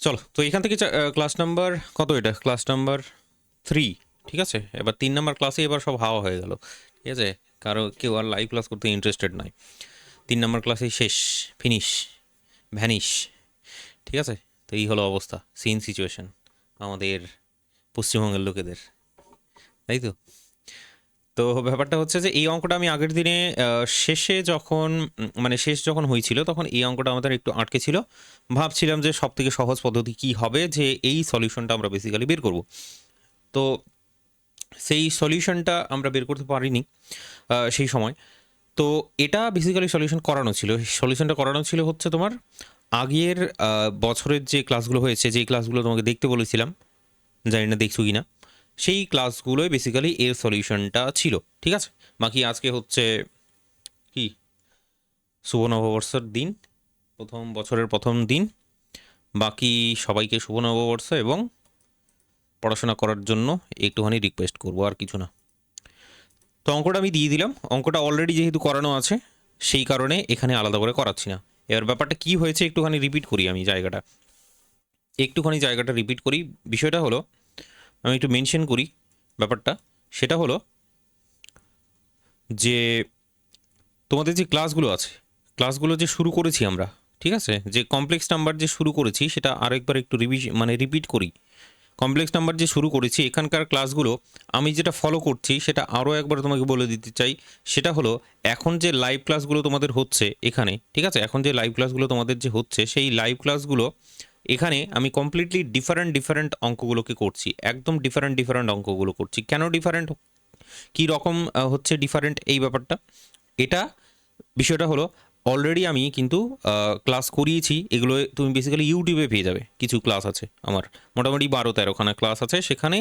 চলো, তো এখান থেকে ক্লাস নাম্বার কত? এটা ক্লাস নাম্বার 3। ঠিক আছে, এবার 3 নাম্বার ক্লাসে এবার সব হাওয়া হয়ে গেল। ঠিক আছে, কারো কেউ আর লাইভ ক্লাস করতে ইন্টারেস্টেড নয়। 3 নাম্বার ক্লাসেই শেষ, ফিনিশ, ভ্যানিশ। ঠিক আছে, তো এই হলো অবস্থা, সিন সিচুয়েশন আমাদের পশ্চিমবঙ্গের লোকেদের, তাই তো। তো ব্যাপারটা হচ্ছে যে এই অঙ্কটা আমি আগের দিনে শেষে যখন মানে শেষ যখন হয়েছিল তখন এই অঙ্কটা আমাদের একটু আটকে ছিল। ভাবছিলাম যে সব থেকে সহজ পদ্ধতি কি হবে যে এই সলিউশনটা আমরা বেসিক্যালি বের করব। তো সেই সলিউশনটা আমরা বের করতে পারিনি সেই সময়। তো এটা বেসিক্যালি সলিউশন করানো ছিল, সলিউশনটা করানো ছিল হচ্ছে তোমার আগের বছরের যে ক্লাসগুলো হয়েছে, যেই ক্লাসগুলো তোমাকে দেখতে বলেছিলাম, জানি না দেখছো কি না, সেই ক্লাসগুলোই বেসিক্যালি এর সলিউশনটা ছিল। ঠিক আছে, বাকি আজকে হচ্ছে কি শুভ নববর্ষের দিন, প্রথম বছরের প্রথম দিন। বাকি সবাইকে শুভ নববর্ষ এবং পড়াশোনা করার জন্য একটুখানি রিকোয়েস্ট করবো, আর কিছু না। তো অঙ্কটা আমি দিয়ে দিলাম, অঙ্কটা অলরেডি যেহেতু করানো আছে সেই কারণে এখানে আলাদা করে করাচ্ছি না। এবার ব্যাপারটা কি হয়েছে একটুখানি রিপিট করি, আমি জায়গাটা রিপিট করি। বিষয়টা হলো, আমি একটু মেনশন করি ব্যাপারটা। সেটা হলো যে তোমাদের যে ক্লাসগুলো আছে, ক্লাসগুলো যে শুরু করেছি আমরা, ঠিক আছে, যে কমপ্লেক্স নাম্বার যে শুরু করেছি সেটা আরেকবার একটু রিপিট করি। কমপ্লেক্স নাম্বার যে শুরু করেছি এখানকার ক্লাসগুলো আমি যেটা ফলো করছি সেটা আরও একবার তোমাকে বলে দিতে চাই। সেটা হলো এখন যে লাইভ ক্লাসগুলো তোমাদের হচ্ছে এখানে, ঠিক আছে, এখন যে লাইভ ক্লাসগুলো তোমাদের যে হচ্ছে সেই লাইভ ক্লাসগুলো এখানে আমি কমপ্লিটলি ডিফারেন্ট অঙ্কগুলোকে করছি, একদম ডিফারেন্ট অঙ্কগুলো করছি। কেন ডিফারেন্ট, কী রকম হচ্ছে ডিফারেন্ট এই ব্যাপারটা, এটা বিষয়টা হলো অলরেডি আমি কিন্তু ক্লাস করিয়েছি। এগুলো তুমি বেসিক্যালি ইউটিউবে পেয়ে যাবে, কিছু ক্লাস আছে আমার, মোটামুটি 12-13খানা ক্লাস আছে, সেখানে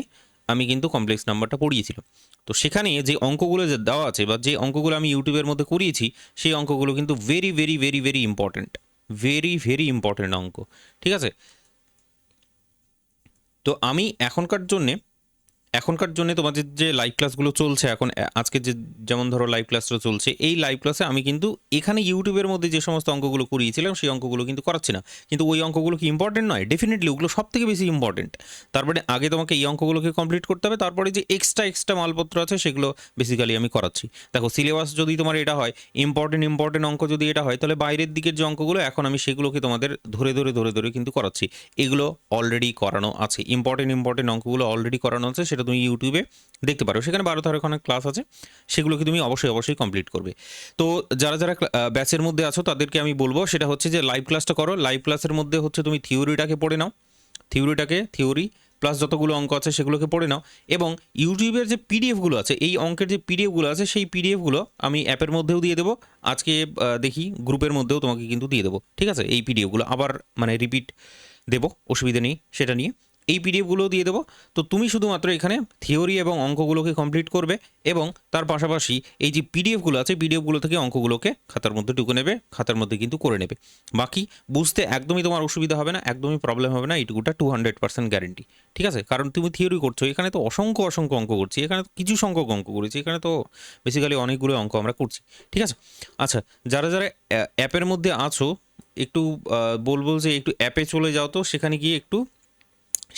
আমি কিন্তু কমপ্লেক্স নাম্বারটা পড়িয়েছিলাম। তো সেখানে যে অঙ্কগুলো যে দেওয়া আছে বা যে অঙ্কগুলো আমি ইউটিউবের মধ্যে করিয়েছি সেই অঙ্কগুলো কিন্তু ভেরি ইম্পর্ট্যান্ট, ভেরি ইম্পর্ট্যান্ট অঙ্ক। ঠিক আছে, তো আমি এখনকার জন্যে তোমাদের যে লাইভ ক্লাসগুলো চলছে এখন, আজকে যে যেমন ধরো লাইভ ক্লাসটা চলছে, এই লাইভ ক্লাসে আমি কিন্তু এখানে ইউটিউবের মধ্যে যে সমস্ত অঙ্কগুলো করিয়েছিলাম সেই অঙ্কগুলো কিন্তু করাচ্ছি না। কিন্তু ওই অঙ্কগুলো কি ইম্পর্টেন্ট নয়? ডেফিনেটলি ওগুলো সব থেকে বেশি ইম্পর্টেন্ট। তারপরে আগে তোমাকে এই অঙ্কগুলোকে কমপ্লিট করতে হবে, তারপরে যে এক্সট্রা মালপত্র আছে সেগুলো বেসিক্যালি আমি করাচ্ছি। দেখো, সিলেবাস যদি তোমার এটা হয়, ইম্পর্টেন্ট অঙ্ক যদি এটা হয়, তাহলে বাইরের দিকের যে অঙ্কগুলো এখন আমি সেগুলোকে তোমাদের ধরে কিন্তু করাচ্ছি। এগুলো অলরেডি করানো আছে, ইম্পর্টেন্ট অঙ্কগুলো অলরেডি করানো আছে, সেটা তুমি ইউটিউবে দেখতে পারো। সেখানে 12-13খানা ক্লাস আছে, সেগুলোকে তুমি অবশ্যই কমপ্লিট করবে। তো যারা ব্যাচের মধ্যে আছো তাদেরকে আমি বলবো সেটা হচ্ছে যে লাইভ ক্লাসটা করো। লাইভ ক্লাসের মধ্যে হচ্ছে তুমি থিওরিটাকে পড়ে নাও, থিওরি প্লাস যতগুলো অঙ্ক আছে সেগুলোকে পড়ে নাও। এবং ইউটিউবের যে পিডিএফগুলো আছে, এই অঙ্কের যে পিডিএফগুলো আছে সেই পিডিএফগুলো আমি অ্যাপের মধ্যেও দিয়ে দেবো, আজকে দেখি গ্রুপের মধ্যেও তোমাকে কিন্তু দিয়ে দেবো। ঠিক আছে, এই পিডিএফগুলো আবার মানে রিপিট দেবো, অসুবিধা নেই সেটা নিয়ে, এই পিডিএফগুলো দিয়ে দেবো। তো তুমি শুধুমাত্র এখানে থিওরি এবং অঙ্কগুলোকে কমপ্লিট করবে এবং তার পাশাপাশি এই যে পিডিএফগুলো আছে পিডিএফগুলো থেকে অঙ্কগুলোকে খাতার মধ্যে টুকে নেবে, খাতার মধ্যে কিন্তু করে নেবে। বাকি বুঝতে একদমই তোমার অসুবিধা হবে না, একদমই প্রবলেম হবে না, এইটুকুটা 200% গ্যারেন্টি। ঠিক আছে, কারণ তুমি থিওরি করছো, এখানে তো অসংখ্য অঙ্ক করছি, এখানে তো কিছু সংখ্যক অঙ্ক করেছি, এখানে তো বেসিক্যালি অনেকগুলো অঙ্ক আমরা করছি। ঠিক আছে, আচ্ছা, যারা অ্যাপের মধ্যে আছো একটু বলবো যে একটু অ্যাপে চলে যাও, তো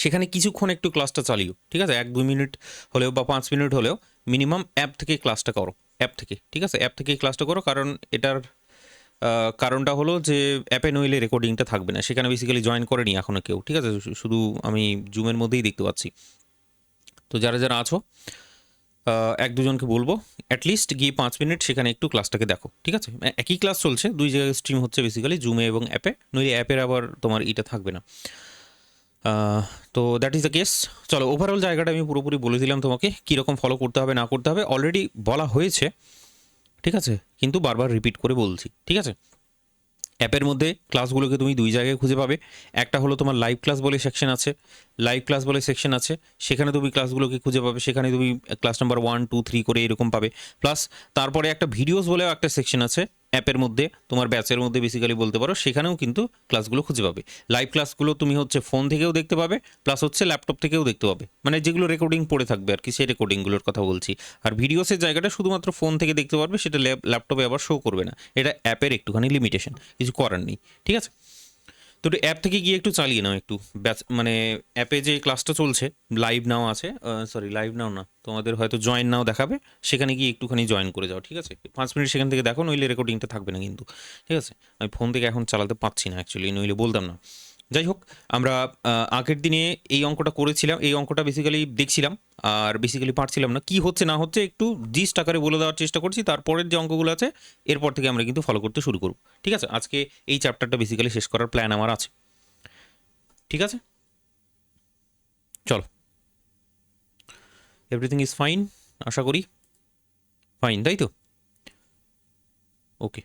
সেখানে কিছুক্ষণ একটু ক্লাসটা চালিও। ঠিক আছে, 1-2 মিনিট হলেও বা 5 মিনিট হলেও মিনিমাম অ্যাপ থেকে ক্লাসটা করো, অ্যাপ থেকে। ঠিক আছে, অ্যাপ থেকে ক্লাসটা করো, কারণ এটার কারণটা হলো যে অ্যাপে নইলে রেকর্ডিংটা থাকবে না, সেখানে বেসিক্যালি জয়েন করেনি এখনও কেউ। ঠিক আছে, শুধু আমি জুমের মধ্যেই দেখতে পাচ্ছি। তো যারা আছো 1-2জনকে বলবো অ্যাটলিস্ট গিয়ে 5 মিনিট সেখানে একটু ক্লাসটাকে দেখো। ঠিক আছে, একই ক্লাস চলছে, 2 জায়গায় স্ট্রিম হচ্ছে বেসিক্যালি, জুমে এবং অ্যাপে, নইলে অ্যাপের আবার তোমার এটা থাকবে না। তো দ্যাট ইজ দ্য কেস। চলো, ওভারঅল জায়গাটা আমি পুরোপুরি বলে দিলাম তোমাকে, কীরকম ফলো করতে হবে না করতে হবে, অলরেডি বলা হয়েছে। ঠিক আছে, কিন্তু বারবার রিপিট করে বলছি। ঠিক আছে, অ্যাপের মধ্যে ক্লাসগুলোকে তুমি 2 জায়গায় খুঁজে পাবে। একটা হলো তোমার লাইভ ক্লাস বলে সেকশন আছে, সেখানে তুমি ক্লাসগুলোকে খুঁজে পাবে, সেখানে তুমি ক্লাস নাম্বার 1, 2, 3 করে এরকম পাবে। প্লাস তারপরে একটা ভিডিওস বলেও একটা সেকশন আছে অ্যাপের মধ্যে, তোমার ব্যাচের মধ্যে বেসিক্যালি বলতে পারো, সেখানেও কিন্তু ক্লাসগুলো খুঁজে পাবে। লাইভ ক্লাসগুলো তুমি হচ্ছে ফোন থেকেও দেখতে পাবে, প্লাস হচ্ছে ল্যাপটপ থেকেও দেখতে পাবে, মানে যেগুলো রেকর্ডিং পড়ে থাকবে আর কি, সেই রেকর্ডিংগুলোর কথা বলছি। আর ভিডিওসের জায়গাটা শুধুমাত্র ফোন থেকে দেখতে পারবে, সেটা ল্যাপটপে আবার শো করবে না, এটা অ্যাপের একটুখানি লিমিটেশন, কিছু করার নেই। ঠিক আছে, তো তো অ্যাপ থেকে গিয়ে একটু চালিয়ে নাও একটু মানে অ্যাপে যে ক্লাসটা চলছে লাইভ নাও আছে, সরি লাইভ নাও না, তোমাদের হয়তো জয়েন নাও দেখাবে, সেখানে গিয়ে একটুখানি জয়েন করে যাও, ঠিক আছে? 5 মিনিট সেখান থেকে দেখো, নইলে রেকর্ডিংটা থাকবে না কিন্তু, ঠিক আছে? আমি ফোন থেকে এখন চালাতে পারছি না অ্যাকচুয়ালি, নইলে বলতাম না। যাই হোক, আমরা আগের দিনে এই অঙ্কটা করেছিলাম, এই অঙ্কটা বেসিক্যালি দেখছিলাম, আর বেসিক্যালি পারছিলাম না, কি হচ্ছে না হচ্ছে একটু জিস্ট আকারে বলে দেওয়ার চেষ্টা করছি, তারপরের যে অঙ্কগুলো আছে এরপর থেকে আমরা কিন্তু ফলো করতে শুরু করব, ঠিক আছে? আজকে এই চ্যাপ্টারটা বেসিক্যালি শেষ করার প্ল্যান আমার আছে, ঠিক আছে? চলো, এভরিথিং ইজ ফাইন, আশা করি ফাইন, তাই তো? ওকে,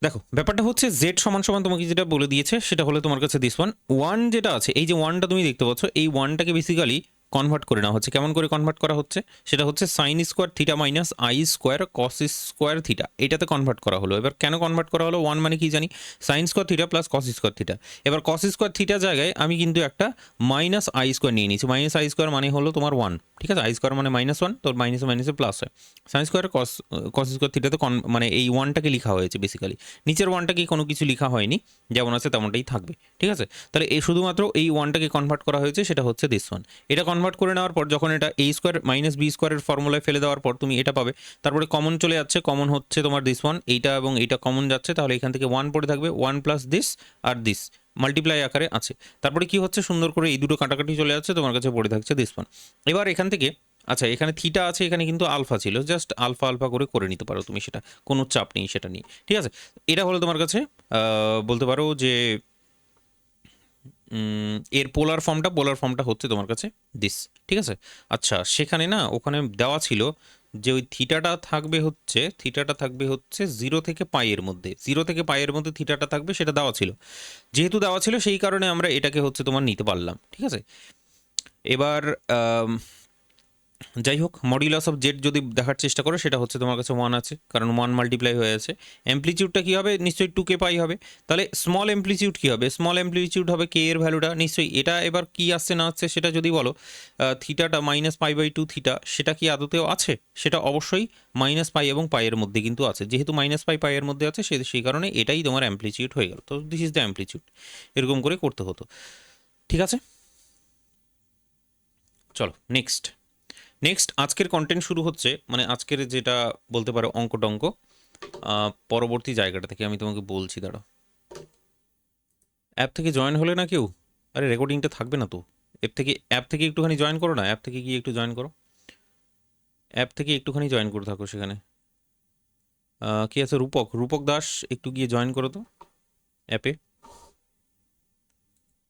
দেখো ব্যাপারটা হচ্ছে জেড সমান সমান তোমাকে যেটা বলে দিয়েছে সেটা হলো তোমার কাছে দিস ওয়ান যেটা আছে, এই যে ওয়ানটা তুমি দেখতে পাচ্ছ, এই ওয়ানটাকে বেসিক্যালি কনভার্ট করে নেওয়া হচ্ছে। কেমন করে কনভার্ট করা হচ্ছে? সেটা হচ্ছে sine square theta minus I square cos square theta, এটাতে কনভার্ট করা হলো। এবার কেন কনভার্ট করা হলো? ওয়ান মানে কি জানি, sine square theta plus cos square theta. এবার কস স্কোয়ার থিটা জায়গায় আমি কিন্তু একটা মাইনাস আই স্কোয়ার নিয়ে নিয়েছি। মাইনাস আই স্কোয়ার মানে হলো তোমার ওয়ান, ঠিক আছে? আই স্কোয়ার মানে -1, তোর মাইনাসে মাইনাসে প্লাস হয়। সাইন স্কোয়ার কস স্কোয়ার থিটাতে মানে এই ওয়ানটাকে লেখা হয়েছে বেসিক্যালি, নিচের ওয়ানটাকে কোনো কিছু লেখা হয়নি, যেমন আছে তেমনটাই থাকবে, ঠিক আছে? তাহলে এই শুধুমাত্র এই ওয়ানটাকে কনভার্ট করা হয়েছে, সেটা হচ্ছে দিস ওয়ান। এটা কনভার্ট করে নেওয়ার পর যখন এটা এ স্কোয়ার মাইনাস বি স্কোয়ারের ফর্মুলায় ফেলে দেওয়ার পর তুমি এটা পাবে। তারপরে কমন চলে যাচ্ছে, কমন হচ্ছে তোমার দিস ওয়ান, এইটা এবং এইটা কমন যাচ্ছে, তাহলে এখান থেকে ওয়ান পড়ে থাকবে, ওয়ান প্লাস দিস আর দিস মাল্টিপ্লাই আকারে আছে। তারপরে কি হচ্ছে, সুন্দর করে এই দুটো কাটাকাটি চলে যাচ্ছে, তোমার কাছে পড়ে থাকছে দিস ওয়ান। এবার এখান থেকে আচ্ছা, এখানে থিটা আছে, এখানে কিন্তু আলফা ছিল, জাস্ট আলফা আলফা করে নিতে পারো তুমি, সেটা কোনো চাপ নেই সেটা নিয়ে, ঠিক আছে? এটা হলো তোমার কাছে বলতে পারো যে এর পোলার ফর্মটা হচ্ছে তোমার কাছে দিস, ঠিক আছে? আচ্ছা, সেখানে না ওখানে দেওয়া ছিল যে ওই থিটাটা থাকবে হচ্ছে 0 থেকে পাইয়ের মধ্যে, 0 থেকে পাইয়ের মধ্যে থিটাটা থাকবে, সেটা দেওয়া ছিল। যেহেতু দেওয়া ছিল সেই কারণে আমরা এটাকে হচ্ছে তোমার নিতে পারলাম, ঠিক আছে? এবার যাই হোক, মডিউলাস অফ জেড যদি দেখার চেষ্টা করো, সেটা হচ্ছে তোমার কাছে ওয়ান আছে, কারণ ওয়ান মাল্টিপ্লাই হয়ে আছে। অ্যাম্পলিটিউডটা কী হবে? নিশ্চয়ই 2k পাই হবে। তাহলে স্মল অ্যাম্পলিটিউড কী হবে? স্মল অ্যাম্পলিটিউড হবে কে এর ভ্যালুটা নিশ্চয়ই। এটা এবার কি আসছে না আসছে সেটা যদি বলো, থিটাটা -π/2 থিটা, সেটা কি আদতেও আছে? সেটা অবশ্যই -π এবং পাইয়ের মধ্যে কিন্তু আছে। যেহেতু -π পাইয়ের মধ্যে আছে, সেই কারণে এটাই তোমার অ্যাম্পলিটিউড হয়ে গেল। তো দিস ইজ দ্য অ্যাম্পলিটিউড, এরকম করে করতে হতো, ঠিক আছে? চলো নেক্সট আজকের কন্টেন্ট শুরু হচ্ছে, মানে আজকের যেটা বলতে পারো অঙ্ক টঙ্ক, পরবর্তী জায়গাটা থেকে আমি তোমাকে বলছি, দাঁড়াও। অ্যাপ থেকে জয়েন হলে না কেউ? আরে রেকর্ডিংটা থাকবে না তো। অ্যাপ থেকে একটুখানি জয়েন করো না, অ্যাপ থেকে গিয়ে একটু জয়েন করো, অ্যাপ থেকে একটুখানি জয়েন করে থাকো। সেখানে কি আছে, রূপক দাস, একটু গিয়ে জয়েন করো তো অ্যাপে।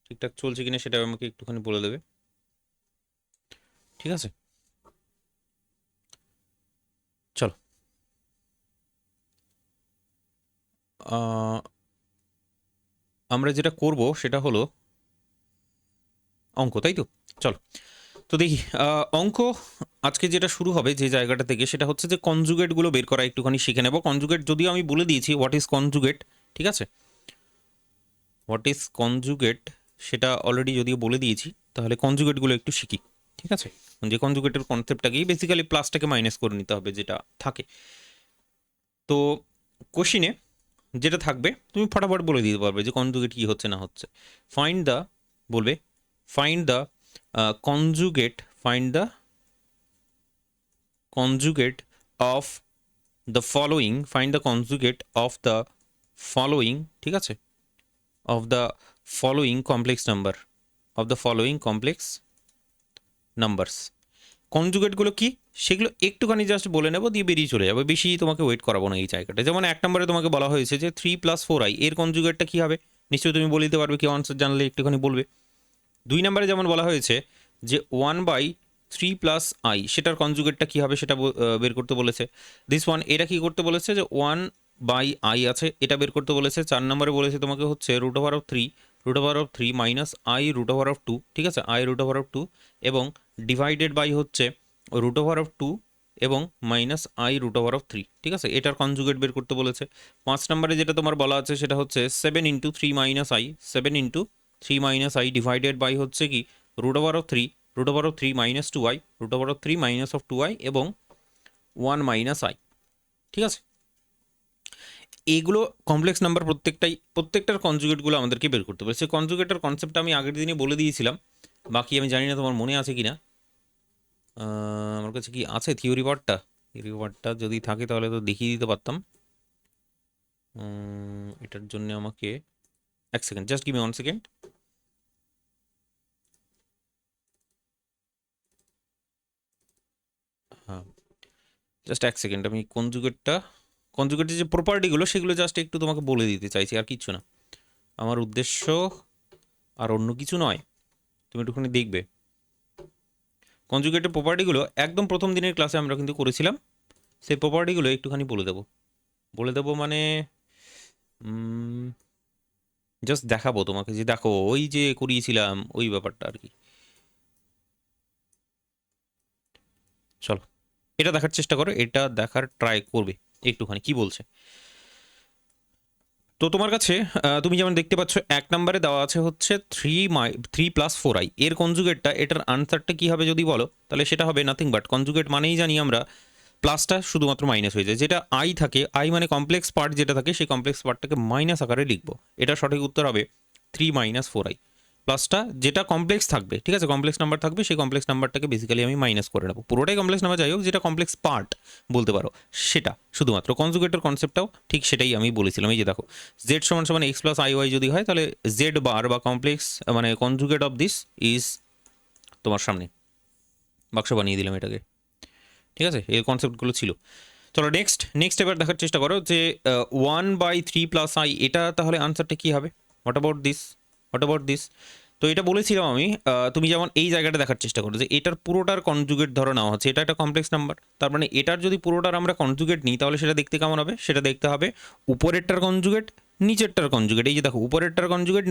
ঠিকঠাক চলছে কিনা সেটা আমাকে একটুখানি বলে দেবে, ঠিক আছে? চলো, আমরা যেটা করব সেটা হলো অঙ্ক, তাই তো? চলো, তো দেখি অঙ্ক আজকে যেটা শুরু হবে যে জায়গাটা থেকে, সেটা হচ্ছে যে কনজুগেটগুলো বের করা একটুখানি শিখে নেব। কনজুগেট যদিও আমি বলে দিয়েছি হোয়াট ইজ কনজুগেট, ঠিক আছে? হোয়াট ইজ কনজুগেট সেটা অলরেডি যদিও বলে দিয়েছি, তাহলে কনজুগেটগুলো একটু শিখি, ঠিক আছে? যে কনজুগেটের কনসেপ্টটাকেই বেসিক্যালি প্লাসটাকে মাইনাস করে নিতে হবে যেটা থাকে। তো কোশ্চিনে যেটা থাকবে তুমি ফটাফট বলে দিতে পারবে যে কনজুগেট কী হচ্ছে না হচ্ছে। ফাইন্ড দ্য, বলবে find the conjugate, find the conjugate of the following, find the conjugate of the following, ঠিক আছে? of the following complex number, of the following complex numbers. কনজুগেটগুলো কি সেগুলো একটুখানি জাস্ট বলে নেব, দিয়ে বেরিয়ে চলে যাবে, বেশি তোমাকে ওয়েট করাবো না এই জায়গাটা। যেমন 1 নম্বরে তোমাকে বলা হয়েছে যে 3 + 4i, এর কনজুগেটটা কী হবে? নিশ্চয়ই তুমি বলে দিতে পারবে, কি আনসার জানলে একটুখানি বলবে। 2 নম্বরে যেমন বলা হয়েছে যে 1/3 + i, সেটার কনজুগেটটা কী হবে সেটা বের করতে বলেছে। দিস ওয়ান, এটা কী করতে বলেছে যে 1/i আছে, এটা বের করতে বলেছে। 4 নম্বরে বলেছে তোমাকে হচ্ছে √3 মাইনাস i √2, ঠিক আছে? i √2 এবং ডিভাইডেড বাই হচ্ছে √2 এবং মাইনাস i √3, ঠিক আছে? এটার কনজুগেট বের করতে বলেছে। 5 নম্বরে যেটা তোমার বলা আছে সেটা হচ্ছে 7 × 3 - i, 7 × 3 - i ডিভাইডেড বাই হচ্ছে কি √3 - 2i, √3 - 2i এবং 1 - i, ঠিক আছে? এগুলো কমপ্লেক্স নাম্বার প্রত্যেকটার কনজুগেটগুলো আমাদেরকে বের করতে হবে। সেই কনজুগেটের কনসেপ্টটা আমি আগের দিনই বলে দিয়েছিলাম, বাকি আমি জানি না তোমার মনে আছে কি না। আমার কাছে কি আছে থিওরি পার্টটা যদি থাকে তাহলে তো দেখিয়ে দিতে পারতাম। এটার জন্য আমাকে এক second, just give me 1 second. হ্যাঁ, জাস্ট এক সেকেন্ড, আমি কনজুগেটের যে প্রপার্টিগুলো সেগুলো জাস্ট একটু তোমাকে বলে দিতে চাইছি, আর কিচ্ছু না। আমার উদ্দেশ্য আর অন্য কিছু নয়, তুমি একটুখানি দেখবে কনজুগেটের প্রপার্টিগুলো একদম প্রথম দিনের ক্লাসে আমরা কিন্তু করেছিলাম। সেই প্রপার্টিগুলো একটুখানি বলে দেবো মানে জাস্ট দেখাবো তোমাকে যে দেখো ওই যে করিয়েছিলাম ওই ব্যাপারটা আর কি। চলো এটা দেখার চেষ্টা করো, এটা দেখার ট্রাই করবে একটুখানি কি বলছে। তো তোমার কাছে তুমি যেমন দেখতে পাচ্ছ 1 নম্বরে দেওয়া আছে হচ্ছে 3+4i, এর কনজুগেটটা, এটার আনসারটা কি হবে যদি বলো, তাহলে সেটা হবে নাথিং বাট, কনজুগেট মানেই জানি আমরা প্লাসটা শুধুমাত্র মাইনাস হয়ে যায়, যেটা আই থাকে, আই মানে কমপ্লেক্স পার্ট যেটা থাকে, সেই কমপ্লেক্স পার্টটাকে মাইনাস আকারে লিখবো। এটা সঠিক উত্তর হবে 3 - 4i। প্লাসটা যেটা কমপ্লেক্স থাকবে, ঠিক আছে, কমপ্লেক্স নাম্বার থাকবে, সেই কমপ্লেক্স নাম্বারটাকে বেসিক্যালি আমি মাইনাস করে নেবো, পুরোটাই কমপ্লেক্স নাম্বার যাই হোক, যেটা কমপ্লেক্স পার্ট বলতে পারো সেটা শুধুমাত্র। কনজুগেটের কনসেপ্টটাও ঠিক সেটাই আমি বলেছিলাম। এই যে দেখো জেড সমান সমান এক্স প্লাস আই ওয়াই যদি হয়, তাহলে জেড বার বা কমপ্লেক্স মানে কনজুগেট অফ দিস ইজ তোমার সামনে বাক্স বানিয়ে দিলাম এটাকে, ঠিক আছে, এই কনসেপ্টগুলো ছিল। চলো নেক্সট এবার দেখার চেষ্টা করো যে 1/3+i, এটা তাহলে আনসারটা কী হবে। What about this. তো এটা বলেছিলাম আমি, তুমি যেমন এই জায়গাটা দেখার চেষ্টা করো যে এটার পুরোটার কনজুগেট ধরো নেওয়া হচ্ছে, এটা একটা কমপ্লেক্স নাম্বার, তার মানে এটার যদি পুরোটার আমরা কনজুগেট নিই তাহলে সেটা দেখতে কেমন হবে, সেটা দেখতে হবে উপরেরটার কনজুগেট নিচেরটার কনজুগেট। এই যে দেখো উপরেরটার কনজুগেট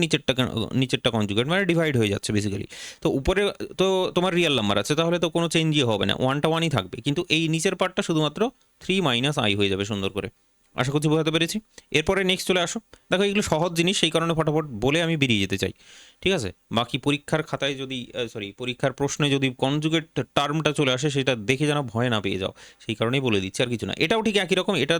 নিচেরটা কনজুগেট, মানে ডিভাইড হয়ে যাচ্ছে বেসিক্যালি। তো উপরে তো তোমার রিয়েল নাম্বার আছে, তাহলে তো কোনো চেঞ্জই হবে না, ওয়ানটা ওয়ানই থাকবে, কিন্তু এই নিচের পার্টটা শুধুমাত্র 3 - i হয়ে যাবে সুন্দর করে। আশা করছি বোঝাতে পেরেছি। এরপরে নেক্সট চলে আসো, দেখো এগুলো সহজ জিনিস, সেই কারণে ফটাফট বলে আমি বেরিয়ে যেতে চাই, ঠিক আছে। বাকি পরীক্ষার খাতায় যদি পরীক্ষার প্রশ্নে যদি কনজুগেট টার্মটা চলে আসে সেটা দেখে যেন ভয় না পেয়ে যাও, সেই কারণেই বলে দিচ্ছি, আর কিছু না। এটাও ঠিক একই রকম, এটা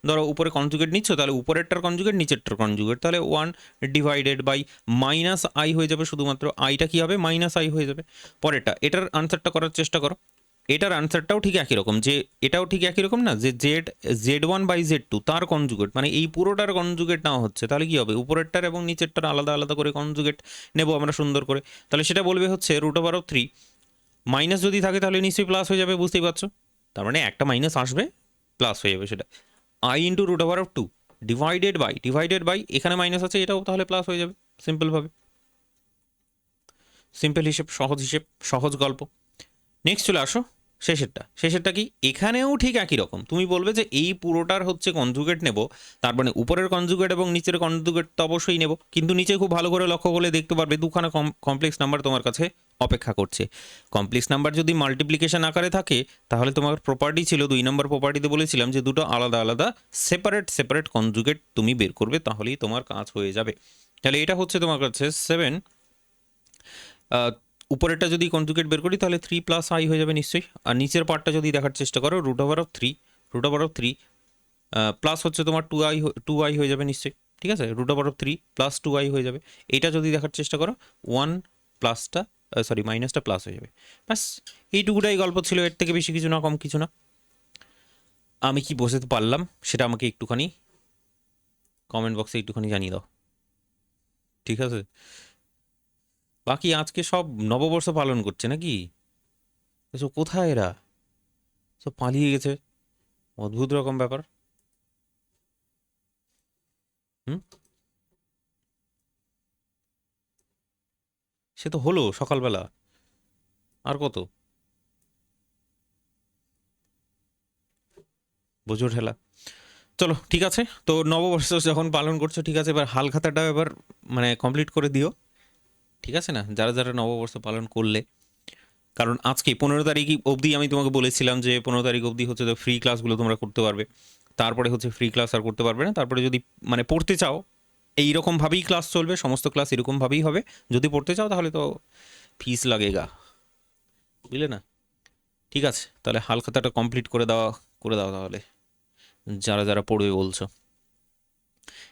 ধরো উপরে কনজুগেট নিচ্ছ, তাহলে উপরেরটার কনজুগেট নিচেরটার কনজুগেট, তাহলে 1/-i হয়ে যাবে, শুধুমাত্র আইটা কী হবে -i হয়ে যাবে। পরেরটা, এটার আনসারটা করার চেষ্টা করো, এটার আনসারটাও ঠিক একই রকম, যে এটাও ঠিক একই রকম না, যে Z1/Z2 তার কনজুগেট, মানে এই পুরোটার কনজুগেট নেওয়া হচ্ছে, তাহলে কি হবে উপরেরটার এবং নিচেরটার আলাদা আলাদা করে কনজুগেট নেব আমরা সুন্দর করে, তাহলে সেটা বলবে হচ্ছে √3। মাইনাস যদি থাকে তাহলে নিশ্চয়ই প্লাস হয়ে যাবে, বুঝতেই পারছো, তার মানে একটা মাইনাস আসবে, প্লাস হয়ে যাবে সেটা। i × √2 ডিভাইডেড বাই এখানে মাইনাস আছে, এটাও তাহলে প্লাস হয়ে যাবে সিম্পল হিসেব, সহজ গল্প। নেক্সট চলে আসো শেষেরটা কি, এখানেও ঠিক একই রকম, তুমি বলবে যে এই পুরোটার হচ্ছে কনজুগেট নেব, তার মানে উপরের কনজুগেট এবং নিচের কনজুগেট তো অবশ্যই নেব, কিন্তু নিচে খুব ভালো করে লক্ষ্য করলে দেখতে পারবে দুখানা কমপ্লেক্স নাম্বার তোমার কাছে অপেক্ষা করছে। কমপ্লেক্স নাম্বার যদি মাল্টিপ্লিকেশন আকারে থাকে তাহলে তোমার প্রপার্টি ছিল 2 নম্বর প্রপার্টিতে বলেছিলাম যে দুটো আলাদা আলাদা সেপারেট কনজুগেট তুমি বের করবে, তাহলেই তোমার কাজ হয়ে যাবে। তাহলে এটা হচ্ছে তোমার কাছে 7। উপরেরটা যদি কনজুগেট বের করি তাহলে 3+i হয়ে যাবে নিশ্চয়ই, আর নিচের পার্টটা যদি দেখার চেষ্টা করো √3 প্লাস হচ্ছে তোমার 2i হয়ে যাবে নিশ্চয়ই, ঠিক আছে, √3 + 2i হয়ে যাবে। এটা যদি দেখার চেষ্টা করো 1 প্লাসটা মাইনাসটা প্লাস হয়ে যাবে। ব্যাস এইটুকুটাই গল্প ছিল, এর থেকে বেশি কিছু না, কম কিছু না। আমি কি বোঝাতে পারলাম সেটা আমাকে একটুখানি কমেন্ট বক্সে একটুখানি জানিয়ে দাও, ঠিক আছে। বাকি আজকে সব নববর্ষ পালন করছে নাকি, এসব কোথায় এরা, সব পালিয়ে গেছে, অদ্ভুত রকম ব্যাপার। হুম, সে তো হলো সকালবেলা, আর কত বোঝো ঠেলা। চলো ঠিক আছে, তো নববর্ষ যখন পালন করছো ঠিক আছে, এবার হালখাতাটা এবার মানে কমপ্লিট করে দিও, ঠিক আছে না, যারা যারা নববর্ষ পালন করলে। কারণ আজকে 15 তারিখ অবধি আমি তোমাকে বলেছিলাম যে 15 তারিখ অবধি হচ্ছে তো ফ্রি ক্লাসগুলো তোমরা করতে পারবে, তারপরে হচ্ছে ফ্রি ক্লাস আর করতে পারবে না। তারপরে যদি মানে পড়তে চাও এইরকমভাবেই ক্লাস চলবে, সমস্ত ক্লাস এরকমভাবেই হবে, যদি পড়তে চাও তাহলে তো ফিস লাগেগা, বুঝলে না। ঠিক আছে, তাহলে হালখাতাটা কমপ্লিট করে দাও তাহলে, যারা যারা পড়বে বলছো।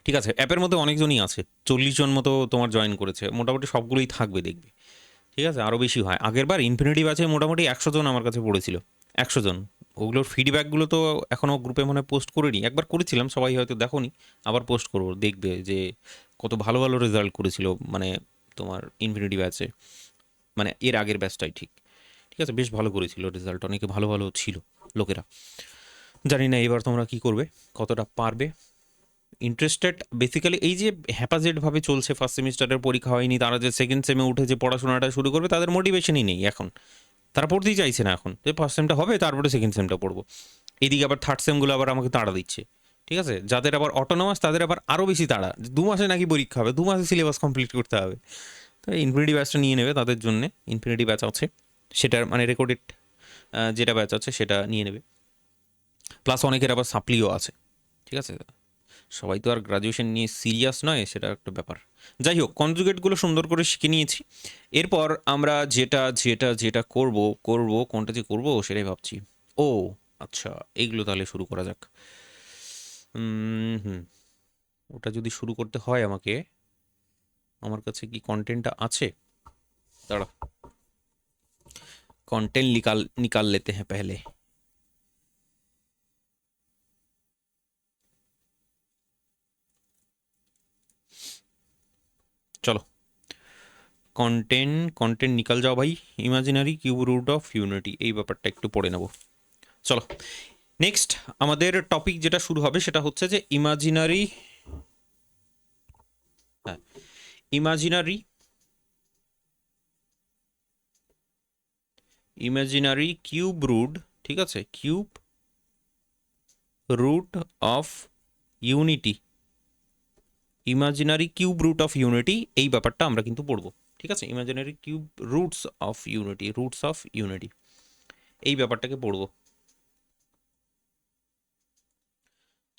ঠিক আছে, অ্যাপের মধ্যে অনেকজনই আছে, 40 জন মতো তোমার জয়েন করেছে, মোটামুটি সবগুলোই থাকবে দেখবে। ঠিক আছে, আরও বেশি হয়। আগের বার ইনফিনিটি ব্যাচে মোটামুটি 100 জন আমার কাছে পড়েছিল, 100 জন। ওগুলোর ফিডব্যাকগুলো তো এখনও গ্রুপে মনে হয় পোস্ট করিনি, একবার করেছিলাম, সবাই হয়তো দেখোনি, আবার পোস্ট করবো, দেখবে যে কত ভালো ভালো রেজাল্ট করেছিল মানে তোমার ইনফিনিটি ব্যাচে, মানে এর আগের ব্যাচটাই ঠিক। ঠিক আছে, বেশ ভালো করেছিল রেজাল্ট, অনেকে ভালো ভালো ছিল লোকেরা। জানি না এবার তোমরা কি করবে, কতটা পারবে। ইন্টারেস্টেড বেসিক্যালি এই যে হ্যাপাজেডভাবে চলছে, ফার্স্ট সেমিস্টারের পরীক্ষা হয়নি, তারা যে সেকেন্ড সেমে উঠে যে পড়াশোনাটা শুরু করবে তাদের মোটিভেশনই নেই এখন, তারা পড়তেই চাইছে না এখন, যে ফার্স্ট সেমটা হবে তারপরে সেকেন্ড সেমটা পড়বো। এইদিকে আবার থার্ড সেমগুলো আবার আমাকে তাড়া দিচ্ছে। ঠিক আছে, যাদের আবার অটোনমাস তাদের আবার আরও বেশি তাড়া, 2 মাসে নাকি পরীক্ষা হবে, 2 মাসে সিলেবাস কমপ্লিট করতে হবে। তো ইনফিনিটি ব্যাচটা নিয়ে নেবে তাদের জন্য, ইনফিনিটি ব্যাচ আছে সেটার মানে রেকর্ডেড যেটা ব্যাচ আছে সেটা নিয়ে নেবে। প্লাস অনেকের আবার সাপ্লিও আছে। ঠিক আছে, সবাই তো আর গ্রাজুয়েশন নিয়ে সিরিয়াস নয়, সেটা একটা ব্যাপার। যাই হোক, কনজুগেটগুলো সুন্দর করে শিখে নিয়েছি। এরপর আমরা যেটা যেটা যেটা করব করব কোনটা যে করব সেটাই ভাবছি। ও আচ্ছা, এইগুলো তাহলে শুরু করা যাক। হুম, ওটা যদি শুরু করতে হয় আমাকে, আমার কাছে কি কন্টেন্টটা আছে? দাঁড়া, कंटेंट निकाल निकाल लेते हैं पहले। चलो কন্টেন্ট কন্টেন্ট নিকাল যাও ভাই। Imaginary cube root of unity, এই ব্যাপারটা একটু পড়ে নেব। চলো নেক্সট আমাদের টপিক যেটা শুরু হবে সেটা হচ্ছে যে ইমাজিনারি, হ্যাঁ ইমাজিনারি ইমাজিনারি কিউব রুট, ঠিক আছে, cube root of unity, imaginary cube root of unity, এই ব্যাপারটা আমরা কিন্তু পড়বো। ঠিক আছে, imaginary cube roots of unity, roots of unity, এই ব্যাপারটাকে পড়বো।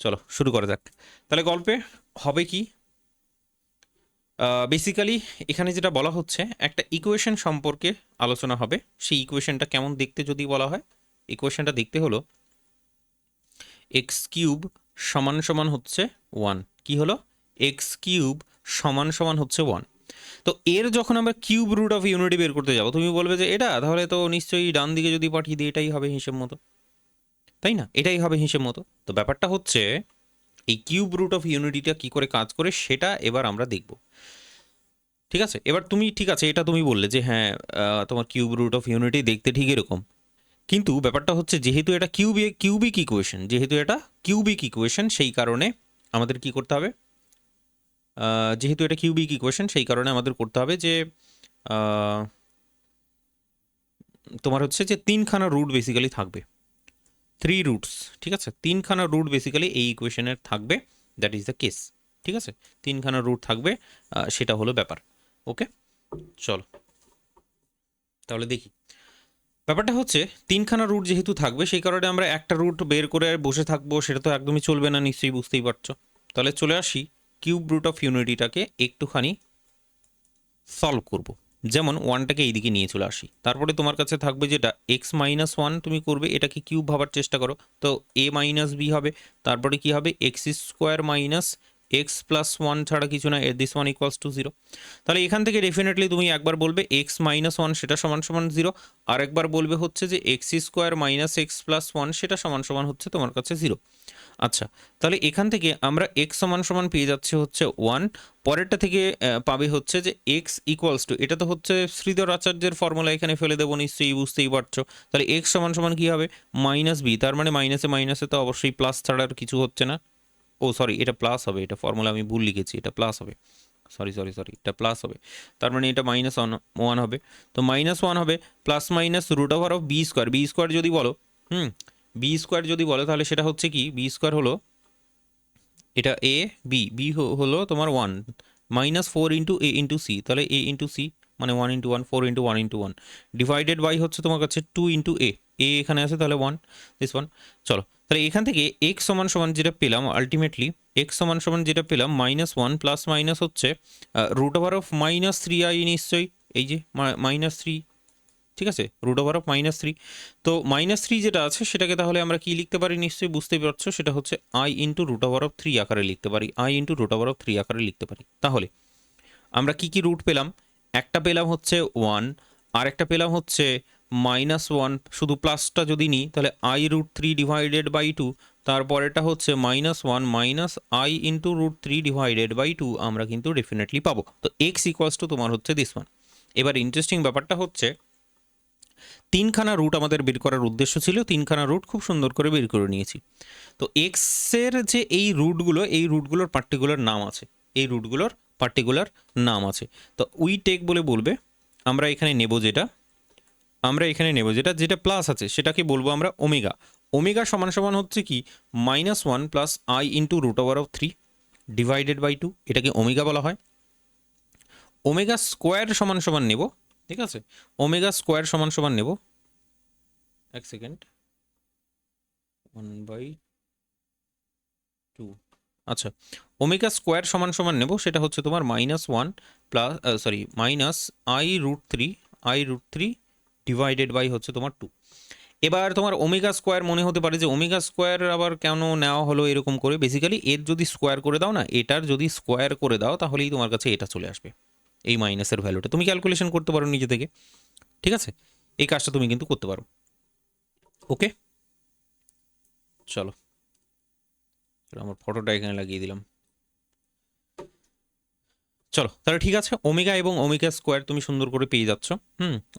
চলো শুরু করা যাক। তাহলে গল্পে হবে কি, বেসিক্যালি এখানে যেটা বলা হচ্ছে একটা ইকুয়েশন সম্পর্কে আলোচনা হবে। সেই ইকুয়েশনটা কেমন দেখতে যদি বলা হয়, ইকুয়েশনটা দেখতে হলো এক্স কিউব সমান সমান হচ্ছে 1। কি হলো? এক্স কিউব সমান সমান হচ্ছে 1। তো এর যখন আমরা কিউব রুট অফ ইউনিটি বের করতে যাবো, তুমি বলবে যে এটা তাহলে তো নিশ্চয়ই ডান দিকে যদি পাঠিয়ে দিই এটাই হবে হিসেব মতো, তাই না? এটাই হবে হিসেব মতো। তো ব্যাপারটা হচ্ছে এই কিউব রুট অফ ইউনিটিটা কী করে কাজ করে সেটা এবার আমরা দেখব। ঠিক আছে, এবার তুমি ঠিক আছে এটা তুমি বললে যে হ্যাঁ তোমার কিউব রুট অফ ইউনিটি দেখতে ঠিক এরকম, কিন্তু ব্যাপারটা হচ্ছে যেহেতু এটা কিউবিক ইকুয়েশন, যেহেতু এটা কিউবিক ইকুয়েশন সেই কারণে আমাদের কি করতে হবে, যেহেতু এটা কিউবিক ইকুয়েশন সেই কারণে আমাদের করতে হবে যে তোমার হচ্ছে যে 3খানা রুট বেসিক্যালি থাকবে, 3 রুটস। ঠিক আছে, 3খানা রুট বেসিক্যালি এই ইকুয়েশনের থাকবে, দ্যাট ইজ দ্য কেস। ঠিক আছে, 3খানা রুট থাকবে, সেটা হলো ব্যাপার। ওকে চলো তাহলে দেখি। ব্যাপারটা হচ্ছে 3খানা রুট যেহেতু থাকবে সেই কারণে আমরা একটা রুট বের করে বসে থাকবো সেটা তো একদমই চলবে না, নিশ্চয়ই বুঝতেই পারছো। তাহলে চলে আসি কিউব রুট অফ ইউনিটিটাকে একটুখানি সলভ করব। যেমন 1টাকে এইদিকে নিয়ে চলে আসি, তারপরে তোমার কাছে থাকবে যেটা x-1 তুমি করবে, এটাকে কিউব ভাবার চেষ্টা করো, তো a মাইনাস বি হবে, তারপরে কি হবে x square minus x plus 1 ছাড়া কিছু না, দিস ওয়ান ইকুয়ালস টু 0। তাহলে এখান থেকে ডেফিনেটলি তুমি একবার বলবে x-1 সেটা সমান সমান 0, আর একবার বলবে হচ্ছে যে x square minus x plus 1 সেটা সমান সমান হচ্ছে তোমার কাছে 0। আচ্ছা, তাহলে এখান থেকে আমরা x সমান সমান পেয়ে যাচ্ছে হচ্ছে 1, পরেরটা থেকে পাবে হচ্ছে যে x ইকুয়ালস টু, এটা তো হচ্ছে শ্রীধর আচার্যের ফর্মুলা এখানে ফেলে দেবো, নিশ্চয়ই বুঝতেই পারছো। তাহলে x সমান সমান কী হবে, মাইনাস বি, তার মানে মাইনাসে মাইনাসে তো অবশ্যই প্লাস ছাড়া আর কিছু হচ্ছে না। ও সরি, এটা প্লাস হবে, এটা ফর্মুলা আমি ভুল লিখেছি, এটা প্লাস হবে, সরি সরি সরি, এটা প্লাস হবে, তার মানে এটা -1 হবে। তো -1 হবে, plus minus root over of b square, b square যদি বলো, বি স্কোয়ার যদি বলো তাহলে সেটা হচ্ছে কি, বি স্কোয়ার হলো এটা এ, বি বি হলো তোমার 1, -4 ইন্টু এ ইন্টু সি, তাহলে এ ইন্টু সি মানে 1 into 1, 4 into 1 into 1 divided by হচ্ছে তোমার কাছে 2 ইন্টু এ, এ এখানে আছে তাহলে 1, দিস 1। চলো তাহলে এখান থেকে এক্স সমান সমান যেটা পেলাম, আলটিমেটলি এক্স সমান সমান যেটা পেলাম -1 প্লাস মাইনাস হচ্ছে রুট ওভার অফ -3i নিশ্চয়ই, এই যে -3 ঠিক আছে, রুট ওভার অফ -3। তো -3 যেটা আছে সেটাকে তাহলে আমরা কি লিখতে পারি নিশ্চয়ই বুঝতেই পারছো, সেটা হচ্ছে i into root over of 3 আকারে লিখতে পারি, i into root over of 3 আকারে লিখতে পারি। তাহলে আমরা কি কি রুট পেলাম, একটা পেলাম হচ্ছে 1, আর একটা পেলাম হচ্ছে -1, শুধু প্লাসটা যদি নিই তাহলে i√3 ডিভাইডেড বাই 2, তারপরেটা হচ্ছে -1 minus i into √3 divided by 2 আমরা কিন্তু ডেফিনেটলি পাবো। তো এক্স ইকুয়ালস টু তোমার হচ্ছে দিস ওয়ান। এবার ইন্টারেস্টিং ব্যাপারটা হচ্ছে তিনখানা রুট আমাদের বের করার উদ্দেশ্য ছিল, তিনখানা রুট খুব সুন্দর করে বের করে নিয়েছি। তো এক্সের যে এই রুটগুলো, এই রুটগুলোর পার্টিকুলার নাম আছে, এই রুটগুলোর পার্টিকুলার নাম আছে। তো উই টেক বলে বলবে, আমরা এখানে নেব যেটা, যেটা প্লাস আছে সেটাকে বলবো আমরা ওমেগা। ওমেগা সমান সমান হচ্ছে কি -1 plus i into root over of 3 divided by 2, এটাকে ওমেগা বলা হয়। ওমেগা স্কোয়ার সমান সমান নেব, ঠিক আছে, ওমেগা স্কোয়ার সমান সমান নেব, এক সেকেন্ড, 1/2। আচ্ছা, ওমেগা স্কোয়ার সমান সমান নেব, সেটা হচ্ছে তোমার -1 প্লাস -i√3 ডিভাইডেড বাই হচ্ছে তোমার 2। এবার তোমার ওমেগা স্কোয়ার মনে হতে পারে যে ওমেগা স্কোয়ার আবার কেন নেওয়া হলো এরকম করে, বেসিক্যালি এর যদি স্কোয়ার করে দাও না, এটার যদি স্কোয়ার করে দাও তাহলেই তোমার কাছে এটা চলে আসবে, এই মাইনাসের ভ্যালুটা তুমি ক্যালকুলেশন করতে পারো নিজে থেকে, ঠিক আছে, এই কাজটা তুমি কিন্তু করতে পারো। ওকে, চলো আমার ফটোটা এখানে লাগিয়ে দিলাম। চলো তাহলে ঠিক আছে, ওমেগা এবং ওমেগা স্কোয়ার তুমি সুন্দর করে পেয়ে যাচ্ছ।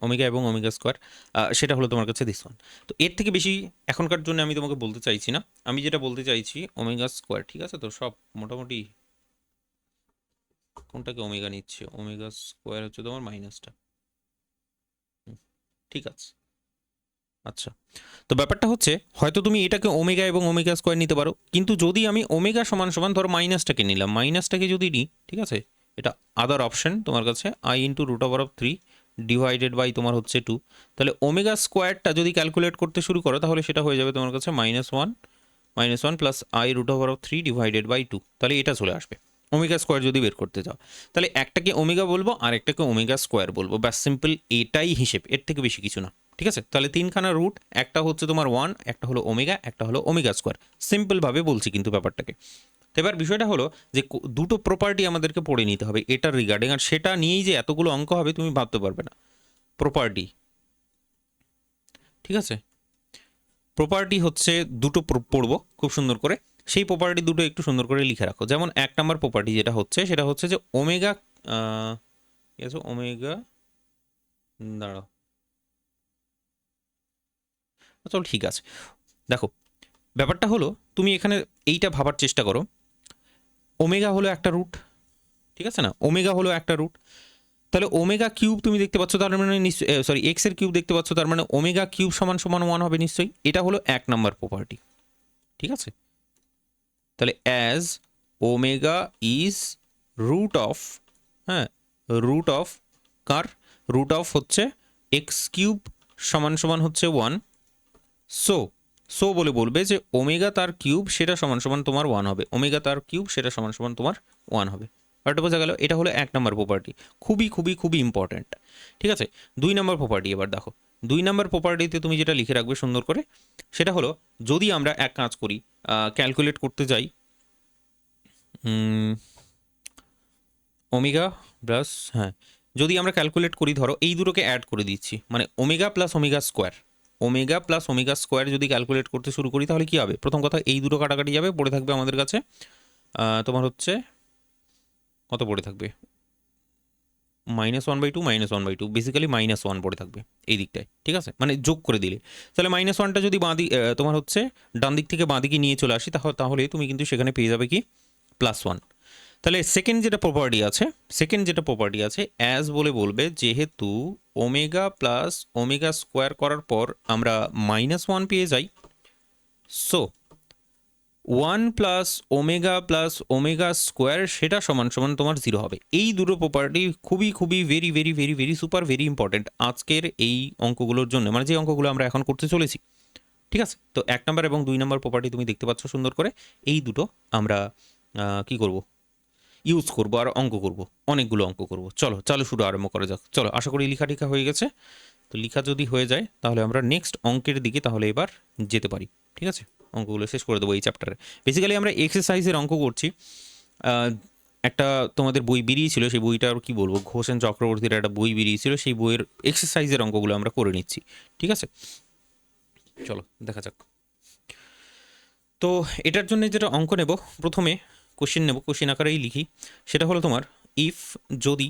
ওমেগা এবং ওমেগা স্কোয়ার, সেটা হলো তোমার কাছে দিস ওয়ান। তো এর থেকে বেশি এখনকার জন্য আমি তোমাকে বলতে চাইছি না, আমি যেটা বলতে চাইছি ওমেগা স্কোয়ার, ঠিক আছে, তো সব মোটামুটি কোনটাকে ওমেগা নিচ্ছে, ওমেগা স্কোয়ার হচ্ছে তোমার মাইনাসটা, ঠিক আছে। আচ্ছা, তো ব্যাপারটা হচ্ছে হয়তো তুমি এটাকে ওমেগা এবং ওমেগা স্কোয়ার নিতে পারো, কিন্তু যদি আমি ওমেগা সমান সমান ধরো মাইনাসটাকে নিলাম, মাইনাসটাকে যদি নিই, ঠিক আছে, এটা আদার অপশন তোমার কাছে i into root over of 3 divided by তোমার হচ্ছে 2, তাহলে ওমেগা স্কোয়ারটা যদি ক্যালকুলেট করতে শুরু করো তাহলে সেটা হয়ে যাবে তোমার কাছে -1 plus i root over of 3 divided by 2, তাহলে এটা চলে আসবে ওমেগা স্কোয়ার যদি বের করতে চাও। তাহলে একটাকে ওমেগা বলবো আর একটাকে ওমেগা স্কোয়ার বলবো, ব্যাস সিম্পল এটাই হিসেব, এর থেকে বেশি কিছু না, ঠিক আছে। তাহলে তিনখানা রুট, একটা হচ্ছে তোমার 1, একটা হলো ওমেগা, একটা হলো ওমেগা স্কোয়ার, সিম্পলভাবে বলছি কিন্তু ব্যাপারটাকে। তো এবার বিষয়টা হলো যে দুটো প্রপার্টি আমাদেরকে পড়ে নিতে হবে এটার রিগার্ডিং, আর সেটা নিয়েই যে এতগুলো অঙ্ক হবে তুমি ভাবতে পারবে না। প্রপার্টি, ঠিক আছে, প্রপার্টি হচ্ছে দুটো পড়বো খুব সুন্দর করে, সেই প্রপার্টি দুটো একটু সুন্দর করে লিখে রাখো। যেমন 1 নম্বর প্রপার্টি যেটা হচ্ছে সেটা হচ্ছে যে ওমেগা, ঠিক আছে, ওমেগা, দাঁড়াও, চল ঠিক আছে, দেখো ব্যাপারটা হলো তুমি এখানে এইটা ভাবার চেষ্টা করো, ওমেগা হলো একটা রুট, ঠিক আছে না, ওমেগা হলো একটা রুট, তাহলে ওমেগা কিউব তুমি দেখতে পাচ্ছ, তার মানে নিশ্চয়ই, সরি, এক্স এর কিউব দেখতে পাচ্ছ, তার মানে ওমেগা কিউব সমান সমান 1 হবে নিশ্চয়ই, এটা হলো 1 নম্বর প্রপার্টি, ঠিক আছে। তাহলে as omega is root of, হ্যাঁ, রুট অফ কার, রুট অফ হচ্ছে এক্স কিউব সমান সমান হচ্ছে 1, সো বলে বলবে যে ওমেগা তার কিউব সেটা সমান সমান তোমার 1 হবে, ওমেগা তার কিউব সেটা সমান সমান তোমার 1 হবে। ব্যাপারটা বোঝা গেল, এটা হলো 1 নম্বর প্রপার্টি, খুবই খুবই খুবই ইম্পর্ট্যান্ট, ঠিক আছে। 2 নম্বর প্রপার্টি, এবার দেখো 2 নম্বর প্রপার্টিতে তুমি যেটা লিখে রাখবে সুন্দর করে, সেটা হলো যদি আমরা এক কাজ করি, ক্যালকুলেট করতে যাই, ওমেগা প্লাস, হ্যাঁ, যদি আমরা ক্যালকুলেট করি, ধরো এই দুটোকে অ্যাড করে দিচ্ছি, মানে omega plus omega square, omega plus omega square যদি ক্যালকুলেট করতে শুরু করি তাহলে কি হবে, প্রথম কথা এই দুটো কাটাকাটি যাবে, পড়ে থাকবে আমাদের কাছে তোমার হচ্ছে কত পড়ে থাকবে, -1/2 -1/2, বেসিক্যালি -1 পড়ে থাকবে এই দিকটায়, ঠিক আছে, মানে যোগ করে দিলে। তাহলে -1টা যদি বাঁ দিক তোমার হচ্ছে ডান দিক থেকে বাঁ দিকে নিয়ে চলে আসি, তাহলে তুমি কিন্তু সেখানে পেয়ে যাবে কি +1। তাহলে সেকেন্ড যেটা প্রপার্টি আছে অ্যাজ বলে বলবে, যেহেতু ওমেগা প্লাস ওমেগা স্কোয়ার করার পর আমরা -1 পেয়ে যাই, সো 1 প্লাস ওমেগা স্কোয়ার সেটা সমান সমান তোমার 0 হবে। এই দুটো প্রপার্টি খুবই খুবই very very very very super very important আজকের এই অঙ্কগুলোর জন্য, মানে যে অঙ্কগুলো আমরা এখন করতে চলেছি, ঠিক আছে। তো 1 নম্বর এবং 2 নম্বর প্রপার্টি তুমি দেখতে পাচ্ছ সুন্দর করে, এই দুটো আমরা কি করব, ইউজ করব আর অঙ্ক করব, অনেকগুলো অঙ্ক করব। চলো চালু শুরু আরম্ভ করা যাক। চলো, আশা করি লেখা টিখা হয়ে গেছে। তো লেখা যদি হয়ে যায় তাহলে আমরা নেক্সট অঙ্কের দিকে তাহলে এবার যেতে পারি। ঠিক আছে, অঙ্কগুলো শেষ করে দেবো এই চ্যাপ্টারে। বেসিক্যালি আমরা এক্সারসাইজের অঙ্ক করছি। একটা তোমাদের বই বেরিয়েছিল, সেই বইটা আর কি বলবো, ঘোষেন চক্রবর্তীর একটা বই বেরিয়েছিল, সেই বইয়ের এক্সারসাইজের অঙ্কগুলো আমরা করে নিচ্ছি। ঠিক আছে, চলো দেখা যাক। তো এটার জন্য যেটা অঙ্ক নেব, প্রথমে কোশ্চেন নেব, কোশ্চেন আকারেই লিখি। সেটা হলো তোমার, ইফ যদি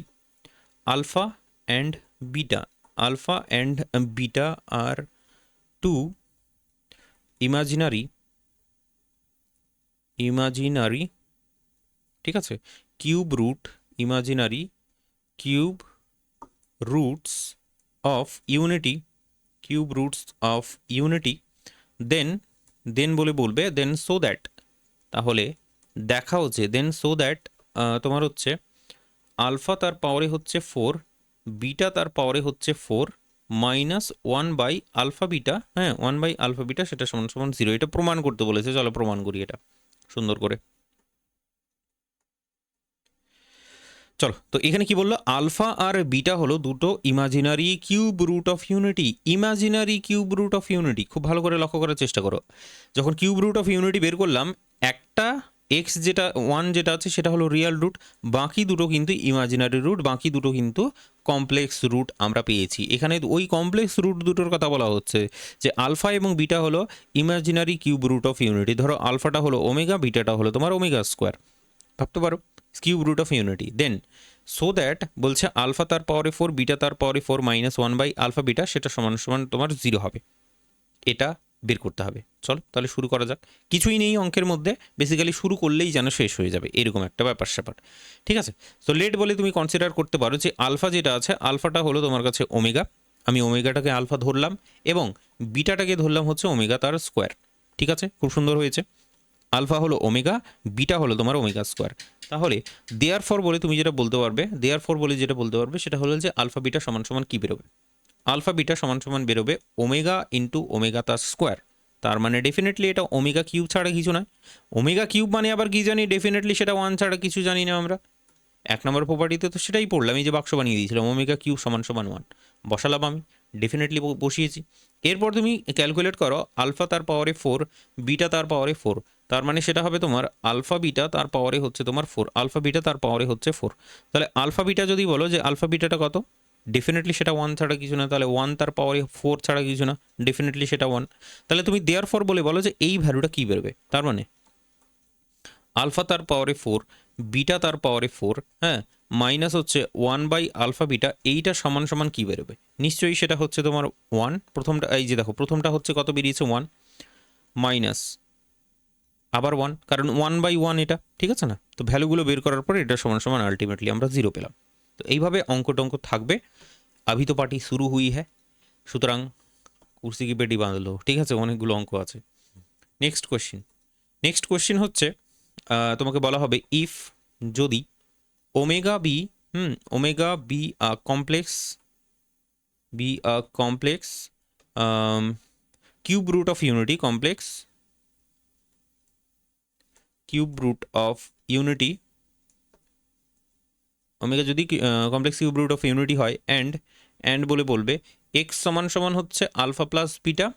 alpha and beta are two imaginary, ঠিক আছে, imaginary cube roots of unity, then বলে বলবে, দেন সো দ্যাট, তাহলে দেখাও যে, দেন সো দ্যাট তোমার হচ্ছে আলফা তার পাওয়ারে হচ্ছে 4, বিটা তার পাওয়ারে হচ্ছে 4 মাইনাস 1/α β, হ্যাঁ 1/α β সেটা সমান সমান 0। এটা প্রমাণ করতে বলেছে, চলো প্রমাণ করি এটা সুন্দর করে। চলো, তো এখানে কি বললো, আলফা আর বিটা হলো দুটো imaginary cube root of unity. খুব ভালো করে লক্ষ্য করার চেষ্টা করো। যখন কিউব রুট অফ ইউনিটি বের করলাম, একটা এক্স যেটা 1 যেটা আছে সেটা হলো রিয়েল রুট, বাকি দুটো কিন্তু ইমাজিনারি রুট, বাকি দুটো কিন্তু কমপ্লেক্স রুট আমরা পেয়েছি। এখানে ওই কমপ্লেক্স রুট দুটোর কথা বলা হচ্ছে, যে আলফা এবং বিটা হলো imaginary cube root of unity. ধরো আলফাটা হলো ওমেগা, বিটাটা হলো তোমার ওমেগা স্কোয়ার, ভাবতে পারো, cube root of unity. Then so that বলছে আলফা তার পাওয়ারে 4, বিটা তার পাওয়ারে 4 মাইনাস 1/α β সেটা সমান সমান তোমার 0 হবে। এটা বের করতে হবে। চলো তাহলে শুরু করা যাক। কিছুই নেই অঙ্কের মধ্যে, বেসিক্যালি শুরু করলেই যেন শেষ হয়ে যাবে এরকম একটা ব্যাপার স্যাপার। ঠিক আছে, তো লেট বলে তুমি কনসিডার করতে পারো যে আলফা যেটা আছে, আলফাটা হলো তোমার কাছে ওমেগা, আমি ওমেগাটাকে আলফা ধরলাম এবং বিটাটাকে ধরলাম হচ্ছে ওমেগা তার স্কোয়ার। ঠিক আছে, খুব সুন্দর হয়েছে। আলফা হলো ওমেগা, বিটা হলো তোমার ওমেগা স্কোয়ার। তাহলে দেয়ার ফর বলে তুমি যেটা বলতে পারবে, সেটা হলো যে আলফা বিটা সমান সমান কী বেরোবে, আলফা বিটা সমান সমান বেরোবে ওমেগা ইন্টু ওমেগা তার স্কোয়ার। তার মানে ডেফিনেটলি এটা ওমেগা কিউব ছাড়া কিছু নয়। ওমেগা কিউব মানে আবার কি জানি, ডেফিনেটলি সেটা 1 ছাড়া কিছু জানি না আমরা। 1 নম্বর প্রপার্টিতে তো সেটাই পড়লাম, এই যে বাক্স বানিয়ে দিয়েছিলাম, ওমেগা কিউব সমান সমান 1 বসালাম আমি, ডেফিনেটলি বসিয়েছি। এরপর তুমি ক্যালকুলেট করো, আলফা তার পাওয়ারে 4, বিটা তার পাওয়ারে 4, তার মানে সেটা হবে তোমার আলফা বিটা তার পাওয়ারে হচ্ছে তোমার 4, আলফা বিটা তার পাওয়ারে হচ্ছে 4। তাহলে আলফা বিটা যদি বলো যে আলফা বিটাটা কত, ডেফিনেটলি সেটা 1 ছাড়া কিছু না। তাহলে 1 তার পাওয়ারে 4 ছাড়া কিছু না, ডেফিনেটলি সেটা 1। তাহলে তুমি দেয়ার ফর বলে বলো যে এই ভ্যালুটা কী বেরোবে, তার মানে আলফা তার পাওয়ারে 4, বিটা তার পাওয়ারে 4, হ্যাঁ মাইনাস হচ্ছে 1/α β, এইটা সমান সমান কী বেরোবে, নিশ্চয়ই সেটা হচ্ছে তোমার 1। প্রথমটা এই যে দেখো, প্রথমটা হচ্ছে কত বেরিয়েছে 1, মাইনাস আবার 1, কারণ 1/1 এটা, ঠিক আছে না। তো ভ্যালুগুলো বের করার পরে এটা সমান সমান আলটিমেটলি আমরা 0 পেলাম। তো এইভাবে অঙ্ক টঙ্ক থাকবে। আভি তো পার্টি শুরু হুই হ্যাঁ, সুতরাং কুর্সি কি পেটি বাঁধ লো। ঠিক আছে, অনেকগুলো অঙ্ক আছে। নেক্সট কোয়েশ্চেন হচ্ছে, তোমাকে বলা হবে ইফ যদি omega be, omega be complex cube root of unity, omega যদি complex cube root of unity হয়, অ্যান্ড বলে বলবে এক্স সমান সমান হচ্ছে আলফা প্লাস বিটা,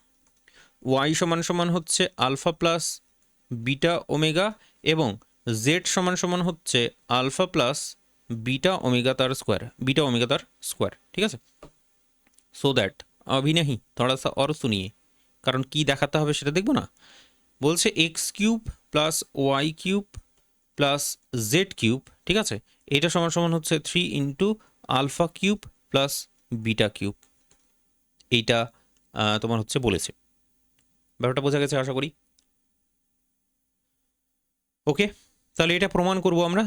ওয়াই সমান সমান হচ্ছে আলফা প্লাস বিটা ওমেগা, এবং জেড সমান সমান হচ্ছে আলফা প্লাস বিটা ওমেগা তার স্কোয়ার। ঠিক আছে, সো দ্যাট अभी नहीं थोड़ा सा और सुनिए, কারণ কি দেখাতে হবে সেটা দেখবো না। বলছে x cube plus y cube plus z cube, ঠিক আছে, এটা সমান সমান হচ্ছে 3 into alpha cube plus beta cube. এইটা তোমার হচ্ছে বলেছে। ব্যাপারটা বোঝা গেছে আশা করি। ওকে, তাহলে এটা প্রমাণ করব আমরা,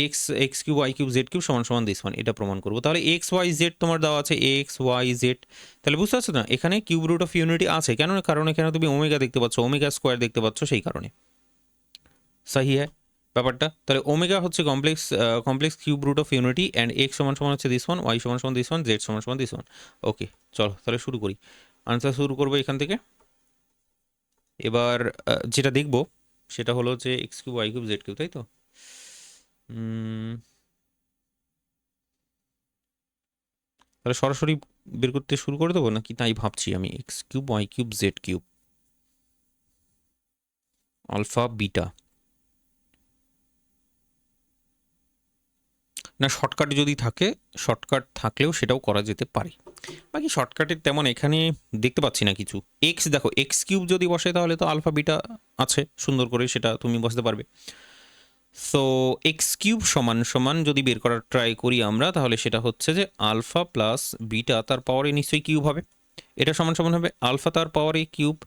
x cube y cube z cube সমান সমান দিস ওয়ান, এটা প্রমাণ করব। তাহলে এক্স ওয়াই জেড তোমার দেওয়া আছে, এক্স ওয়াই জেড, তাহলে বুঝতে পারছো না, এখানে কিউব রুট অফ ইউনিটি আছে কেন, কারণ এখানে তুমি ওমেগা দেখতে পাচ্ছ, ওমেগা স্কোয়ার দেখতে পাচ্ছ, সেই কারণে সহি হ্যাঁ ব্যাপারটা। তাহলে ওমেগা হচ্ছে complex cube root of unity, and x সমান সমান হচ্ছে দিস ওয়ান, ওয়াই সমান সমান দিস ওয়ান, জেড সমান সমান দিস ওয়ান। ওকে, চলো তাহলে শুরু করি। আনসার শুরু করবো এখান থেকে। এবার যেটা দেখবো সেটা হলো যে x cube y cube z cube, তাই তো। তাহলে সরাসরি বের করতে শুরু করে দেবো নাকি তাই ভাবছি আমি। X cube y cube z cube alpha beta, না শর্টকাট যদি থাকে, শর্টকাট থাকলেও সেটাও করা যেতে পারে। বাকি শর্টকাটের তেমন এখানে দেখতে পাচ্ছি না কিছু। এক্স দেখো, এক্স কিউব যদি বসে তাহলে তো আলফা বিটা আছে, সুন্দর করে সেটা তুমি বসাতে পারবে। সো এক্স কিউব সমান সমান যদি বের করার ট্রাই করি আমরা, তাহলে সেটা হচ্ছে যে আলফা প্লাস বিটা তার পাওয়ারে নিশ্চয়ই কিউব হবে। এটা সমান সমান হবে আলফা তার পাওয়ারে কিউব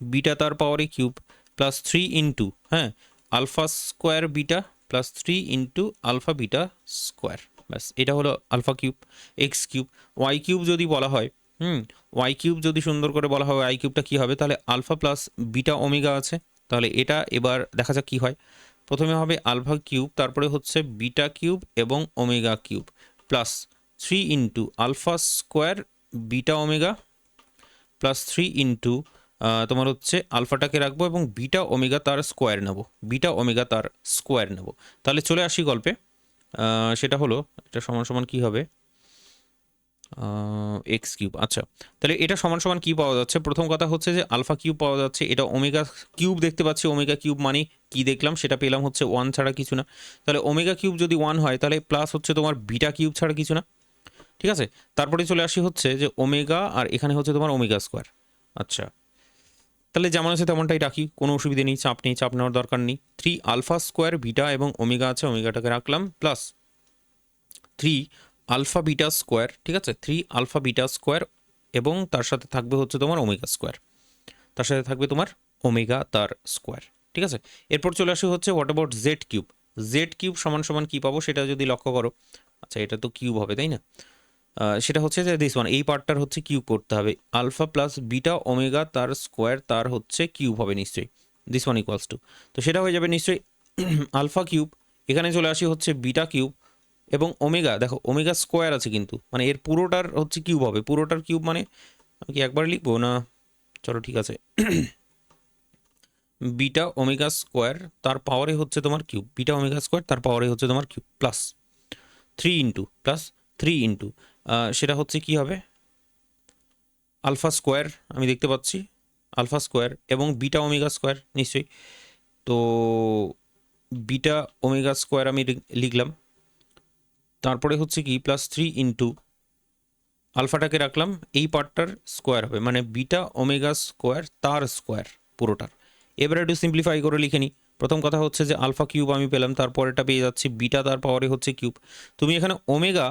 বিটা তার পাওয়ারে কিউব প্লাস 3 ইন্টু, হ্যাঁ, alpha square beta plus 3 into alpha beta square. ব্যাস, এটা হলো alpha cube. X cube y cube যদি বলা হয়, ওয়াই কিউব যদি সুন্দর করে বলা হয়, ওয়াই কিউবটা কী হবে, তাহলে আলফা প্লাস বিটা ওমেগা আছে। তাহলে এটা এবার দেখা যাক কী হয়। প্রথমে হবে আলফা কিউব, তারপরে হচ্ছে বিটা কিউব এবং omega cube plus 3 into alpha square beta omega plus 3 into তোমার হচ্ছে আলফাটাকে রাখবো এবং বিটা ওমেগা তার স্কোয়ার নেব, বিটা ওমেগা তার স্কোয়ার নেব। তাহলে চলে আসি গল্পে। সেটা হলো, এটা সমান সমান কী হবে, এক্স কিউব। আচ্ছা, তাহলে এটা সমান সমান কী পাওয়া যাচ্ছে? প্রথম কথা হচ্ছে যে আলফা কিউব পাওয়া যাচ্ছে, এটা ওমেগা কিউব দেখতে পাচ্ছি। ওমেগা কিউব মানে কি দেখলাম, সেটা পেলাম হচ্ছে 1 ছাড়া কিছু না। তাহলে ওমেগা কিউব যদি 1 হয় তাহলে প্লাস হচ্ছে তোমার বিটা কিউব ছাড়া কিছু না, ঠিক আছে। তারপরে চলে আসি হচ্ছে যে ওমেগা, আর এখানে হচ্ছে তোমার ওমেগা স্কোয়ার। আচ্ছা, তাহলে যেমন আছে তেমনটাই রাখি, কোনো অসুবিধে নেই, চাপ নেই, চাপ নেওয়ার দরকার নেই। 3 আলফা স্কোয়ার বিটা এবং ওমেগা আছে, ওমেগাটাকে রাখলাম, প্লাস 3 আলফা বিটা স্কোয়ার, ঠিক আছে, 3 আলফা বিটা স্কোয়ার এবং তার সাথে থাকবে হচ্ছে তোমার ওমেগা স্কোয়ার, তার সাথে থাকবে তোমার ওমেগা তার স্কোয়ার, ঠিক আছে। এরপর চলে আসি হচ্ছে what about Z cube. Z cube সমান সমান কী পাবো সেটা যদি লক্ষ্য করো, আচ্ছা এটা তো কিউব হবে তাই না, সেটা হচ্ছে যে দিস ওয়ান, এই পার্টটার হচ্ছে কিউব করতে হবে। আলফা প্লাস বিটা ওমেগা তার স্কোয়ার তার হচ্ছে কিউব হবে নিশ্চয়ই, দিস ওয়ান ইকুয়ালস টু, তো সেটা হয়ে যাবে নিশ্চয়ই আলফা কিউব। এখানে চলে আসি হচ্ছে বিটা কিউব এবং ওমেগা, দেখো ওমেগা স্কোয়ার আছে কিন্তু, মানে এর পুরোটার হচ্ছে কিউব হবে, পুরোটার কিউব মানে আমি কি একবার লিখবো না, চলো ঠিক আছে বিটা ওমেগা স্কোয়ার তার পাওয়ারে হচ্ছে তোমার কিউব, বিটা ওমেগা স্কোয়ার তার পাওয়ারে হচ্ছে তোমার cube plus 3 into plus 3 into সেটা হচ্ছে কি হবে, আলফা স্কোয়ার আমি দেখতে পাচ্ছি, আলফা স্কোয়ার এবং বিটা ওমেগা স্কোয়ার নিশ্চয়ই, তো বিটা ওমেগা স্কোয়ার আমি লিখলাম, তারপরে হচ্ছে কি প্লাস 3 ইন্টু আলফাটাকে রাখলাম, এই পার্টটার স্কোয়ার হবে, মানে বিটা ওমেগা স্কোয়ার তার স্কোয়ার পুরোটার। এবারে একটু সিম্পলিফাই করে লিখে নিই। প্রথম কথা হচ্ছে যে আলফা কিউব আমি পেলাম, তারপরেটা পেয়ে যাচ্ছি বিটা তার পাওয়ারে হচ্ছে কিউব। তুমি এখানে ওমেগা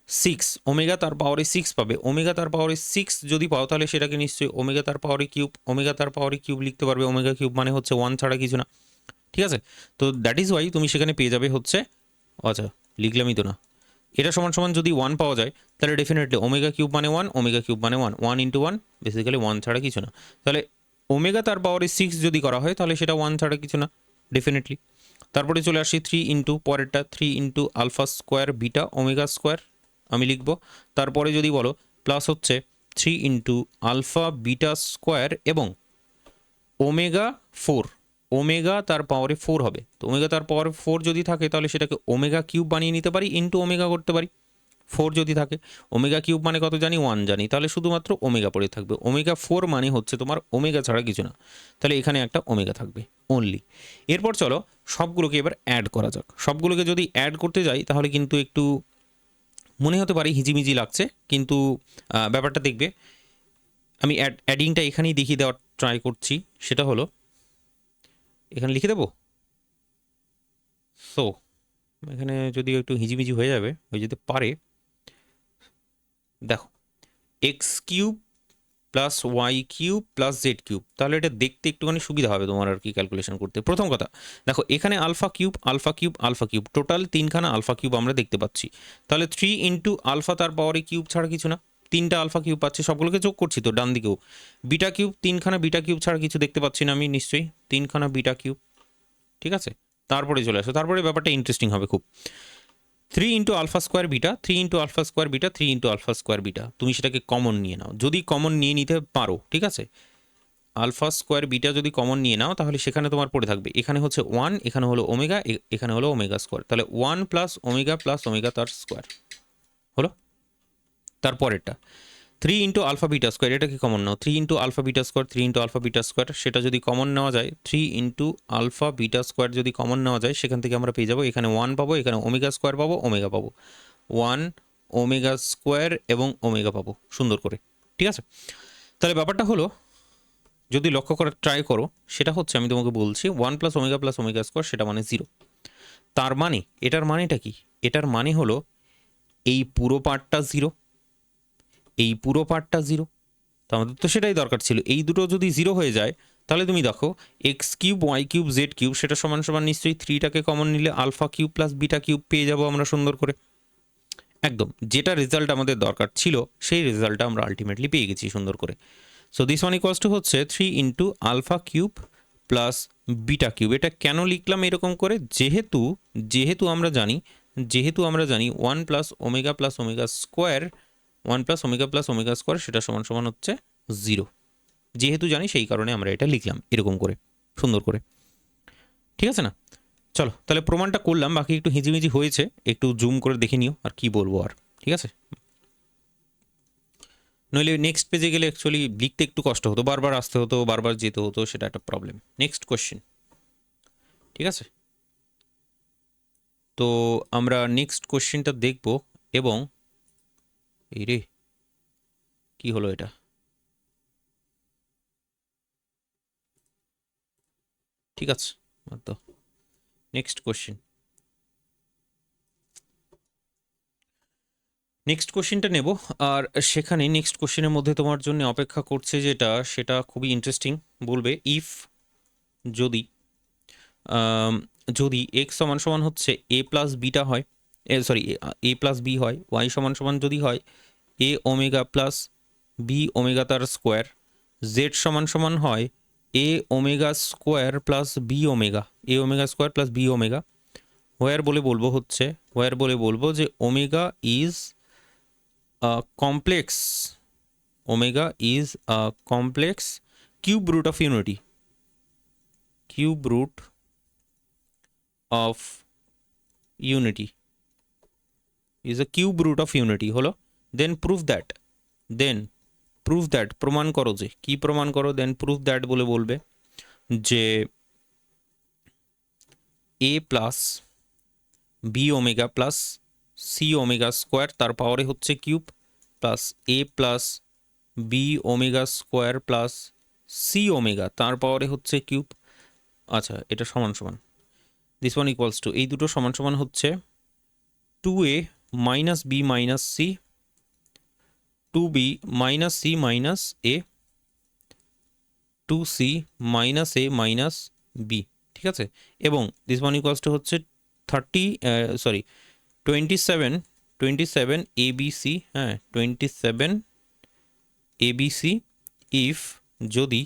6, ওমেগা তার পাওয়ারে 6 পাবে, ওমেগা তার পাওয়ারে 6 যদি পাও তাহলে সেটাকে নিশ্চয়ই ওমেগা তার পাওয়ারে কিউব, ওমেগা তার পাওয়ারে কিউব লিখতে পারবে, ওমেগা কিউব মানে হচ্ছে 1 ছাড়া কিছু না, ঠিক আছে। তো দ্যাট ইজ ওয়াই তুমি সেখানে পেয়ে যাবে হচ্ছে, আচ্ছা লিখলামই তো না, এটা সমান সমান যদি 1 পাওয়া যায় তাহলে ডেফিনেটলি ওমেগা কিউব মানে 1, ওমেগা কিউব মানে 1, 1 ইন্টু 1 বেসিক্যালি 1 ছাড়া কিছু না। তাহলে ওমেগা তার পাওয়ারে 6 যদি করা হয় তাহলে সেটা 1 ছাড়া কিছু না ডেফিনেটলি। তারপরে চলে আসি 3 ইন্টু পরেরটা, 3 into alpha square beta omega square আমি লিখব, তারপরে যদি বলো প্লাস হচ্ছে 3 ইন্টু আলফা বিটা স্কোয়ার এবং ওমেগা 4, ওমেগা তার পাওয়ারে 4 হবে, তো ওমেগা তার পাওয়ারে 4 যদি থাকে তাহলে সেটাকে ওমেগা কিউব বানিয়ে নিতে পারি, ইন্টু ওমেগা করতে পারি 4 যদি থাকে। ওমেগা কিউব মানে কত জানি, 1 জানি, তাহলে শুধুমাত্র ওমেগা পড়ে থাকবে, ওমেগা 4 মানে হচ্ছে তোমার ওমেগা ছাড়া কিছু না, তাহলে এখানে একটা ওমেগা থাকবে অনলি। এরপর চলো সবগুলোকে এবার অ্যাড করা যাক। সবগুলোকে যদি অ্যাড করতে যাই তাহলে কিন্তু একটু মনে হতে পারে হিজিমিজি লাগছে, কিন্তু ব্যাপারটা দেখবে আমি অ্যাডিংটা এখানেই দেখিয়ে দেওয়ার ট্রাই করছি। সেটা হলো এখানে লিখে দেবো, সো এখানে যদি একটু হিজিমিজি হয়ে যেতে পারে, দেখো x cube plus y cube plus z cube, তাহলে এটা দেখতে একটুখানি সুবিধা হবে তোমার আর কি ক্যালকুলেশন করতে। প্রথম কথা দেখো এখানে alpha cube alpha cube alpha cube, total 3খানা আলফা কিউব আমরা দেখতে পাচ্ছি, তাহলে 3 ইন্টু আলফা তার পাওয়ারে কিউব ছাড়া কিছু না, 3টা আলফা কিউব পাচ্ছি, সবগুলোকে যোগ করছি তো ডান দিকেও। বিটা কিউব 3খানা বিটা কিউব ছাড়া কিছু দেখতে পাচ্ছি না আমি নিশ্চয়ই, 3খানা বিটা কিউব, ঠিক আছে। তারপরে চলে আসো, তারপরে ব্যাপারটা ইন্টারেস্টিং হবে খুব। 3 into alpha square beta, 3 into alpha square beta, 3 into alpha square beta, তুমি সেটাকে কমন নিয়ে নাও যদি কমন নিয়ে নিতে পারো, ঠিক আছে। আলফা স্কোয়ার বিটা যদি কমন নিয়ে নাও তাহলে সেখানে তোমার পড়ে থাকবে এখানে হচ্ছে 1, এখানে হলো ওমেগা, এখানে হলো ওমেগা স্কোয়ার, তাহলে 1 প্লাস ওমেগা তার স্কোয়ার হলো। তারপরেরটা 3 ইন্টু আলফা বিটা স্কোয়ার, এটা কি কমন নাও, 3 into alpha beta square, 3 into alpha beta square, সেটা যদি কমন নেওয়া যায় 3 ইন্টু আলফা বিটা স্কোয়ার যদি কমন নেওয়া যায় সেখান থেকে আমরা পেয়ে যাবো এখানে 1 পাবো, এখানে ওমেগা স্কোয়ার পাবো, ওমেগা পাবো, 1 ওমেগা স্কোয়ার এবং ওমেগা পাবো সুন্দর করে। ঠিক আছে, তাহলে ব্যাপারটা হলো যদি লক্ষ্য করার ট্রাই করো সেটা হচ্ছে আমি তোমাকে বলছি 1 প্লাস ওমেগা স্কোয়ার সেটা মানে 0। তার মানে এটার মানেটা কি, এটার মানে হলো এই পুরো পার্টটা 0, এই পুরো পার্টটা 0। তো আমাদের তো সেটাই দরকার ছিল, এই দুটো যদি 0 হয়ে যায় তাহলে তুমি দেখো x cube y cube z cube সেটা সমান সমান নিশ্চয়ই 3টাকে কমন নিলে alpha cube plus beta cube পেয়ে যাবো আমরা সুন্দর করে। একদম যেটা রেজাল্ট আমাদের দরকার ছিল সেই রেজাল্টটা আমরা আলটিমেটলি পেয়ে গেছি সুন্দর করে। So this one equals to হচ্ছে 3 into alpha cube plus beta cube. এটা কেন লিখলাম এরকম করে, যেহেতু যেহেতু আমরা জানি 1 plus omega square, 1 plus omega square সেটা সমান সমান হচ্ছে 0, যেহেতু জানি সেই কারণে আমরা এটা লিখলাম এরকম করে সুন্দর করে। ঠিক আছে না, চলো তাহলে প্রমাণটা করলাম, বাকি একটু হিজিমিজি হয়েছে, একটু জুম করে দেখে নিও আর কি বলবো আর। ঠিক আছে, নইলে নেক্সট পেজে গেলে অ্যাকচুয়ালি লিখতে একটু কষ্ট হতো, বারবার আসতে হতো, বারবার যেতে হতো, সেটা একটা প্রবলেম। Next question. ঠিক আছে, তো আমরা নেক্সট কোশ্চেনটা দেখব এবং এই রে কি হলো এটা, ঠিক আছে তো নেক্সট কোশ্চেন, নেক্সট কোশ্চেনটা নেব। আর সেখানে নেক্সট কোশ্চেনের মধ্যে তোমার জন্য অপেক্ষা করছে যেটা, সেটা খুবই ইন্টারেস্টিং। বলবে ইফ যদি যদি এক্স সমান সমান হচ্ছে এ প্লাস বিটা হয়, সরি এ প্লাস বি হয়, ওয়াই সমান সমান যদি হয় a omega plus b omega তার স্কোয়ার, জেড সমান সমান হয় a omega square plus b omega, a omega square plus b omega, where বলে বলবো হচ্ছে, হোয়ার বলে বলবো যে omega is complex, omega is complex cube root of unity, cube root of unity is a cube root of unity হলো। then prove that, then prove that প্রমাণ করো, যে কি প্রমাণ করো, then prove that বলে বলবে যে a plus b omega plus c omega square তার পাওয়ারে হচ্ছে cube plus a plus b omega square plus c omega তার পাওয়ারে হচ্ছে কিউব। আচ্ছা এটা সমান সমান দিস ওয়ান ইকুয়ালস টু, এই দুটো সমান সমান হচ্ছে 2a minus b minus c, 2b minus c minus a, 2c minus a minus b. ঠিক আছে, এবং দিস ওয়ান ইকুয়ালস টু হচ্ছে 27 এ বি সি, হ্যাঁ 27 এ বি সি ইফ যদি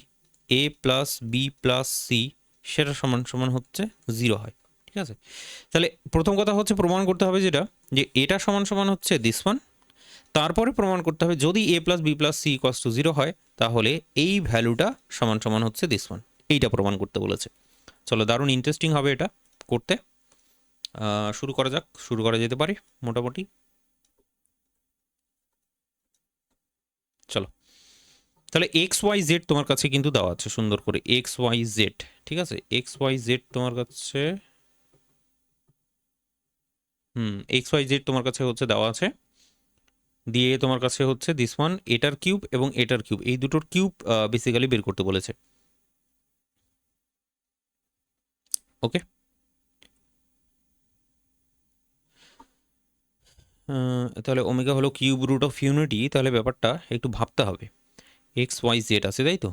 a plus b plus C সেটা সমান সমান হচ্ছে 0 হয়। ঠিক আছে, তাহলে প্রথম কথা হচ্ছে প্রমাণ করতে হবে যেটা, যে এটা সমান সমান হচ্ছে দিস ওয়ান, তারপরে প্রমাণ করতে হবে যদি a plus b plus c equals to 0 হয় তাহলে এই ভ্যালুটা সমান সমান হচ্ছে দিস ওয়ান, এইটা প্রমাণ করতে বলেছে। চলো দারুণ ইন্টারেস্টিং হবে এটা করতে, শুরু করা যাক, শুরু করা যেতে পারে মোটামুটি। চলো তাহলে এক্স ওয়াই জেড তোমার কাছে কিন্তু দেওয়া আছে সুন্দর করে, এক্স ওয়াই জেড। ঠিক আছে, এক্স ওয়াই জেড তোমার কাছে, এক্স ওয়াই জেড তোমার কাছে হচ্ছে দেওয়া আছে, দিয়ে তোমার কাছে হচ্ছে দিস ওয়ান এটার কিউব এবং এটার কিউব, এই দুটোর কিউব বেসিক্যালি বের করতে বলেছে। ওকে, তাহলে ওমেগা হলো কিউব রুট অফ ইউনিটি, তাহলে ব্যাপারটা একটু ভাবতে হবে, এক্স ওয়াই জেড আছে তাই তো,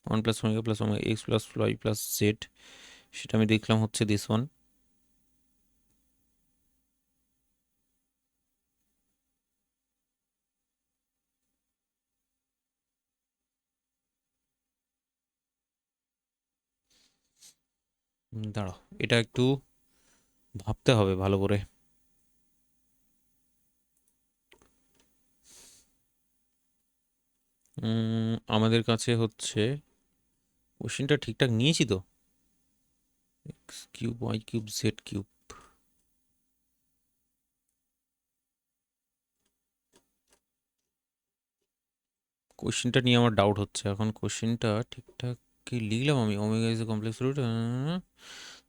1 plus omega x plus y plus z, সেটা আমি দেখলাম হচ্ছে দিস ওয়ান, দাঁড়াও এটা একটু ভাবতে হবে ভালো করে। আমাদের কাছে হচ্ছে কোশ্চেনটা ঠিকঠাক নিয়েছি তো, x cube y cube z cube. কোশ্চেনটা নিয়ে আমার ডাউট হচ্ছে এখন। কোশ্চেনটা ঠিকঠাক কি লিখলাম আমি? Omega is a complex root,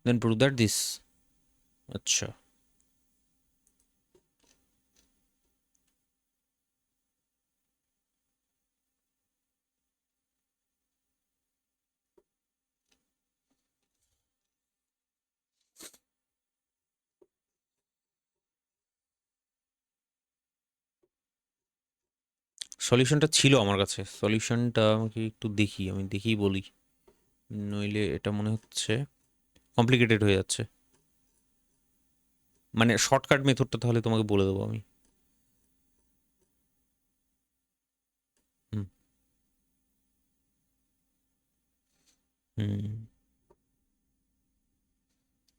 then prove that this. আচ্ছা, সলিউশনটা ছিল আমার কাছে। সলিউশনটা আমাকে একটু দেখি, আমি দেখেই বলি, নইলে এটা মনে হচ্ছে কমপ্লিকেটেড হয়ে যাচ্ছে। মানে শর্টকাট মেথডটা তাহলে তোমাকে বলে দেবো আমি। হুম হুম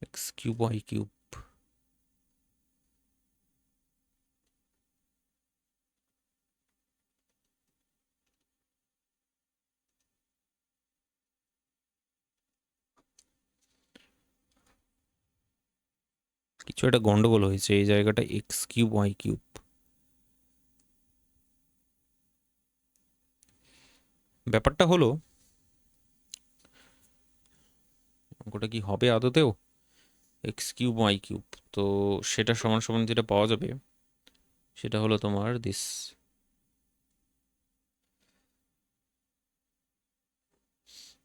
এক্স কিউব ওয়াই কিউব। কিছু একটা গন্ডগোল হয়েছে এই জায়গাটা, এক্স কিউব ওয়াই কিউব। ব্যাপারটা হলো, অঙ্কটা কি হবে আদতেও এক্স কিউব ওয়াই কিউব? তো সেটা সমান সমান যেটা পাওয়া যাবে সেটা হলো তোমার দিস।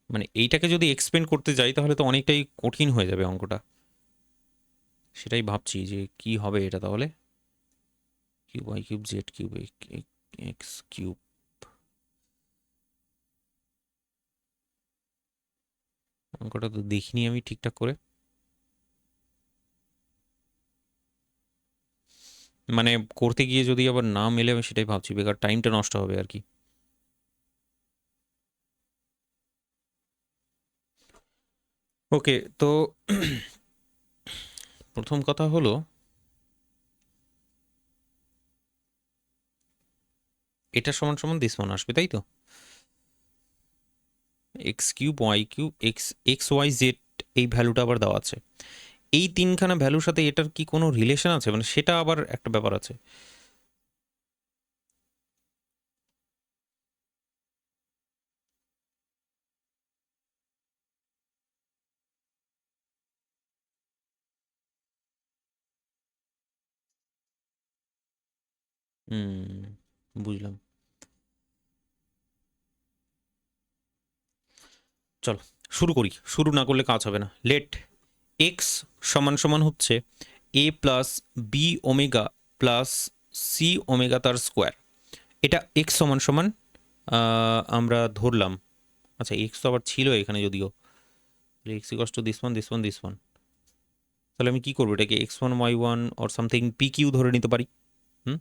মানে এইটাকে যদি এক্সপ্লেন করতে যাই তাহলে তো অনেকটাই কঠিন হয়ে যাবে অঙ্কটা। সেটাই ভাবছি যে কি হবে এটা তাহলে। Cube y cube z cube x cube. অঙ্কটা তো দেখিনি আমি ঠিকঠাক করে। মানে করতে গিয়ে যদি আবার না মেলে আমি সেটাই ভাবছি, বেকার টাইমটা নষ্ট হবে আর কি। ওকে, তো প্রথম কথা হলো এটা সমান সমান দিস মান আসবে, তাই তো? X cube y cube x x y z, এই ভ্যালুটা আবার দেওয়া আছে। এই তিনখানা ভ্যালুর সাথে এটার কি কোনো রিলেশন আছে? মানে সেটা আবার একটা ব্যাপার আছে। হুম, বুঝলাম। চলো শুরু করি, শুরু না করলে কাজ হবে না। লেট এক্স সমান সমান হচ্ছে a plus b omega plus c omega তার স্কোয়ার। এটা এক্স সমান সমান আমরা ধরলাম। আচ্ছা, এক্স তো আবার ছিল এখানে যদিও, x x to this one this one this one. তাহলে আমি কি করবো, এটাকে x one y one or something p q ধরে নিতে পারি। হুম,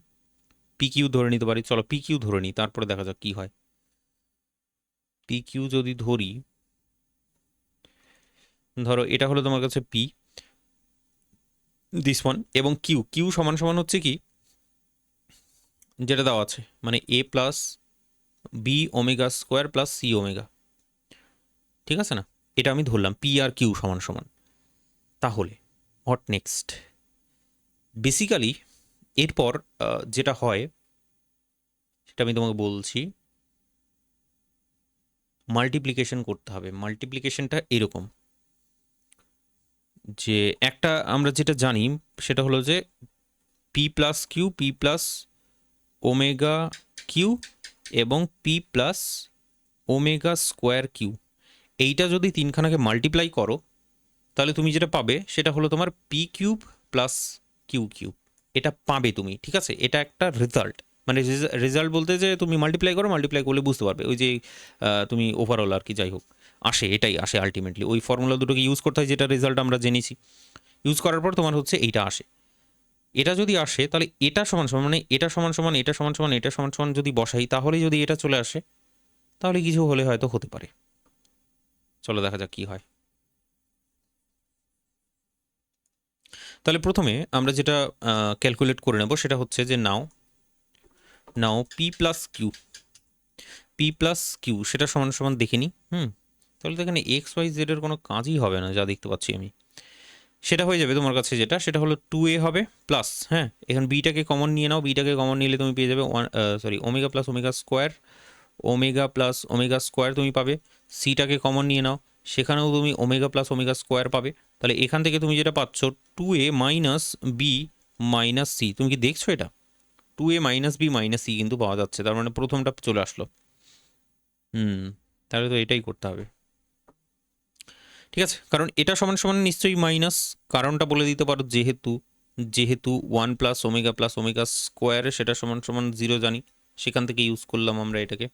পি কিউ ধরে নিতে পারি। চলো পি কিউ ধরে নিই, তারপরে দেখা যাক কি হয়। পি কিউ যদি ধরি, ধরো এটা হলো তোমার কাছে পি, দিস ওয়ান, এবং কিউ কিউ সমান সমান হচ্ছে কি যেটা দেওয়া আছে, মানে a plus b omega square plus c omega. ঠিক আছে না? এটা আমি ধরলাম পি আর কিউ সমান সমান। তাহলে হোয়াট নেক্সট? বেসিক্যালি এরপর যেটা হয় সেটা আমি তোমাকে বলছি। মাল্টিপ্লিকেশন করতে হবে। মাল্টিপ্লিকেশনটা এরকম যে একটা আমরা যেটা জানি সেটা হলো যে p plus q, p plus omega q এবং p plus omega square q, এইটা যদি তিনখানাকে মাল্টিপ্লাই করো তাহলে তুমি যেটা পাবে সেটা হলো তোমার p cube plus q cube. এটা পাবে তুমি, ঠিক আছে? এটা একটা রেজাল্ট। মানে রেজাল্ট বলতে যে তুমি মাল্টিপ্লাই করো, মাল্টিপ্লাই করলে বুঝতে পারবে ওই যে তুমি ওভারঅল আর কি যাই হোক আসে, এটাই আসে আলটিমেটলি। ওই ফর্মুলা দুটোকে ইউজ করতে হয়, যেটা রেজাল্ট আমরা জেনেছি। ইউজ করার পর তোমার হচ্ছে এইটা আসে। এটা যদি আসে তাহলে এটা সমান সমান, মানে এটা সমান সমান এটা সমান সমান এটা সমান সমান যদি বসাই তাহলে যদি এটা চলে আসে তাহলে কিছু হলে হয়তো হতে পারে। চলো দেখা যাক কি হয়। তাহলে প্রথমে আমরা যেটা ক্যালকুলেট করে নেব সেটা হচ্ছে যে now now p plus q. P p plus q সেটা সমান সমান দেখে নিই। তাহলে তো এখানে এক্স ওয়াই জেডের কোনো কাজই হবে না যা দেখতে পাচ্ছি আমি। সেটা হয়ে যাবে তোমার কাছে যেটা, সেটা হলো 2a হবে প্লাস, হ্যাঁ এখন বিটাকে কমন নিয়ে নাও, বিটাকে কমন নিলে তুমি পেয়ে যাবে omega plus omega square, omega plus omega square তুমি পাবে। সিটাকে কমন নিয়ে নাও, সেখানেও তুমি ওমেগা প্লাস ওমেগা স্কোয়ার পাবে। তাহলে এখান থেকে তুমি যেটা পাচ্ছ 2a minus b minus C. তুমি কি দেখছো এটা? 2a minus b minus C কিন্তু পাওয়া যাচ্ছে, তার মানে প্রথমটা চলে আসলো। তাহলে তো এটাই করতে হবে, ঠিক আছে, কারণ এটা সমান সমান নিশ্চয়ই মাইনাস, কারণটা বলে দিতে পারো, যেহেতু যেহেতু 1 প্লাস ওমেগা স্কোয়ারে সেটা সমান সমান 0 জানি, সেখান থেকে ইউজ করলাম আমরা এটাকে।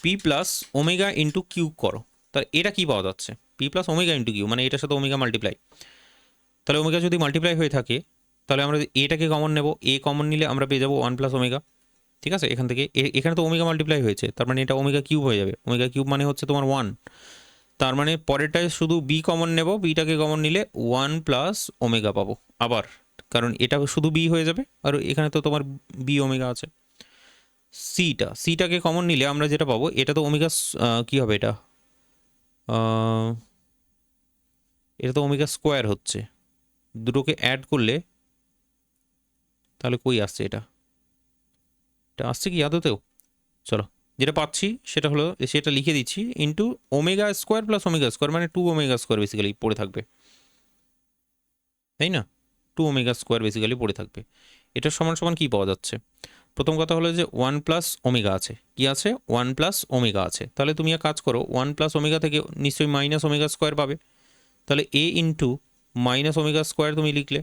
P plus omega into q করো, তাহলে এটা কি পাওয়া যাচ্ছে? P plus omega into q মানে এটার সাথে ওমেগা মাল্টিপ্লাই। তাহলে ওমেগা যদি মাল্টিপ্লাই হয়ে থাকে তাহলে আমরা এটাকে কমন নেব, এ কমন নিলে আমরা পেয়ে যাবো 1 প্লাস ওমেগা, ঠিক আছে। এখান থেকে এখানে তো ওমেগা মাল্টিপ্লাই হয়েছে, তার মানে এটা ওমেগা কিউব হয়ে যাবে। ওমেগা কিউব মানে হচ্ছে তোমার 1, তার মানে পরেরটায় শুধু বি কমন নেব, বিটাকে কমন নিলে 1 প্লাস ওমেগা পাবো আবার, কারণ এটা শুধু বি হয়ে যাবে আর এখানে তো তোমার বি ওমেগা আছে। সিটাকে কমন নিলে আমরা যেটা পাবো, এটা তো ওমেগা কি হবে, এটা তো ওমেগা স্কোয়ার হচ্ছে, দুটোকে অ্যাড করলে তাহলে কই আসছে এটা, এটা আসছে কি আদতেও? চলো যেটা পাচ্ছি সেটা হলো, সেটা লিখে দিচ্ছি, into omega square plus omega square মানে 2 ওমেগা স্কোয়ার বেসিক্যালি পড়ে থাকবে, তাই না? 2 ওমেগা স্কোয়ার বেসিক্যালি পড়ে থাকবে। এটা সমান সমান কী পাওয়া যাচ্ছে? প্রথম কথা হলো যে 1 প্লাস ওমেগা আছে, কি আছে? 1 প্লাস ওমেগা আছে। তাহলে তুমি এক কাজ করো, 1 প্লাস ওমেগা থেকে নিশ্চয়ই মাইনাস ওমেগা স্কোয়ার পাবে, তাহলে a into minus omega square তুমি লিখলে,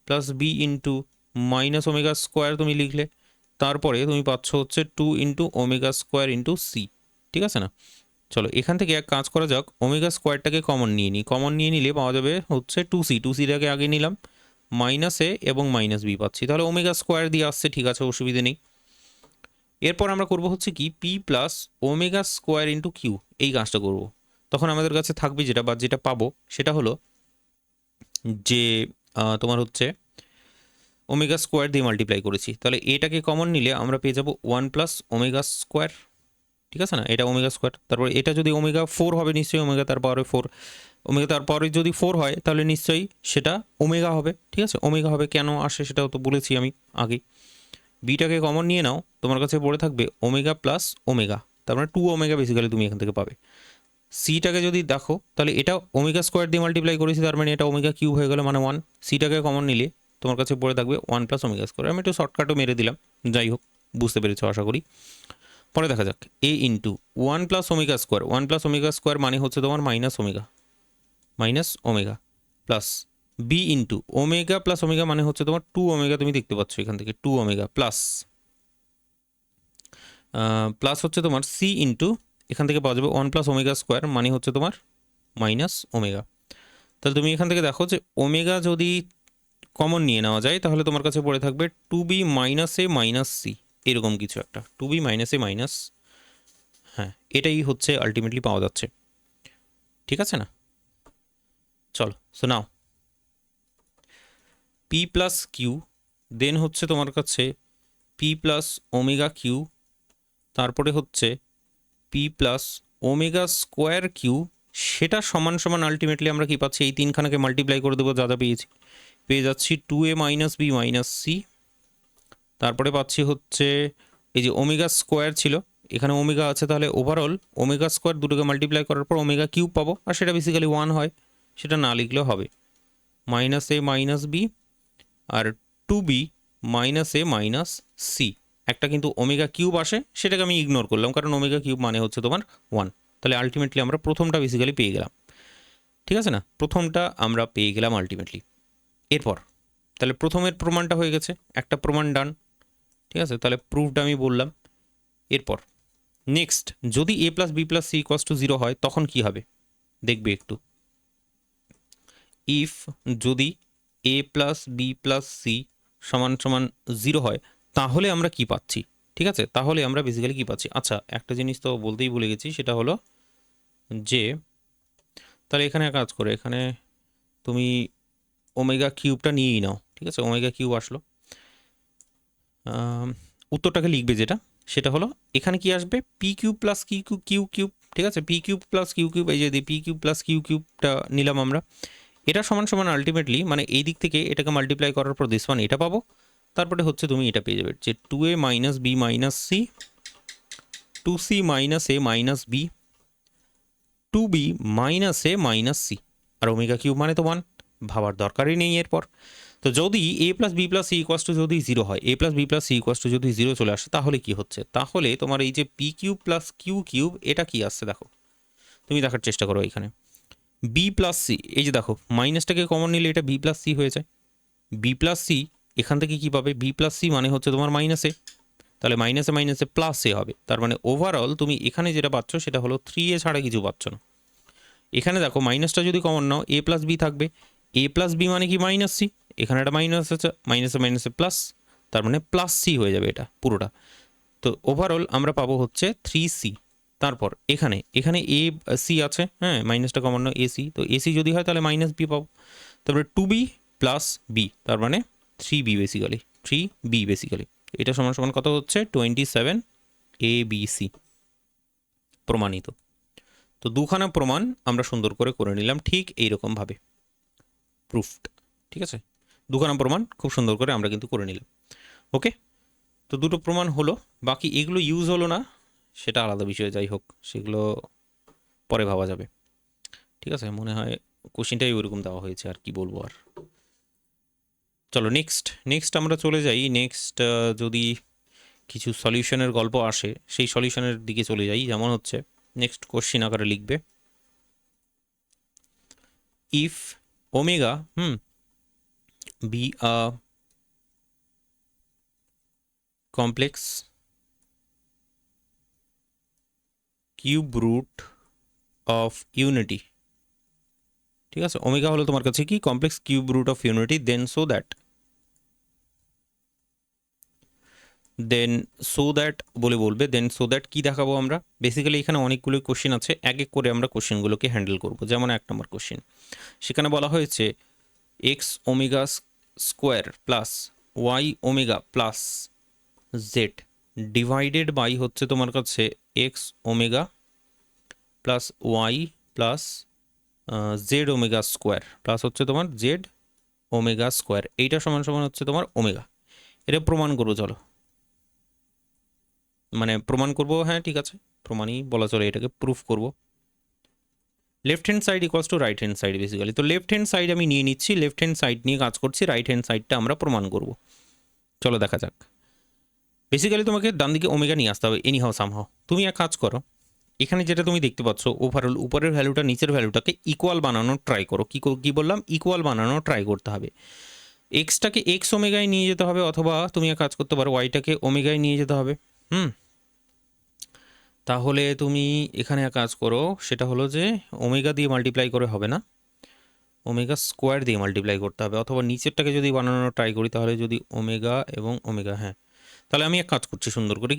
plus b into minus omega square তুমি লিখলে, তারপরে তুমি পাচ্ছ হচ্ছে 2 into omega square into c, ঠিক আছে না? চলো এখান থেকে এক কাজ করা যাক, ওমেগা স্কোয়ারটাকে কমন নিয়ে নিই, কমন নিয়ে নিলে পাওয়া যাবে হচ্ছে 2c, 2cটাকে আগে নিলাম, মাইনাস এ এবং মাইনাস বি পাচ্ছি, তাহলে ওমেগা স্কোয়ার দিয়ে আসছে, ঠিক আছে, অসুবিধে নেই। এরপর আমরা করব হচ্ছে কি, p plus omega square into q, এই কাজটা করব। তখন আমাদের কাছে থাকবে যেটা, বা যেটা পাবো সেটা হলো যে তোমার হচ্ছে ওমেগা স্কোয়ার দিয়ে মাল্টিপ্লাই করেছি, তাহলে এটাকে কমন নিলে আমরা পেয়ে যাব 1 প্লাস ওমেগা স্কোয়ার, ঠিক আছে না, এটা ওমেগা স্কোয়ার। তারপর এটা যদি ওমেগা 4 হবে নিশ্চয়ই ওমেগা তার পাওয়ারে 4, ওমেগা তারপরে যদি 4 হয় তাহলে নিশ্চয়ই সেটা ওমেগা হবে, ঠিক আছে। ওমেগা হবে, কেন আসে সেটাও তো বলেছি আমি আগেই। বিটাকে কমন নিয়ে নাও, তোমার কাছে পড়ে থাকবে ওমেগা প্লাস ওমেগা, তার মানে 2 ওমেগা বেসিক্যালি তুমি এখান থেকে পাবে। সিটাকে যদি দেখো তাহলে এটা ওমেগা স্কোয়ার দিয়ে মাল্টিপ্লাই করেছি, তার মানে এটা ওমেগা কিউব হয়ে গেল, মানে 1। সিটাকে কমন নিলে তোমার কাছে পড়ে থাকবে 1 প্লাস ওমেগা স্কোয়ার। আমি একটু শর্টকাটও মেরে দিলাম, যাই হোক বুঝতে পেরেছো আশা করি। পরে দেখা যাক, a into 1 plus omega square, 1 plus omega square মানে হচ্ছে তোমার minus omega plus b into omega plus omega মানে হচ্ছে তোমার 2 ওমেগা, তুমি দেখতে পাচ্ছ এখান থেকে 2 ওমেগা প্লাস প্লাস হচ্ছে তোমার সি ইন্টু, এখান থেকে পাওয়া যাবে 1 প্লাস ওমেগা স্কোয়ার মানে হচ্ছে তোমার মাইনাস ওমেগা। তাহলে তুমি এখান থেকে দেখো যে ওমেগা যদি কমন নিয়ে নেওয়া যায় তাহলে তোমার কাছে পড়ে থাকবে 2b minus a minus C, এরকম কিছু একটা, 2b মাইনাস এ মাইনাস, হ্যাঁ এটাই হচ্ছে আলটিমেটলি পাওয়া যাচ্ছে, ঠিক আছে না? চলো so now p plus q, then হচ্ছে তোমার কাছে পি প্লাস ওমেগা কিউ, তারপরে হচ্ছে p plus omega square q, সেটা সমান সমান আলটিমেটলি আমরা কি পাচ্ছি, এই তিনখানাকে মাল্টিপ্লাই করে দেবো, যা যা পেয়ে যাচ্ছি 2a minus b minus C, তারপরে পাচ্ছি হচ্ছে এই যে ওমেগা স্কোয়ার ছিল, এখানে ওমেগা আছে, তাহলে ওভারঅল ওমেগা স্কোয়ার দুটোকে মাল্টিপ্লাই করার পর ওমেগা কিউব পাবো, আর সেটা বেসিক্যালি 1 হয়, সেটা না লিখলেও হবে, minus a minus B R 2b minus a minus C. একটা কিন্তু ওমেগা কিউব আসে, সেটাকে আমি ইগনোর করলাম কারণ ওমেগা কিউব মানে হচ্ছে তোমার 1। তাহলে আলটিমেটলি আমরা প্রথমটা বেসিক্যালি পেয়ে গেলাম, ঠিক আছে না, প্রথমটা আমরা পেয়ে গেলাম আলটিমেটলি। এরপর তাহলে প্রথমের প্রমাণটা হয়ে গেছে, একটা প্রমাণ ডান, ঠিক আছে, তাহলে প্রুফটা আমি বললাম। এরপর নেক্সট, যদি a plus b plus c equals to 0 হয় তখন কি হবে দেখবে একটু। ইফ যদি a plus b plus c সমান সমান 0 হয় তাহলে আমরা কি পাচ্ছি, ঠিক আছে, তাহলে আমরা বেসিক্যালি কি পাচ্ছি। আচ্ছা একটা জিনিস তো বলতেই ভুলে গেছি, সেটা হলো যে তাহলে এখানে কাজ করে, এখানে তুমি ওমেগা কিউবটা নিয়েই নাও, ঠিক আছে, ওমেগা কিউব আসলো, উত্তরটাকে লিখবে যেটা সেটা হলো এখানে কি আসবে p cube plus q cube, ঠিক আছে, p cube plus q cube, এই যে পি কিউব প্লাস কিউ কিউবটা নিলাম আমরা, এটা সমান সমান আলটিমেটলি মানে এই দিক থেকে এটাকে মাল্টিপ্লাই করার পর দিস ওয়ান এটা পাবো, তারপরে হচ্ছে তুমি এটা পেয়ে যাবে যে 2a minus b minus c, 2c minus a minus b, 2b minus a minus c, আর ওমেগা কিউব মানে তো 1, ভাবার দরকারই নেই এরপর। তো যদি a plus b plus c equals to যদি জিরো হয়, a plus b plus c equals to যদি জিরো চলে আসে, তাহলে কি হচ্ছে, তাহলে তোমার এই যে p cube plus q cube এটা কি আসছে দেখো, তুমি দেখার চেষ্টা করো এখানে বি প্লাস সি, এই যে দেখো মাইনাসটাকে কমন নিলে এটা বি প্লাস সি হয়ে যায়, বি প্লাস সি এখান থেকে কী পাবে, বি প্লাস সি মানে হচ্ছে তোমার মাইনাসে, তাহলে মাইনাসে মাইনাসে প্লাস এ হবে, তার মানে ওভারঅল তুমি এখানে যেটা পাচ্ছ সেটা হলো 3a ছাড়া কিছু পাচ্ছ না। এখানে দেখো মাইনাসটা যদি কমন নাও এ প্লাস বি থাকবে, এ প্লাস বি মানে কি মাইনাস সি, এখানে একটা মাইনাস আছে, মাইনাসে মাইনাসে প্লাস, তার মানে প্লাস সি হয়ে যাবে এটা পুরোটা। তো ওভারঅল আমরা পাবো হচ্ছে 3c, তারপর এখানে এখানে এ সি আছে, হ্যাঁ মাইনাসটা কমন নাও এসি, তো এসি যদি হয় তাহলে মাইনাস বি পাবো, তারপরে 2b প্লাস বি, তার মানে 3b বেসিক্যালি, 3b বেসিক্যালি, এটা সমান সমান কত হচ্ছে 27 ABC, প্রমাণিত। তো দুখানা প্রমাণ আমরা সুন্দর করে নিলাম ঠিক এইরকমভাবে প্রুফড, ঠিক আছে, দুখানা প্রমাণ খুব সুন্দর করে আমরা কিন্তু করে নিলাম। ওকে, তো দুটো প্রমাণ হলো, বাকি এগুলো ইউজ হলো না সেটা আলাদা বিষয়, যাই হোক সেগুলো পরে ভাবা যাবে, ঠিক আছে, মনে হয় কোশ্চেনটাই ওইরকম দেওয়া হয়েছে, আর কি বলবো আর। চলো নেক্সট আমরা চলে যাই, নেক্সট যদি কিছু সলিউশনের গল্প আসে সেই সলিউশনের দিকে চলে যাই, যেমন হচ্ছে নেক্সট কোশ্চেন আকারে লিখবে if omega be a complex cube root of unity, ঠিক আছে, ওমেগা হলো তোমার কাছে কি complex cube root of unity, then so that বলে বলবে, দেন সো দ্যাট কি দেখাবো আমরা, বেসিক্যালি এখানে অনেকগুলো কোশ্চেন আছে, এক এক করে আমরা কোশ্চেনগুলোকে হ্যান্ডেল করব। যেমন 1 নম্বর কোশ্চেন, সেখানে বলা হয়েছে x omega square plus y omega plus z divided by হচ্ছে তোমার কাছে x omega plus y plus z omega square plus হচ্ছে তোমার জেড ওমেগা স্কোয়ার, এইটা সমান সমান হচ্ছে তোমার ওমেগা। এটা প্রমাণ করবো, চলো মানে প্রমাণ করবো, হ্যাঁ ঠিক আছে প্রমাণই বলা চলে, এটাকে প্রুফ করব। Left hand side equals to right hand side basically, তো লেফট হ্যান্ড সাইড আমি নিয়ে নিচ্ছি, লেফট হ্যান্ড সাইড নিয়ে কাজ করছি, রাইট হ্যান্ড সাইডটা আমরা প্রমাণ করব। চলো দেখা যাক, বেসিক্যালি তোমাকে ডান দিকে ওমেগা নিয়ে আসতে হবে এনি হাও সামহাও। তুমি এক কাজ করো, এখানে যেটা তুমি দেখতে পাচ্ছ ওভারঅল উপরের ভ্যালুটা নিচের ভ্যালুটাকে ইকুয়াল বানানোর ট্রাই করো, কি বললাম, ইকুয়াল বানানোর ট্রাই করতে হবে। এক্সটাকে এক্স ওমেগায় নিয়ে যেতে হবে, অথবা তুমি এক কাজ করতে পারো ওয়াইটাকে ওমেগায় নিয়ে যেতে হবে। তাহলে তুমি এখানে এক কাজ করো, সেটা হলো যে ওমেগা দিয়ে মাল্টিপ্লাই করে হবে না, ওমেগা স্কোয়ার দিয়ে মাল্টিপ্লাই করতে হবে, অথবা নিচেরটাকে যদি বানানোর ট্রাই করি তাহলে যদি ওমেগা এবং ওমেগা, হ্যাঁ তাহলে আমি এক কাজ করছি সুন্দর করে,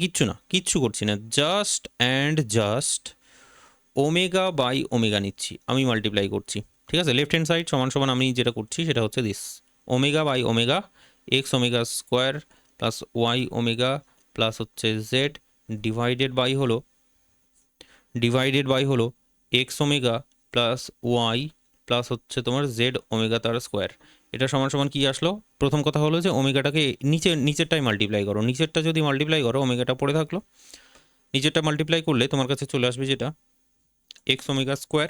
কিচ্ছু করছি না, জাস্ট ওমেগা বাই ওমেগা নিচ্ছি, আমি মাল্টিপ্লাই করছি, ঠিক আছে, লেফট হ্যান্ড সাইড সমান সমান আমি যেটা করছি সেটা হচ্ছে this omega by omega x omega square plus y omega plus হচ্ছে জেড ডিভাইডেড বাই হলো x omega plus y plus হচ্ছে তোমার জেড ওমেগা তার স্কোয়ার, এটা সমান সমান কি আসলো, প্রথম কথা হলো যে ওমেগাটাকে নিচেরটাই মাল্টিপ্লাই করো, নিচেরটা যদি মাল্টিপ্লাই করো ওমেগাটা পড়ে থাকলো, নিচেরটা মাল্টিপ্লাই করলে তোমার কাছে চলে আসবে যেটা x omega square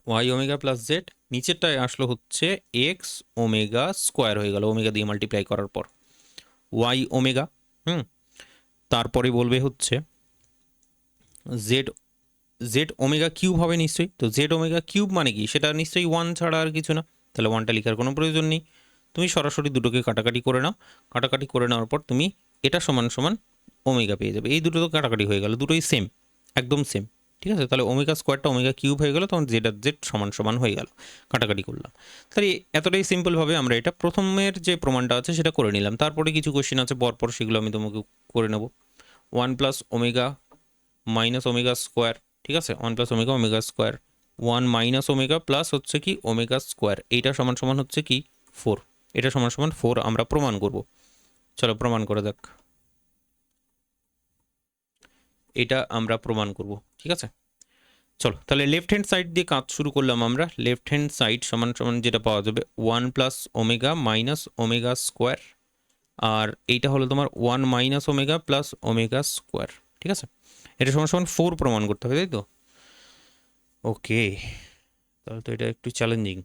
y omega plus z, নিচেরটায় আসলো হচ্ছে এক্স ওমেগা স্কোয়ার হয়ে গেল ওমেগা দিয়ে মাল্টিপ্লাই করার পর, ওয়াই ওমেগা তারপরে বলবে হচ্ছে জেড ওমেগা কিউব হবে নিশ্চয়ই, তো জেড ওমেগা কিউব মানে কি, সেটা নিশ্চয়ই 1 ছাড়া আর কিছু না, তাহলে 1টা লেখার কোনো প্রয়োজন নেই, তুমি সরাসরি দুটোকে কাটাকাটি করে নাও, কাটাকাটি করে নেওয়ার পর তুমি এটা সমান সমান ওমেগা পেয়ে যাবে, এই দুটো তো কাটাকাটি হয়ে গেল, দুটোই সেম, একদম সেম, ঠিক আছে, তাহলে ওমেগা স্কোয়ারটা ওমেগা কিউব হয়ে গেল, তখন জেড আর জেড সমান সমান হয়ে গেল, কাটাকাটি করলাম। তাহলে এতটাই সিম্পলভাবে আমরা এটা প্রথমের যে প্রমাণটা আছে সেটা করে নিলাম, তারপরে কিছু কোশ্চেন আছে পরপর, সেগুলো আমি তোমাকে করে নেব। 1 plus omega minus omega square, ঠিক আছে, 1 plus omega omega square, 1 minus omega plus হচ্ছে কি ওমেগা স্কোয়ার, এইটা সমান সমান হচ্ছে কি 4, এটা সমান সমান 4 আমরা প্রমাণ করব। চলো প্রমাণ করা যাক। এটা আমরা প্রমাণ করব, ঠিক আছে। চলো তাহলে লেফট হ্যান্ড সাইড দিয়ে কাজ শুরু করলাম আমরা। লেফট হ্যান্ড সাইড সমান সমান যেটা পাওয়া যাবে 1 plus omega minus omega square, আর এইটা হলো তোমার 1 minus omega plus omega square, ঠিক আছে। এটা সমান সমান 4 প্রমাণ করতে হবে, তাই তো? ওকে, তাহলে তো এটা একটু চ্যালেঞ্জিং।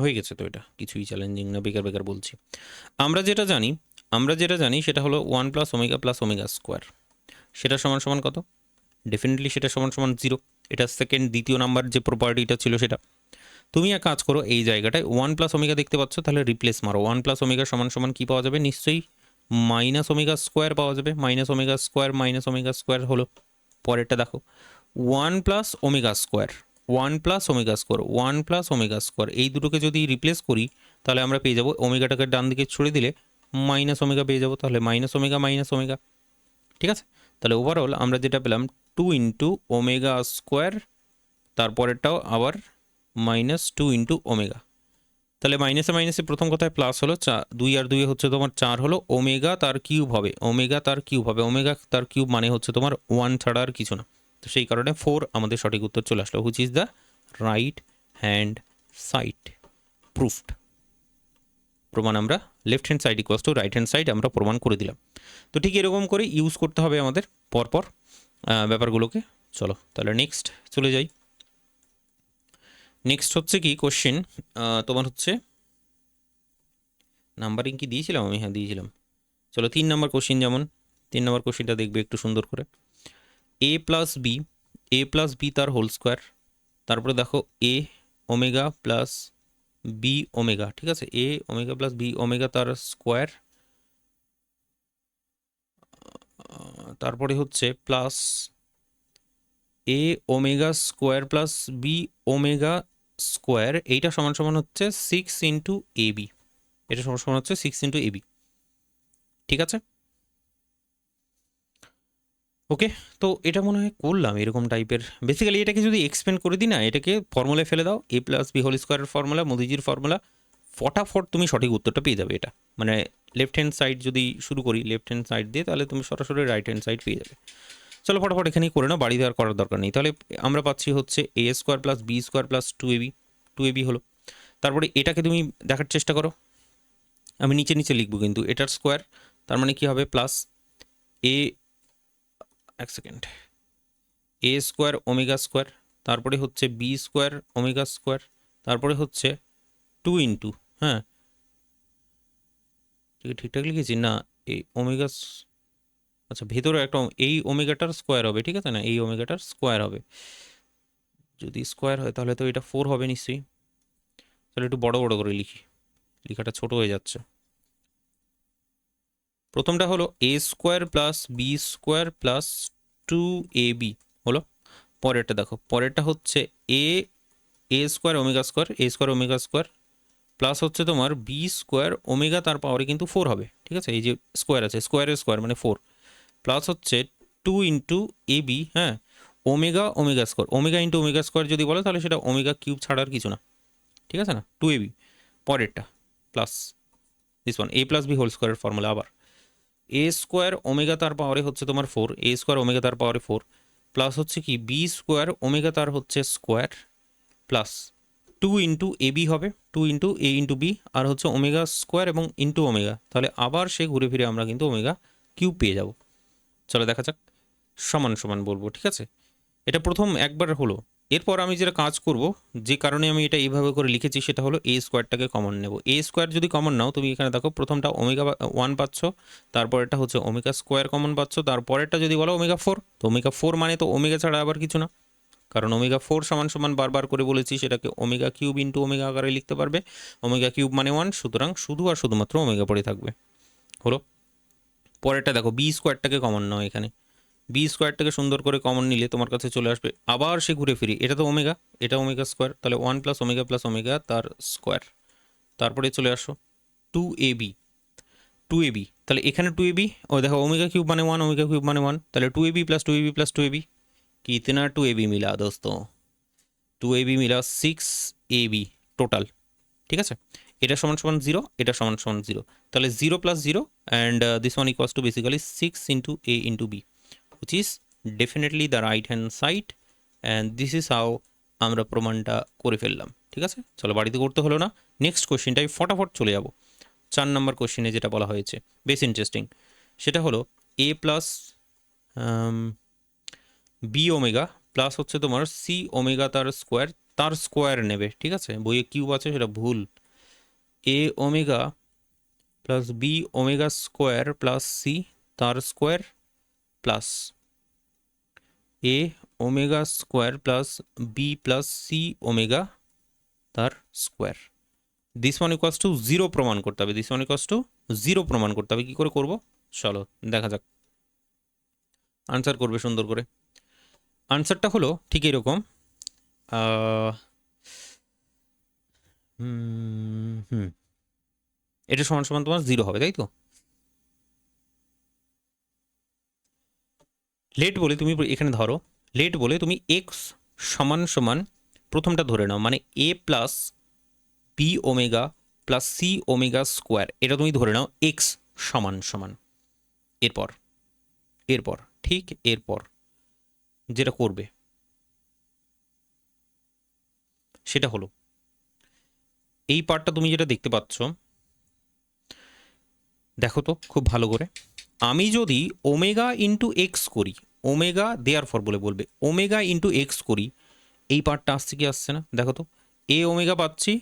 হয়ে গেছে তো, এটা কিছুই চ্যালেঞ্জিং না, বেকার বেকার বলছি। আমরা যেটা জানি সেটা হলো 1 প্লাস ওমেগা স্কোয়ার, সেটা সমান সমান কত? ডেফিনেটলি সেটা সমান সমান 0। এটা সেকেন্ড, দ্বিতীয় নাম্বার যে প্রপার্টিটা ছিল সেটা। তুমি এক কাজ করো, এই জায়গাটায় 1 প্লাস ওমেগা দেখতে পাচ্ছ, তাহলে রিপ্লেস মারো। 1 প্লাস ওমেগা সমান সমান কী পাওয়া যাবে? নিশ্চয়ই মাইনাস ওমেগা স্কোয়ার পাওয়া যাবে। মাইনাস ওমেগা স্কোয়ার হলো, পরেরটা দেখো 1 plus omega square, 1 plus omega square, 1 plus omega square, এই দুটোকে যদি রিপ্লেস করি তাহলে আমরা পেয়ে যাবো, ওমেগাটাকে ডান দিকে ছড়ে দিলে মাইনাস ওমেগা পেয়ে যাবো, তাহলে মাইনাস ওমেগা, ঠিক আছে। তাহলে ওভারঅল আমরা যেটা পেলাম 2 ইন্টু ওমেগা স্কোয়ার, তারপরেরটাও আবার -2 ইন্টু ওমেগা। তাহলে মাইনাসে মাইনাসে প্রথম কথায় প্লাস হলো, 2 আর 2 হচ্ছে তোমার 4 হলো, ওমেগা তার কিউব হবে, ওমেগা তার কিউব মানে হচ্ছে তোমার 1 ছাড়া আর কিছু না। তো সেই কারণে 4 আমাদের সঠিক উত্তর চলে আসলো, which is the right hand side. Proofed, প্রমাণ আমরা left hand side equals to right hand side আমরা প্রমাণ করে দিলাম। তো ঠিক এরকম করে ইউজ করতে হবে আমাদের পরপর ব্যাপারগুলোকে। চলো তাহলে নেক্সট চলে যাই। নেক্সট হচ্ছে কি কোশ্চেন, তোমার হচ্ছে নাম্বারিং কি দিয়েছিলাম আমি? হ্যাঁ দিয়েছিলাম। চলো 3 নম্বর কোশ্চেন, যেমন 3 নম্বর কোশ্চেনটা দেখবে একটু সুন্দর করে। এ প্লাস বি তার হোল স্কোয়ার, তারপরে দেখো a omega plus b omega, ঠিক আছে, a omega plus b omega তার স্কোয়ার, তারপরে হচ্ছে plus a omega square plus b omega square, এইটা সমান সমান হচ্ছে 6 ইন্টু এ বি, এটা সমান সমান হচ্ছে 6 ইন্টু এ বি, ঠিক আছে। ওকে, তো এটা মনে হয় করলাম এরকম টাইপের। বেসিক্যালি এটাকে যদি এক্সপ্লেন করে দিই না, এটাকে ফর্মুলায় ফেলে দাও, এ প্লাস বি হোল স্কোয়ারের ফর্মুলা, মোদিজির ফর্মুলা, ফটাফট তুমি সঠিক উত্তরটা পেয়ে যাবে। এটা মানে লেফট হ্যান্ড সাইড যদি শুরু করি লেফট হ্যান্ড সাইড দিয়ে, তাহলে তুমি সরাসরি রাইট হ্যান্ড সাইড পেয়ে যাবে। চলো ফটাফট এখানেই করে নাও, বাড়ি দেওয়ার করার দরকার নেই। তাহলে আমরা পাচ্ছি হচ্ছে a square plus b square plus 2ab হলো। তারপরে এটাকে তুমি দেখার চেষ্টা করো, আমি নিচে নিচে লিখবো কিন্তু, এটার স্কোয়ার, তার মানে কি হবে প্লাস এ, এক সেকেন্ড, এ স্কোয়ার ওমেগা স্কোয়ার, তারপরে হচ্ছে বি স্কোয়ার ওমেগা স্কোয়ার, তারপরে হচ্ছে 2 ইন্টু, হ্যাঁ ঠিকঠাক লিখেছি না, এই ওমেগা, আচ্ছা ভেতরে একটা এই ওমেগাটার স্কোয়ার হবে, ঠিক আছে না, এই ওমেগাটার স্কোয়ার হবে, যদি স্কোয়ার হয় তাহলে তো এটা 4 হবে নিশ্চয়ই। তাহলে একটু বড় বড় করে লিখি, লেখাটা ছোট হয়ে যাচ্ছে। প্রথমটা হলো a square plus b square plus 2ab হলো। পরেরটা দেখো, পরেরটা হচ্ছে a square omega square plus হচ্ছে তোমার বি স্কোয়ার ওমেগা, তার পাওয়ারে কিন্তু 4 হবে, ঠিক আছে, এই যে স্কোয়ার আছে, স্কোয়ার মানে 4, প্লাস হচ্ছে 2 ইন্টু এ বি, হ্যাঁ, omega square, omega into omega square যদি বলো তাহলে সেটা ওমেগা কিউব ছাড়া আর কিছু না, ঠিক আছে না, 2ab। পরেরটা plus this one a plus b whole স্কোয়ারের ফর্মুলা, আবার এ স্কোয়ার ওমেগা তার পাওয়ারে হচ্ছে তোমার 4, এ স্কোয়ার ওমেগা তার পাওয়ারে 4, প্লাস হচ্ছে কি বি স্কোয়ার ওমেগা তার হচ্ছে square, plus 2 into A B হবে, 2 ইন্টু এ ইন্টু বি, আর হচ্ছে ওমেগা স্কোয়ার এবং ইন্টু ওমেগা, তাহলে আবার সে ঘুরে ফিরে আমরা কিন্তু ওমেগা কিউব পেয়ে যাব। চলো দেখা যাক, সমান সমান বলবো, ঠিক আছে। এটা প্রথম একবার হলো। এরপর আমি যেটা কাজ করব, যে কারণে আমি এটা এইভাবে করে লিখেছি সেটা হলো এ স্কোয়ারটাকে কমন নেব। এ স্কোয়ার যদি কমন নাও, তুমি এখানে দেখো প্রথমটা ওমেগা 1 পাচ্ছ, তারপর এটা হচ্ছে ওমেগা স্কোয়ার কমন পাচ্ছ, তারপরেরটা যদি বলো ওমেগা 4, তো ওমেগা 4 মানে তো ওমেগা ছাড়া আবার কিছু না, কারণ ওমেগা 4 সমান সমান বারবার করে বলেছি সেটাকে ওমেগা কিউব ইন্টু ওমেগা আকারে লিখতে পারবে, ওমেগা কিউব মানে 1, সুতরাং শুধু আর শুধুমাত্র ওমেগা পড়ে থাকবে, হলো। পরেরটা দেখো বি স্কোয়ারটাকে কমন নাও, এখানে বি স্কোয়ারটাকে সুন্দর করে কমন নিলে তোমার কাছে চলে আসবে আবার সে ঘুরে ফিরি, এটা তো ওমেগা, এটা ওমেগা স্কোয়ার, তাহলে 1 প্লাস ওমেগা তার স্কোয়ার, তারপরে চলে আসো 2ab, তাহলে এখানে 2ab, ও দেখো ওমেগা কিউব মানে 1, ওমেগা কিউব মানে 1, তাহলে 2ab कितना 2ab मिला दोस्तों? 2ab मिला 6ab টোটাল, ঠিক আছে। এটা সমান সমান 0, এটা সমান সমান 0, তাহলে 0 plus 0 and this one equals two basically 6 into a into b, which is definitely the right hand side, and this is how আমরা প্রমাণটা করে ফেললাম। ঠিক আছে, চলো বাড়িতে করতে হলো না, নেক্সট কোশ্চেনটাই ফটাফট চলে যাব। 4 নম্বর কোশ্চেনে যেটা বলা হয়েছে বেশ ইন্টারেস্টিং, সেটা হলো a plus b omega plus হচ্ছে তোমার সি ওমেগা তার স্কোয়ার নেবে। ঠিক আছে, বইয়ে কিউব আছে সেটা ভুল। A omega plus b omega square plus c তার square plus a omega square plus b plus c omega তার square. This one equals to 0 প্রমাণ করতে হবে, দিস ওয়ান ইকুয়ালস টু 0 প্রমাণ করতে হবে। কী করে করবো চলো দেখা যাক, আনসার করবে সুন্দর করে। আনসারটা হলো ঠিক এরকম, এটা সমান সমান তোমার 0 হবে, তাই তো? লেট বলে তুমি এখানে ধরো, লেট বলে তুমি এক্স সমান সমান প্রথমটা ধরে নাও, মানে a plus b omega plus c omega square, এটা তুমি ধরে নাও এক্স সমান সমান। এরপর এরপর ঠিক এরপর যেটা করবে সেটা হলো এই পার্টটা তুমি যেটা দেখতে পাচ্ছ, দেখো তো খুব ভালো করে, আমি যদি ওমেগা ইন্টু এক্স করি, ওমেগা দেয়ার ফর বলে বলবে ওমেগা ইন্টু এক্স করি, এই পার্টটা আসছে কি আসছে না দেখো তো, এ ওমেগা পাচ্ছি,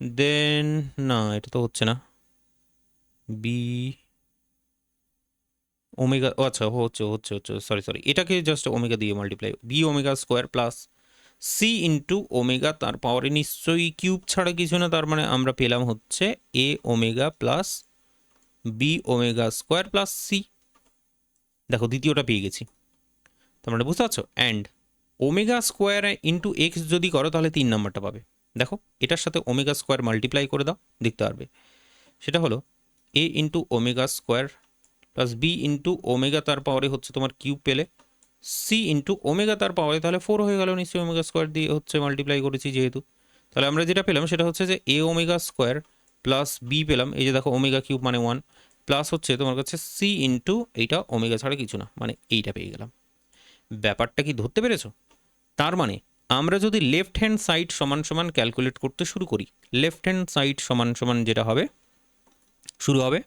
দেন না এটা তো হচ্ছে না, বি ওমেগা, ও আচ্ছা হচ্ছে হচ্ছে হচ্ছে সরি সরি, এটাকে জাস্ট ওমেগা দিয়ে multiply, b omega square plus c into omega তার পাওয়ারে নিশ্চয়ই কিউব ছাড়া কিছু না, তার মানে আমরা পেলাম হচ্ছে a omega plus b omega square plus c. দেখো দ্বিতীয়টা পেয়ে গেছি, তার মানে বুঝতে পারছো, and omega square into x যদি করো তাহলে 3 নম্বরটা পাবে। দেখো এটার সাথে ওমেগা স্কোয়ার মাল্টিপ্লাই করে দাও, দেখতে পারবে সেটা হলো a into omega square plus b into omega তার পাওয়ারে হচ্ছে তোমার কিউব পেলে, সি ইন্টু ওমেগা তার পাওয়ারে তাহলে 4 হয়ে গেল নিশ্চয়ই, ওমেগা স্কোয়ার দিয়ে হচ্ছে মাল্টিপ্লাই করেছি যেহেতু, তাহলে আমরা যেটা পেলাম সেটা হচ্ছে যে এ ওমেগা স্কোয়ার প্লাস বি পেলাম, এই যে দেখো ওমেগা কিউব মানে 1 প্লাস হচ্ছে তোমার কাছে সি ইন্টু এইটা ওমেগা ছাড়া কিছু না, মানে এইটা পেয়ে গেলাম। ব্যাপারটা কি ধরতে পেরেছো? তার মানে আমরা যদি লেফট হ্যান্ড সাইড সমান সমান ক্যালকুলেট করতে শুরু করি, লেফট হ্যান্ড সাইড সমান সমান যেটা হবে শুরু হবে,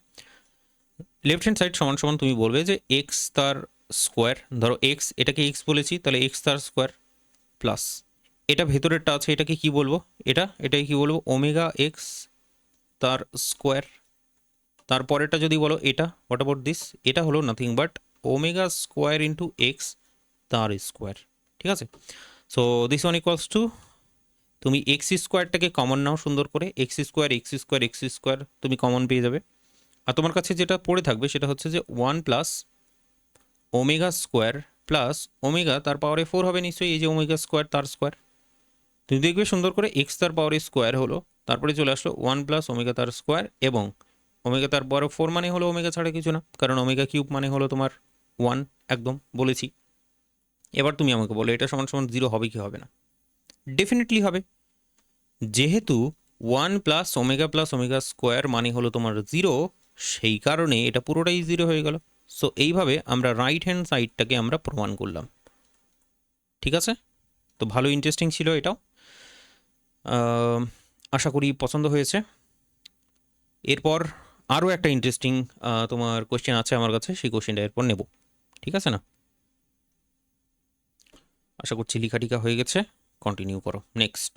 লেফট হ্যান্ড সাইড সমান সমান তুমি বলবে যে এক্স তার স্কোয়ার, ধরো এক্স, এটাকে এক্স বলেছি তাহলে এক্স তার স্কোয়ার প্লাস এটা ভেতরেরটা আছে এটাকে কি বলবো, এটাকে কি বলবো ওমেগা এক্স তার স্কোয়ার, তারপরেরটা যদি বলো এটা হোয়াট অ্যাবাউট দিস, এটা হলো nothing but omega square into x তার স্কোয়ার। ঠিক আছে, so this one equals two, তুমি এক্স স্কোয়ারটাকে কমন নাও সুন্দর করে, x square x square x square তুমি কমন পেয়ে যাবে, আর তোমার কাছে যেটা পড়ে থাকবে সেটা হচ্ছে যে 1 plus omega square plus omega তার পাওয়ারে 4 হবে নিশ্চয়ই, এই যে ওমেগা স্কোয়ার তার স্কোয়ার, তুমি দেখবে সুন্দর করে এক্স তার পাওয়ারে স্কোয়ার হলো, তারপরে চলে আসলো 1 প্লাস ওমেগা তার স্কোয়ার, এবং ওমেগা তার পাওয়ারে 4 মানে হলো ওমেগা ছাড়া কিছু না, কারণ ওমেগা কিউব মানে হলো তোমার 1, একদম বলেছি। এবার তুমি আমাকে বলো এটা সমান সমান 0 হবে কি হবে না? ডেফিনেটলি হবে, যেহেতু 1 প্লাস ওমেগা স্কোয়ার মানে হলো তোমার 0, সেই কারণে এটা পুরোটাই 0 হয়ে গেল। সো এইভাবে আমরা রাইট হ্যান্ড সাইডটাকে আমরা প্রমাণ করলাম। ঠিক আছে, তো ভালো ইন্টারেস্টিং ছিল এটাও, আশা করি পছন্দ হয়েছে। এরপর আরও একটা ইন্টারেস্টিং তোমার কোয়েশ্চেন আছে আমার কাছে, সেই কোয়েশ্চেনটা এরপর নেব। ঠিক আছে না, আশা করছি লেখাটিকা হয়ে গেছে, কন্টিনিউ করো। নেক্সট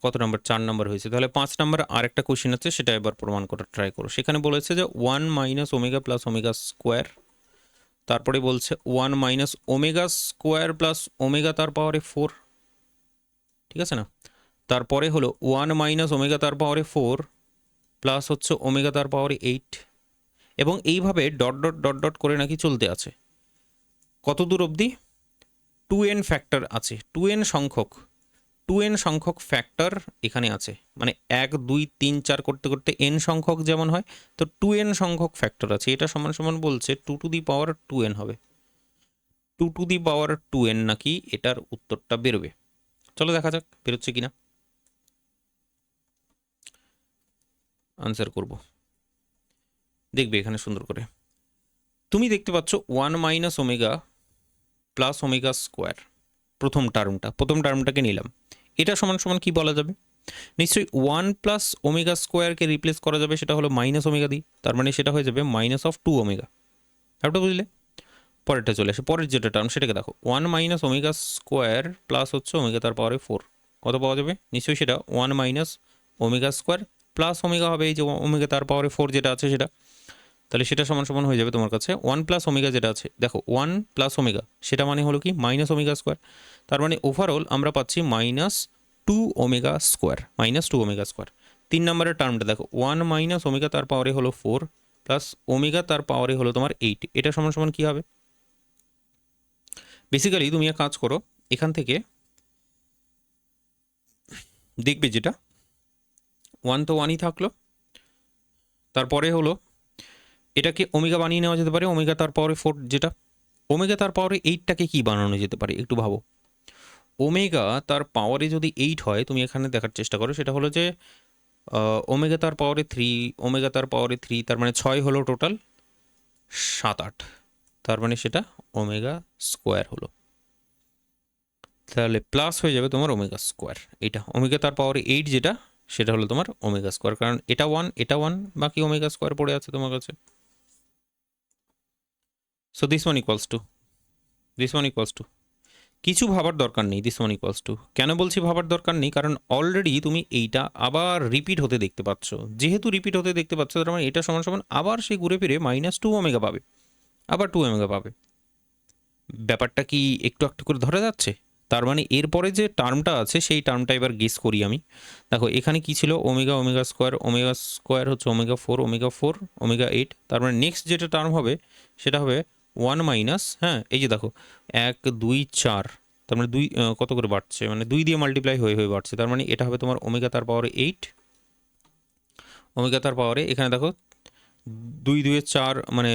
কত নাম্বার, 4 নাম্বার হয়েছে, তাহলে 5 নাম্বার আর একটা কোয়েশ্চেন আছে, সেটা এবার প্রমাণ করার ট্রাই করো। সেখানে বলেছে যে 1 minus omega plus omega square, তারপরে বলছে 1 minus omega square plus omega তার পাওয়ারে 4। ঠিক আছে না, তারপরে হলো 1 মাইনাস ওমেগা তার পাওয়ারে 4 প্লাস হচ্ছে ওমেগা তার পাওয়ারে 8, এবং এইভাবে ডট ডট ডট ডট করে নাকি চলতে আছে। কত দূর অবধি? 2n ফ্যাক্টর আছে, 2n সংখ্যক ফ্যাক্টর এখানে আছে, মানে 1 2 3 4 করতে করতে n সংখ্যক যেমন হয়, তো 2n সংখ্যক ফ্যাক্টর আছে। এটা সমান সমান বলছে 2 টু দি পাওয়ার 2n হবে, 2 টু দি পাওয়ার 2n নাকি এটার উত্তরটা বেরোবে। চলো দেখা যাক বেরোচ্ছে কিনা। আনসার করব। দেখবে এখানে সুন্দর করে তুমি দেখতে পাচ্ছ 1 - প্লাস ওমেগা স্কোয়ার, প্রথম টার্মটাকে নিলাম। এটা সমান সমান কি বলা যাবে? নিশ্চয়ই 1 + ω² রিপ্লেস করা যাবে, সেটা হলো -ω দিই, তার মানে সেটা হয়ে যাবে -2ω। ব্যাপারটা বুঝলে? পরেরটা চলে আসে, পরের যেটা টার্ম সেটাকে দেখো, 1 - প্লাস হচ্ছে ওমেগা তার পাওয়ারে 4, কত পাওয়া যাবে? নিশ্চয়ই সেটা 1 - প্লাস ওমেগা হবে, এই যে ওমেগা তার পাওয়ারে 4 যেটা আছে সেটা, তাহলে সেটা সমান সমান হয়ে যাবে তোমার কাছে 1 + ω যেটা আছে, দেখো 1 + ω সেটা মানে হলো কি -ω², তার মানে ওভারঅল আমরা পাচ্ছি -2ω²। 3 নম্বরের টার্মটা দেখো, 1 - তার পাওয়ারে হলো 4 প্লাস ওমেগা তার পাওয়ারে হলো তোমার 8, এটা সমান সমান কী হবে? বেসিক্যালি তুমি এক কাজ করো, এখান থেকে দেখবে যেটা 1 তো 1ই থাকলো, তারপরে হলো এটাকে ওমেগা বানিয়ে নেওয়া যেতে পারে, ওমেগা তার পাওয়ারে 4 যেটা, ওমেগা তার পাওয়ারে 8টাকে কি বানানো যেতে পারে একটু ভাবো। ওমেগা তার পাওয়ারে যদি 8 হয়, তুমি এখানে দেখার চেষ্টা করো, সেটা হলো যে ওমেগা তার পাওয়ারে 3, ওমেগা তার পাওয়ারে 3, তার মানে 6 হলো টোটাল, 7 8, তার মানে সেটা ওমেগা স্কোয়ার হলো। তাহলে প্লাস হয়ে যাবে তোমার ওমেগা স্কোয়ার, এটা ওমেগা তার পাওয়ারে 8 যেটা, সেটা হলো তোমার ওমেগা স্কোয়ার, কারণ এটা 1 এটা 1, বাকি ওমেগা স্কোয়ার পড়ে আছে তোমার কাছে। So this one equals two কিছু ভাবার দরকার নেই, দিস ওয়ান ইকুয়ালস টু, কেন বলছি ভাবার দরকার নেই, কারণ অলরেডি তুমি এইটা আবার রিপিট হতে দেখতে পাচ্ছ, যেহেতু রিপিট হতে দেখতে পাচ্ছ তার মানে এটা সমান সমান আবার সেই ঘুরে ফিরে -2ω পাবে, আবার 2ω পাবে। ব্যাপারটা কি একটু একটু করে ধরা যাচ্ছে? তার মানে এরপরে যে টার্মটা আছে সেই টার্মটা এবার গেস করি আমি। দেখো এখানে কি ছিল, ওমেগা স্কোয়ার হচ্ছে ওমেগা 8, তার মানে নেক্সট যেটা টার্ম হবে সেটা হবে 1 - হ্যাঁ এই যে দেখো 1 2 4, তার মানে 2 কত করে বাড়ছে, মানে 2 দিয়ে মাল্টিপ্লাই হয়ে হয়ে বাড়ছে, তার মানে এটা হবে তোমার ওমেগা তার পাওয়ারে 8, ওমেগা তার পাওয়ারে এখানে দেখো 2 2 4, মানে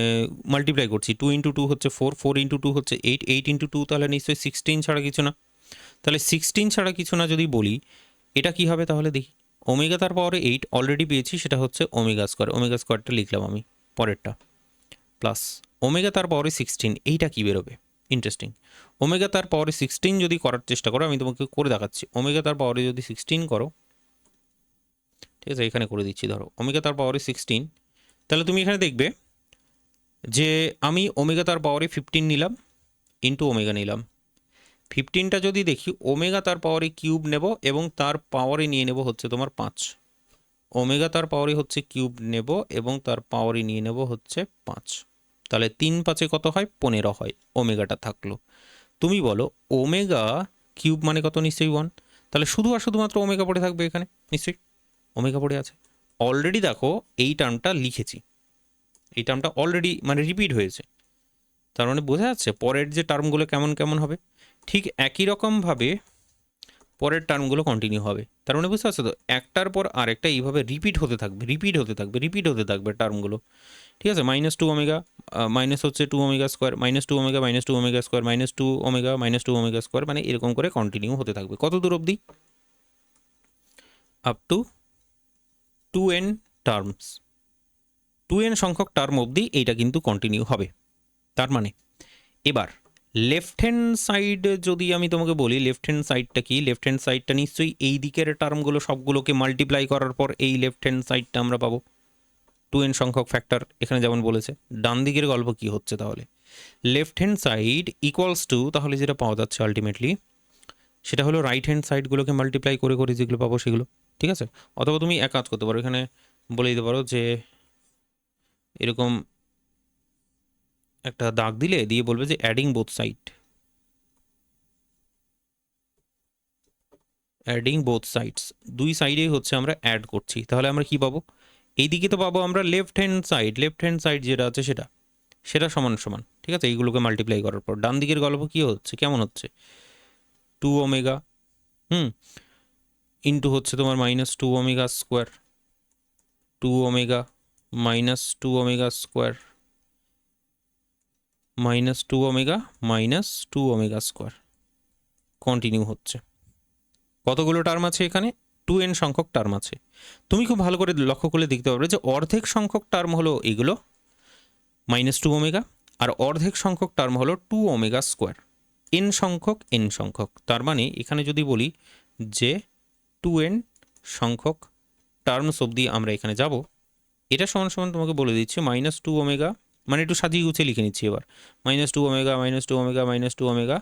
মাল্টিপ্লাই করছি, 2 × 2 হচ্ছে 4, 4 × 2 হচ্ছে 8, 8 × 2 তাহলে নিশ্চয়ই 16 ছাড়া কিছু না। তাহলে 16 ছাড়া কিছু না যদি বলি, এটা কি হবে তাহলে দেখি, ওমেগা তার পাওয়ারে 8 অলরেডি পেয়েছি, সেটা হচ্ছে ওমেগা স্কোয়ারটা লিখলাম আমি, পরেরটা প্লাস ওমেগা তার পাওয়ারে 16, এইটা কি বেরোবে? ইন্টারেস্টিং, ওমেগা তার পাওয়ারে 16 যদি করার চেষ্টা করো, আমি তোমাকে করে দেখাচ্ছি, ওমেগা তার পাওয়ারে যদি 16 করো, ঠিক আছে এখানে করে দিচ্ছি, ধরো ওমেগা তার পাওয়ারে 16, তাহলে তুমি এখানে দেখবে যে আমি ওমেগা তার পাওয়ারে 15 নিলাম, ইন্টু ওমেগা নিলাম, 15টা যদি দেখি ওমেগা তার পাওয়ারে কিউব নেব এবং তার পাওয়ারে নিয়ে নেব হচ্ছে তোমার 5, ওমেগা তার পাওয়ারে হচ্ছে কিউব নেব এবং তার পাওয়ারে নিয়ে নেব হচ্ছে 5, তাহলে 3 5 কত হয়? 15 হয়, ওমেগাটা থাকলো। তুমি বলো ওমেগা কিউব মানে কত? নিশ্চয়ই 1, তাহলে শুধু আর শুধুমাত্র ওমেগা পড়ে থাকবে এখানে, নিশ্চয়ই ওমেগা পড়ে আছে। অলরেডি দেখো এই টার্মটা লিখেছি, এই টার্মটা অলরেডি মানে রিপিট হয়েছে, তার মানে বোঝা যাচ্ছে পরের যে টার্মগুলো কেমন কেমন হবে, ঠিক একই রকমভাবে পরের টার্মগুলো কন্টিনিউ হবে, তার মানে বুঝতে পারছো তো, একটার পর আরেকটা এইভাবে রিপিট হতে থাকবে টার্মগুলো, ঠিক আছে। -2ω মাইনাস হচ্ছে 2ω স্কোয়ার, -2ω -2ω স্কোয়ার -2ω -2ω স্কোয়ার, মানে এরকম করে কন্টিনিউ হতে থাকবে, কত দূর অবধি? Up to 2n terms, 2n সংখ্যক টার্ম অবধি এইটা কিন্তু কন্টিনিউ হবে। তার মানে এবার লেফট হ্যান্ড সাইড যদি আমি তোমাকে বলি, লেফট হ্যান্ড সাইডটা কি? লেফট হ্যান্ড সাইডটা নিশ্চয়ই এই দিকের টার্মগুলো সবগুলোকে মাল্টিপ্লাই করার পর এই লেফট হ্যান্ড সাইডটা আমরা পাবো 2n সংখ্যক ফ্যাক্টর, এখানে যেমন বলেছে। ডান দিকের গল্প কি হচ্ছে তাহলে? Left hand side equals to, তাহলে যেটা পাওয়া যাচ্ছে আলটিমেটলি সেটা হলো রাইট হ্যান্ড সাইডগুলোকে মাল্টিপ্লাই করে করে যেগুলো পাবো সেগুলো, ঠিক আছে। অথবা তুমি এক কাজ করতে পারো, এখানে বলে দিতে পারো যে এরকম একটা দাগ দিলে দিয়ে বলবে যে অ্যাডিং বোথ সাইডস, দুই সাইডেই হচ্ছে আমরা অ্যাড করছি, তাহলে আমরা কি পাবো? এইদিকে তো পাবো আমরা লেফট হ্যান্ড সাইড যেটা আছে সেটা সেটা সমান সমান, ঠিক আছে, এইগুলোকে মাল্টিপ্লাই করার পর ডান দিকের গল্প কি হচ্ছে, কেমন হচ্ছে? 2ω ইন্টু হচ্ছে তোমার -2ω স্কোয়ার, 2ω -2ω স্কোয়ার -2ω স্কোয়ার, কন্টিনিউ হচ্ছে। কতগুলো টার্ম আছে এখানে? 2n সংখ্যক টার্ম আছে। তুমি খুব ভালো করে লক্ষ্য করলে দেখতে পারবে যে অর্ধেক সংখ্যক টার্ম হলো এগুলো -2 ওমেগা, আর অর্ধেক সংখ্যক টার্ম হলো 2 ওমেগা স্কোয়ার। n সংখ্যক, তার মানে এখানে যদি বলি যে 2n সংখ্যক টার্মস অবধি আমরা এখানে যাব, এটা সমান সমান তোমাকে বলে দিচ্ছি -2 ওমেগা, মানে একটু সাজিয়ে গুছিয়ে লিখে নিচ্ছি এবার, -2 ওমেগা -2 ওমেগা -2 ওমেগা,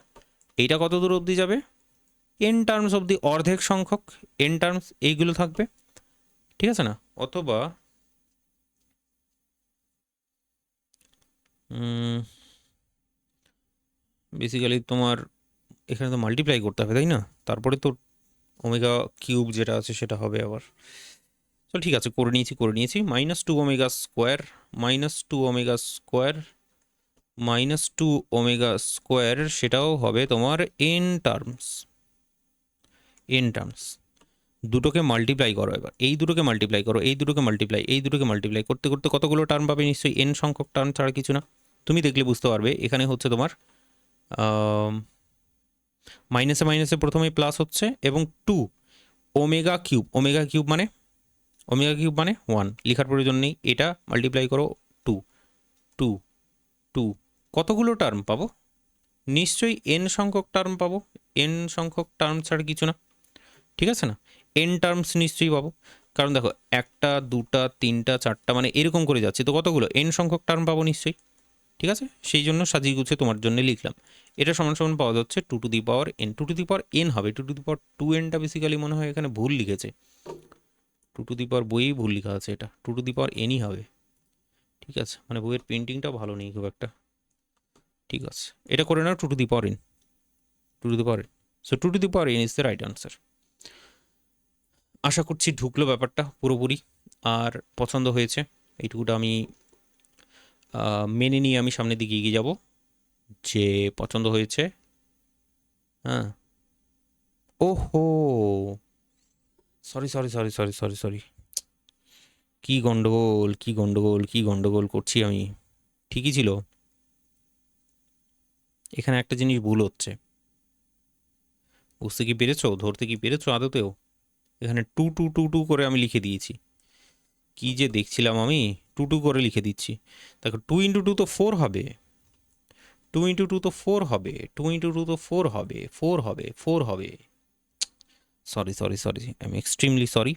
এইটা কত দূর অবধি যাবে? n টার্মস অবধি, অর্ধেক সংখ্যক n টার্মস এইগুলো থাকবে, ঠিক আছে না? অথবা বেসিক্যালি তোমার এখানে তো মাল্টিপ্লাই করতে হবে, তাই না? তারপরে তো ওমেগা কিউব যেটা আছে সেটা হবে আবার। চল ঠিক আছে, করে নিয়েছি -2 omega square -2 omega square -2 omega square, সেটাও হবে তোমার n টার্মস। দুটোকে মাল্টিপ্লাই করো এবার, এই দুটোকে মাল্টিপ্লাই করো, এই দুটোকে মাল্টিপ্লাই করতে করতে কতগুলো টার্ম পাবে? নিশ্চয়ই n সংখ্যক টার্ম ছাড়া কিছু না। তুমি দেখলে বুঝতে পারবে এখানে হচ্ছে তোমার মাইনাসে মাইনাসে প্রথমে প্লাস হচ্ছে, এবং 2 ওমেগা কিউব, ওমেগা কিউব মানে 1, লেখার প্রয়োজন নেই, এটা মাল্টিপ্লাই করো 2 2 2, কতগুলো টার্ম পাবো? নিশ্চয়ই n সংখ্যক টার্ম পাবো, n সংখ্যক টার্ম ছাড়া কিছু না, ঠিক আছে না? n টার্মস নিশ্চয়ই পাবো, কারণ দেখো 1টা 2টা 3টা 4টা মানে এরকম করে যাচ্ছে, তো কতগুলো n সংখ্যক টার্ম পাবো নিশ্চয়ই, ঠিক আছে? সেই জন্য সাজিয়ে গুছিয়ে তোমার জন্য লিখলাম। এটা সমান সমান পাওয়া যাচ্ছে 2 to the power n, 2 to the power n হবে, 2 টু দি পাওয়ার 2nটা বেসিক্যালি মনে হয় এখানে ভুল লিখেছে, 2 টু দি পাওয়ার বইয়েই ভুল লেখা আছে, এটা 2 টু দি পাওয়ার nই হবে, ঠিক আছে? মানে বইয়ের প্রিন্টিংটাও ভালো নেই খুব একটা, ঠিক আছে? এটা করে নাও 2 to the power n, 2 to the power n, so 2 to the power n is the right answer. আশা করছি ঢুকলো ব্যাপারটা পুরোপুরি, আর পছন্দ হয়েছে, এইটুকুটা আমি মেনে নিয়ে আমি সামনের দিকে এগিয়ে যাব, যে পছন্দ হয়েছে। হ্যাঁ, ওহো, সরি, কি গন্ডগোল করছি আমি, ঠিকই ছিল। এখানে একটা জিনিস ভুল হচ্ছে, বুঝতে কি পেরেছো, ধরতে কি পেরেছো আদতেও? এখানে 2 করে আমি লিখে দিয়েছি, কি যে দেখছিলাম আমি, 2 করে লিখে দিচ্ছি। দেখো 2 ইন্টু 2 তো 4 হবে, 2 ইন্টু 2 তো 4 হবে, 2 ইন্টু 2 তো 4 হবে, 4 হবে। Sorry, I am extremely sorry.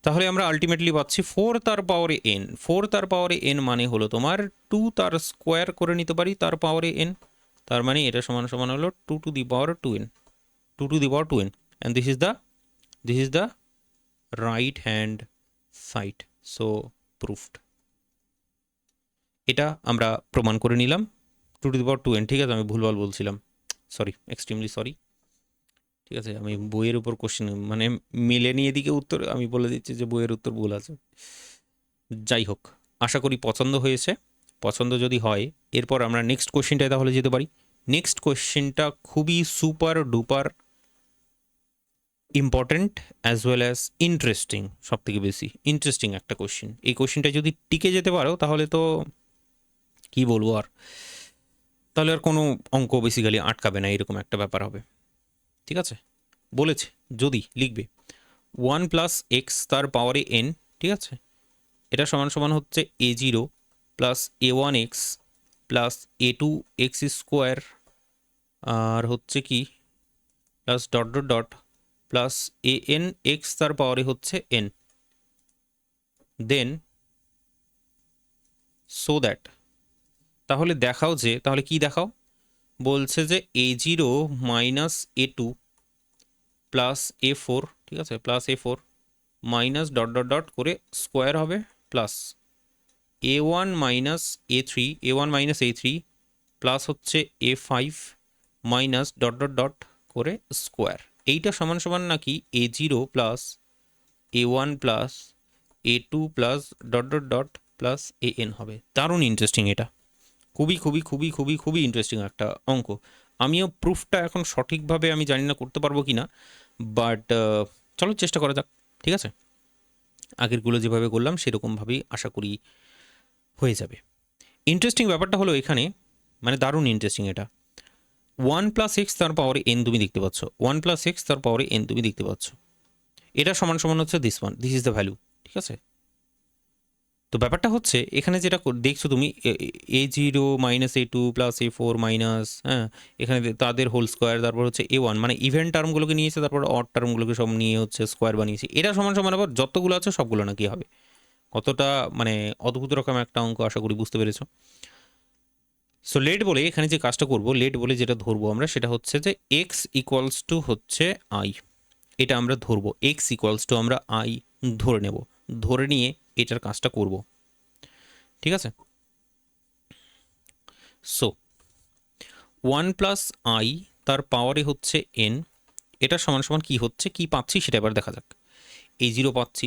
তাহলে আমরা আলটিমেটলি পাচ্ছি 4 তার পাওয়ারে n, 4 তার পাওয়ারে n মানে হলো তোমার 2 তার স্কোয়ার করে নিতে পারি তার পাওয়ারে n, তার মানে এটা সমান সমান হলো 2 to the power 2n, 2 to the power 2n, and this is the right hand side, so proofed. এটা আমরা প্রমাণ করে নিলাম, 2 টু দি পাওয়ার 2n, ঠিক আছে? আমি ভুলভাল বলছিলাম, সরি, এক্সট্রিমলি সরি, ঠিক আছে? আমি বইয়ের উপর কোশ্চেন মানে মিলে নিয়ে দিকে উত্তর আমি বলে দিচ্ছি যে বইয়ের উত্তর ভুল আছে। যাই হোক, আশা করি পছন্দ হয়েছে। পছন্দ যদি হয়, এরপর আমরা নেক্সট কোশ্চেনটায় তাহলে যেতে পারি। নেক্সট কোশ্চেনটা খুবই super duper important as well as interesting, সব থেকে বেশি ইন্টারেস্টিং একটা কোশ্চেন। এই কোশ্চেনটা যদি টিকে যেতে পারো তাহলে তো কি বলবো আর, তাহলে আর কোনো অঙ্ক বেসিক্যালি আটকাবে না, এরকম একটা ব্যাপার হবে, ঠিক আছে? বলেছে যদি লিখবে 1 প্লাস এক্স তার পাওয়ারে n, ঠিক আছে? এটা সমান সমান হচ্ছে a0 plus a1x plus a2x square, আর হচ্ছে কি plus dot dot dot plus an(x) তার পাওয়ারে হচ্ছে n, দেন সো দ্যাট, তাহলে দেখাও যে, তাহলে কি দেখাও? বলছে যে a0 minus a2 plus a4, ঠিক আছে? Plus a4 minus dot dot dot করে স্কোয়ার হবে, plus a1 minus a3 plus হচ্ছে a5 minus dot dot dot করে স্কোয়ার। এইটা সমান সমান নাকি a0 plus a1 plus a2 plus dot dot dot plus an হবে। দারুণ ইন্টারেস্টিং, এটা খুবই ইন্টারেস্টিং একটা অঙ্ক। আমিও প্রুফটা এখন সঠিকভাবে আমি জানি না করতে পারবো কি না, বাট চলো চেষ্টা করা যাক, ঠিক আছে? আগেরগুলো যেভাবে করলাম সেরকমভাবেই আশা করি হয়ে যাবে। ইন্টারেস্টিং ব্যাপারটা হলো এখানে, মানে দারুণ ইন্টারেস্টিং এটা, 1 প্লাস এক্স তার পাওয়ারে n তুমি দেখতে পাচ্ছ, 1 প্লাস এক্স তার পাওয়ারে n তুমি দেখতে পাচ্ছ। এটা সমান সমান হচ্ছে this one, this is the value, ঠিক আছে। তো ব্যাপারটা হচ্ছে এখানে যেটা দেখছো তুমি A0 minus A2 plus A4 minus, হ্যাঁ, এখানে তাদের হোল স্কোয়ার, তারপর হচ্ছে A1, মানে ইভেন্ট টার্মগুলোকে নিয়েছে, তারপর অড টার্মগুলোকে সব নিয়ে হচ্ছে স্কোয়ার বানিয়েছে। এটা সমান সমান আবার যতগুলো আছে সবগুলো নাকি হবে। কতটা মানে অদ্ভুত রকম একটা অঙ্ক, আশা করি বুঝতে পেরেছো। সো লেট বলে এখানে যে কাজটা করব, লেট বলে যেটা ধরবো আমরা সেটা হচ্ছে যে এক্স ইকুয়ালস টু হচ্ছে আই, এটা আমরা ধরবো। এক্স ইকুয়ালস টু আমরা আই ধরে নেব, ধরে নিয়ে এটার কাজটা করব, ঠিক আছে। সো 1 প্লাস আই তার পাওয়ারে হচ্ছে এন, এটা সমান সমান কী হচ্ছে, কী পাচ্ছি সেটা এবার দেখা যাক। A0 পাচ্ছি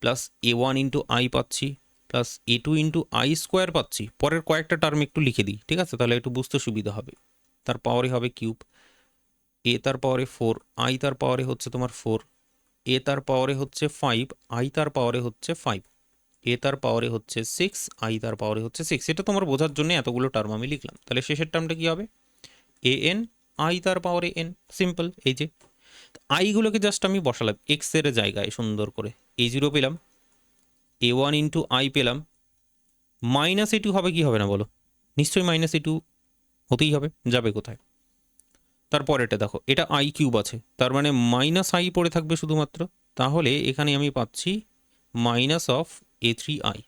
প্লাস A1 ইন্টু আই পাচ্ছি plus A2 into I square পাচ্ছি। পরের কয়েকটা টার্ম একটু লিখে দিই, ঠিক আছে, তাহলে একটু বুঝতে সুবিধা হবে। তার পাওয়ারে হবে কিউব, এ তার পাওয়ারে 4, আই তার পাওয়ারে হচ্ছে তোমার 4, এ তার পাওয়ারে হচ্ছে 5, আই তার পাওয়ারে হচ্ছে 5, এ তার পাওয়ারে হচ্ছে 6, আই তার পাওয়ারে হচ্ছে 6। এটা তোমার বোঝার জন্য এতগুলো টার্ম আমি লিখলাম। তাহলে শেষের টার্মটা কী হবে, এ এন আই তার পাওয়ারে এন, সিম্পল। এই যে আইগুলোকে জাস্ট আমি বসালাম এক্সের জায়গায় সুন্দর করে। A0 পেলাম, A1 ইন্টু আই পেলাম, মাইনাস A2 হবে কি হবে না বলো, নিশ্চয়ই মাইনাস A2 হতেই হবে, যাবে কোথায়। তারপর এটা দেখো, এটা আই কিউব আছে, তার মানে মাইনাস আই পড়ে থাকবে শুধুমাত্র। তাহলে এখানে আমি পাচ্ছি মাইনাস অফ A3i।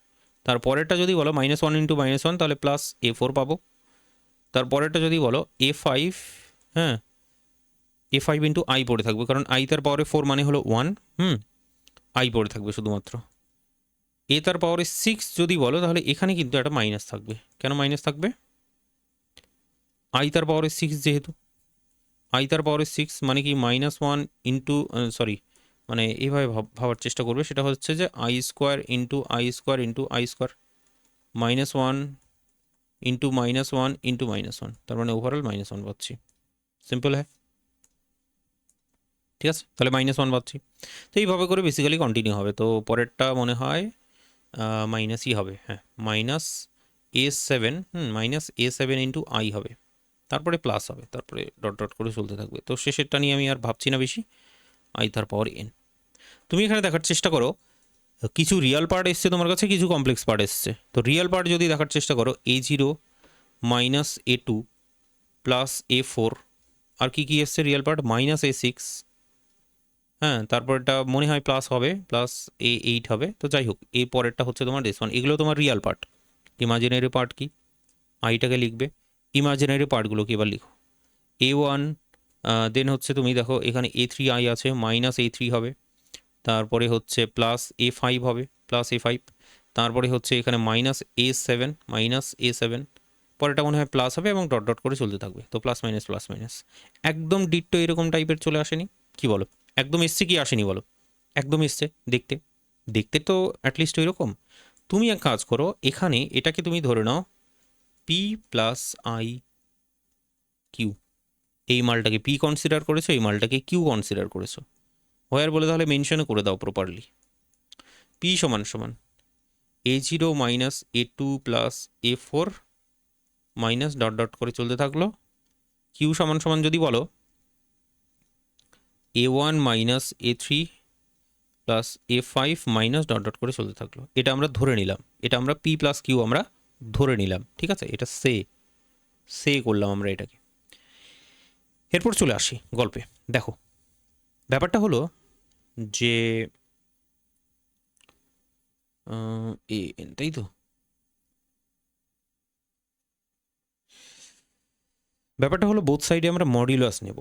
তারপরেরটা যদি বলো -1 ইন্টু -1, তাহলে প্লাস A4 পাবো। তারপরেরটা যদি বলো A5, হ্যাঁ, A5 ইন্টু আই পড়ে থাকবে, কারণ আই তার পাওয়ারে 4 মানে হলো 1, আই পড়ে থাকবে শুধুমাত্র। এ তার পাওয়ারে 6 যদি বলো, তাহলে এখানে কিন্তু একটা মাইনাস থাকবে। কেন মাইনাস থাকবে, আই তার পাওয়ারে 6 যেহেতু, আই তার পাওয়ারে 6 মানে কি -1 ইন্টু, সরি, মানে এইভাবে ভাবার চেষ্টা করবে, সেটা হচ্ছে যে I square into I square into I square, -1 into -1 into -1, তার মানে ওভারঅল -1 পাচ্ছি। সিম্পল হ্যাঁ, ঠিক আছে, তাহলে -1 পাচ্ছি। তো এইভাবে করে বেসিক্যালি কন্টিনিউ হবে। তো পরেরটা মনে হয় মাইনাসই হবে, হ্যাঁ, -A7, -A7 ইন্টু আই হবে, তারপরে প্লাস হবে, তারপরে ডট ডট করে চলতে থাকবে। তো শেষেরটা নিয়ে আমি আর ভাবছি না বেশি, আই তার পাওয়ার এন। তুমি এখানে দেখার চেষ্টা করো, কিছু রিয়েল পার্ট এসছে তোমার কাছে, কিছু কমপ্লেক্স পার্ট এসছে। তো রিয়েল পার্ট যদি দেখার চেষ্টা করো, A0 minus A2 plus A4, আর কি কি এসছে রিয়েল পার্ট, -A6, হ্যাঁ, তারপরটা মনে হয় প্লাস হবে, প্লাস A8 হবে। তো যাই হোক, এই পরেরটা হচ্ছে তোমার দিস ওয়ান। এগুলো তোমার রিয়েল পার্ট। ইমাজিনারি পার্ট কি, আইটাকে লিখবে, ইমাজিনারি পার্টগুলোকে এবার লিখো। A1, দেন হচ্ছে তুমি দেখো এখানে A3i আছে, -A3 হবে, তারপরে হচ্ছে প্লাস A5 হবে, প্লাস A5, তারপরে হচ্ছে এখানে -A7, -A7, পরেরটা মনে হয় প্লাস হবে এবং ডট ডট করে চলতে থাকবে। তো প্লাস মাইনাস প্লাস মাইনাস, একদম ডিট্টো এরকম টাইপের চলে আসেনি, কি বলো, একদম এসছে কি আসেনি বলো, একদম এসছে দেখতে, দেখতে তো অ্যাটলিস্ট ওই রকম। তুমি এক কাজ করো, এখানে এটাকে তুমি ধরে নাও পি প্লাস আই কিউ, এই মালটাকে পি কনসিডার করেছো, এই মালটাকে কিউ কনসিডার করেছো। হোয়ার বলে তাহলে মেনশনও করে দাও প্রপারলি। পি সমান সমান A0 minus A2 plus A4 minus dot dot করে চলতে থাকলো। কিউ সমান সমান যদি বলো A1 minus A3 plus A5 minus dot dot করে চলতে থাকলো। এটা আমরা ধরে নিলাম, এটা আমরা পি প্লাস কিউ আমরা ধরে নিলাম, ঠিক আছে, এটা সে করলাম আমরা এটাকে। এরপর চলে আসি গল্পে। দেখো ব্যাপারটা হলো যে তাই তো, ব্যাপারটা হলো বোথ সাইডে আমরা মডিউলাস নেব,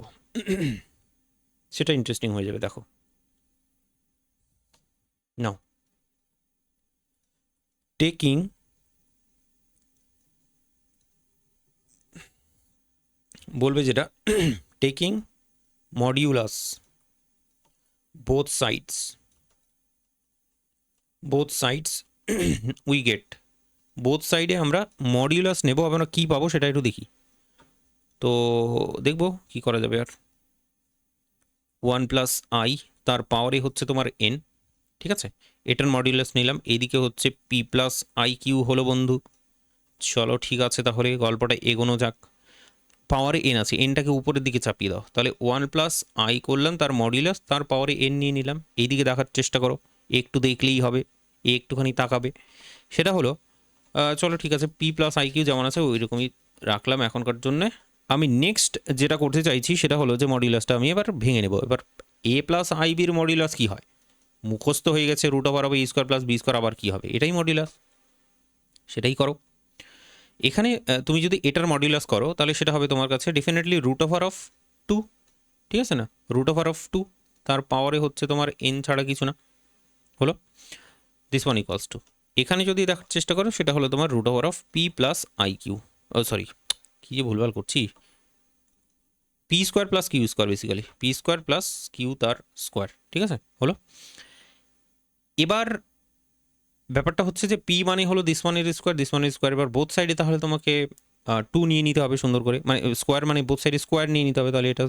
সেটা ইন্টারেস্টিং হয়ে যাবে। দেখো নাও, টেকিং বলবে যেটা, taking modulus both sides we get, both সাইডে আমরা মডিউলাস নেব, আমরা কী পাবো সেটা একটু দেখি। তো দেখবো কি করা যাবে। আর 1 প্লাস আই তার পাওয়ারে হচ্ছে তোমার এন, ঠিক আছে, এটার মডিউলাস নিলাম। এইদিকে হচ্ছে পি প্লাস আই কিউ হলো বন্ধু। চলো ঠিক আছে, তাহলে গল্পটা এগোনো যাক। পাওয়ারে এন আছে, এনটাকে উপরের দিকে চাপিয়ে দাও, তাহলে 1+i করলাম, তার মডিউলাস তার পাওয়ারে এন নিয়ে নিলাম। এইদিকে দেখার চেষ্টা করো, একটু দেখলেই হবে, একটুখানি তাকাবে। সেটা হলো চলো ঠিক আছে, p+iq যেমন আছে ওই রকমই রাখলাম এখনকার জন্যে। আমি নেক্সট যেটা করতে চাইছি সেটা হলো যে মডিউলাসটা আমি এবার ভেঙে নেব। এবার a+ib-র মডিউলাস কী হয়, মুখস্থ হয়ে গেছে, √a² + b² আবার কী হবে, এটাই মডিউলাস, সেটাই করো। এখানে তুমি যদি এটার মডিউলাস করো তাহলে সেটা হবে তোমার কাছে ডেফিনেটলি √2, ঠিক আছে না, √2 তার পাওয়ারে হচ্ছে তোমার n ছাড়া কিছু না, হলো দিস ওয়ান ইকুয়ালস টু, এখানে যদি দেখার চেষ্টা করো সেটা হলো তোমার √p+iq, ও সরি কী যে ভুলভাল করছি, p² + q² basically p² + q তার স্কোয়ার, ঠিক আছে হলো। এবার ব্যাপারটা হচ্ছে যে পি মানে হলো দিস ওয়ানের স্কোয়ার, এবার বোথ সাইডে তাহলে তোমাকে 2 নিয়ে নিতে হবে সুন্দর করে, মানে স্কোয়ার মানে বোথ সাইডে স্কোয়ার নিয়ে নিতে হবে, তাহলে এটা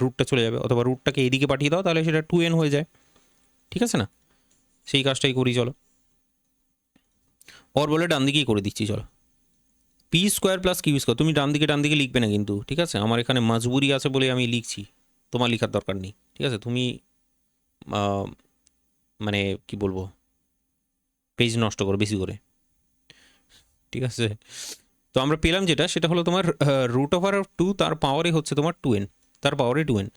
রুটটা চলে যাবে, অথবা রুটটাকে এদিকে পাঠিয়ে দাও তাহলে সেটা 2n হয়ে যায়, ঠিক আছে না, সেই কাজটাই করি চলো। ওর বলে ডান দিকেই করে দিচ্ছি চলো, p² + q², তুমি ডান দিকে লিখবে না কিন্তু, ঠিক আছে, আমার এখানে মজবুরি আছে বলে আমি লিখছি, তোমার লেখার দরকার নেই, ঠিক আছে, তুমি মানে কি বলবো, পেজ নষ্ট করো বেশি করে, ঠিক আছে। তো আমরা পেলাম যেটা সেটা হলো তোমার √2 তার পাওয়ারে হচ্ছে তোমার 2n, তার পাওয়ারে 2n।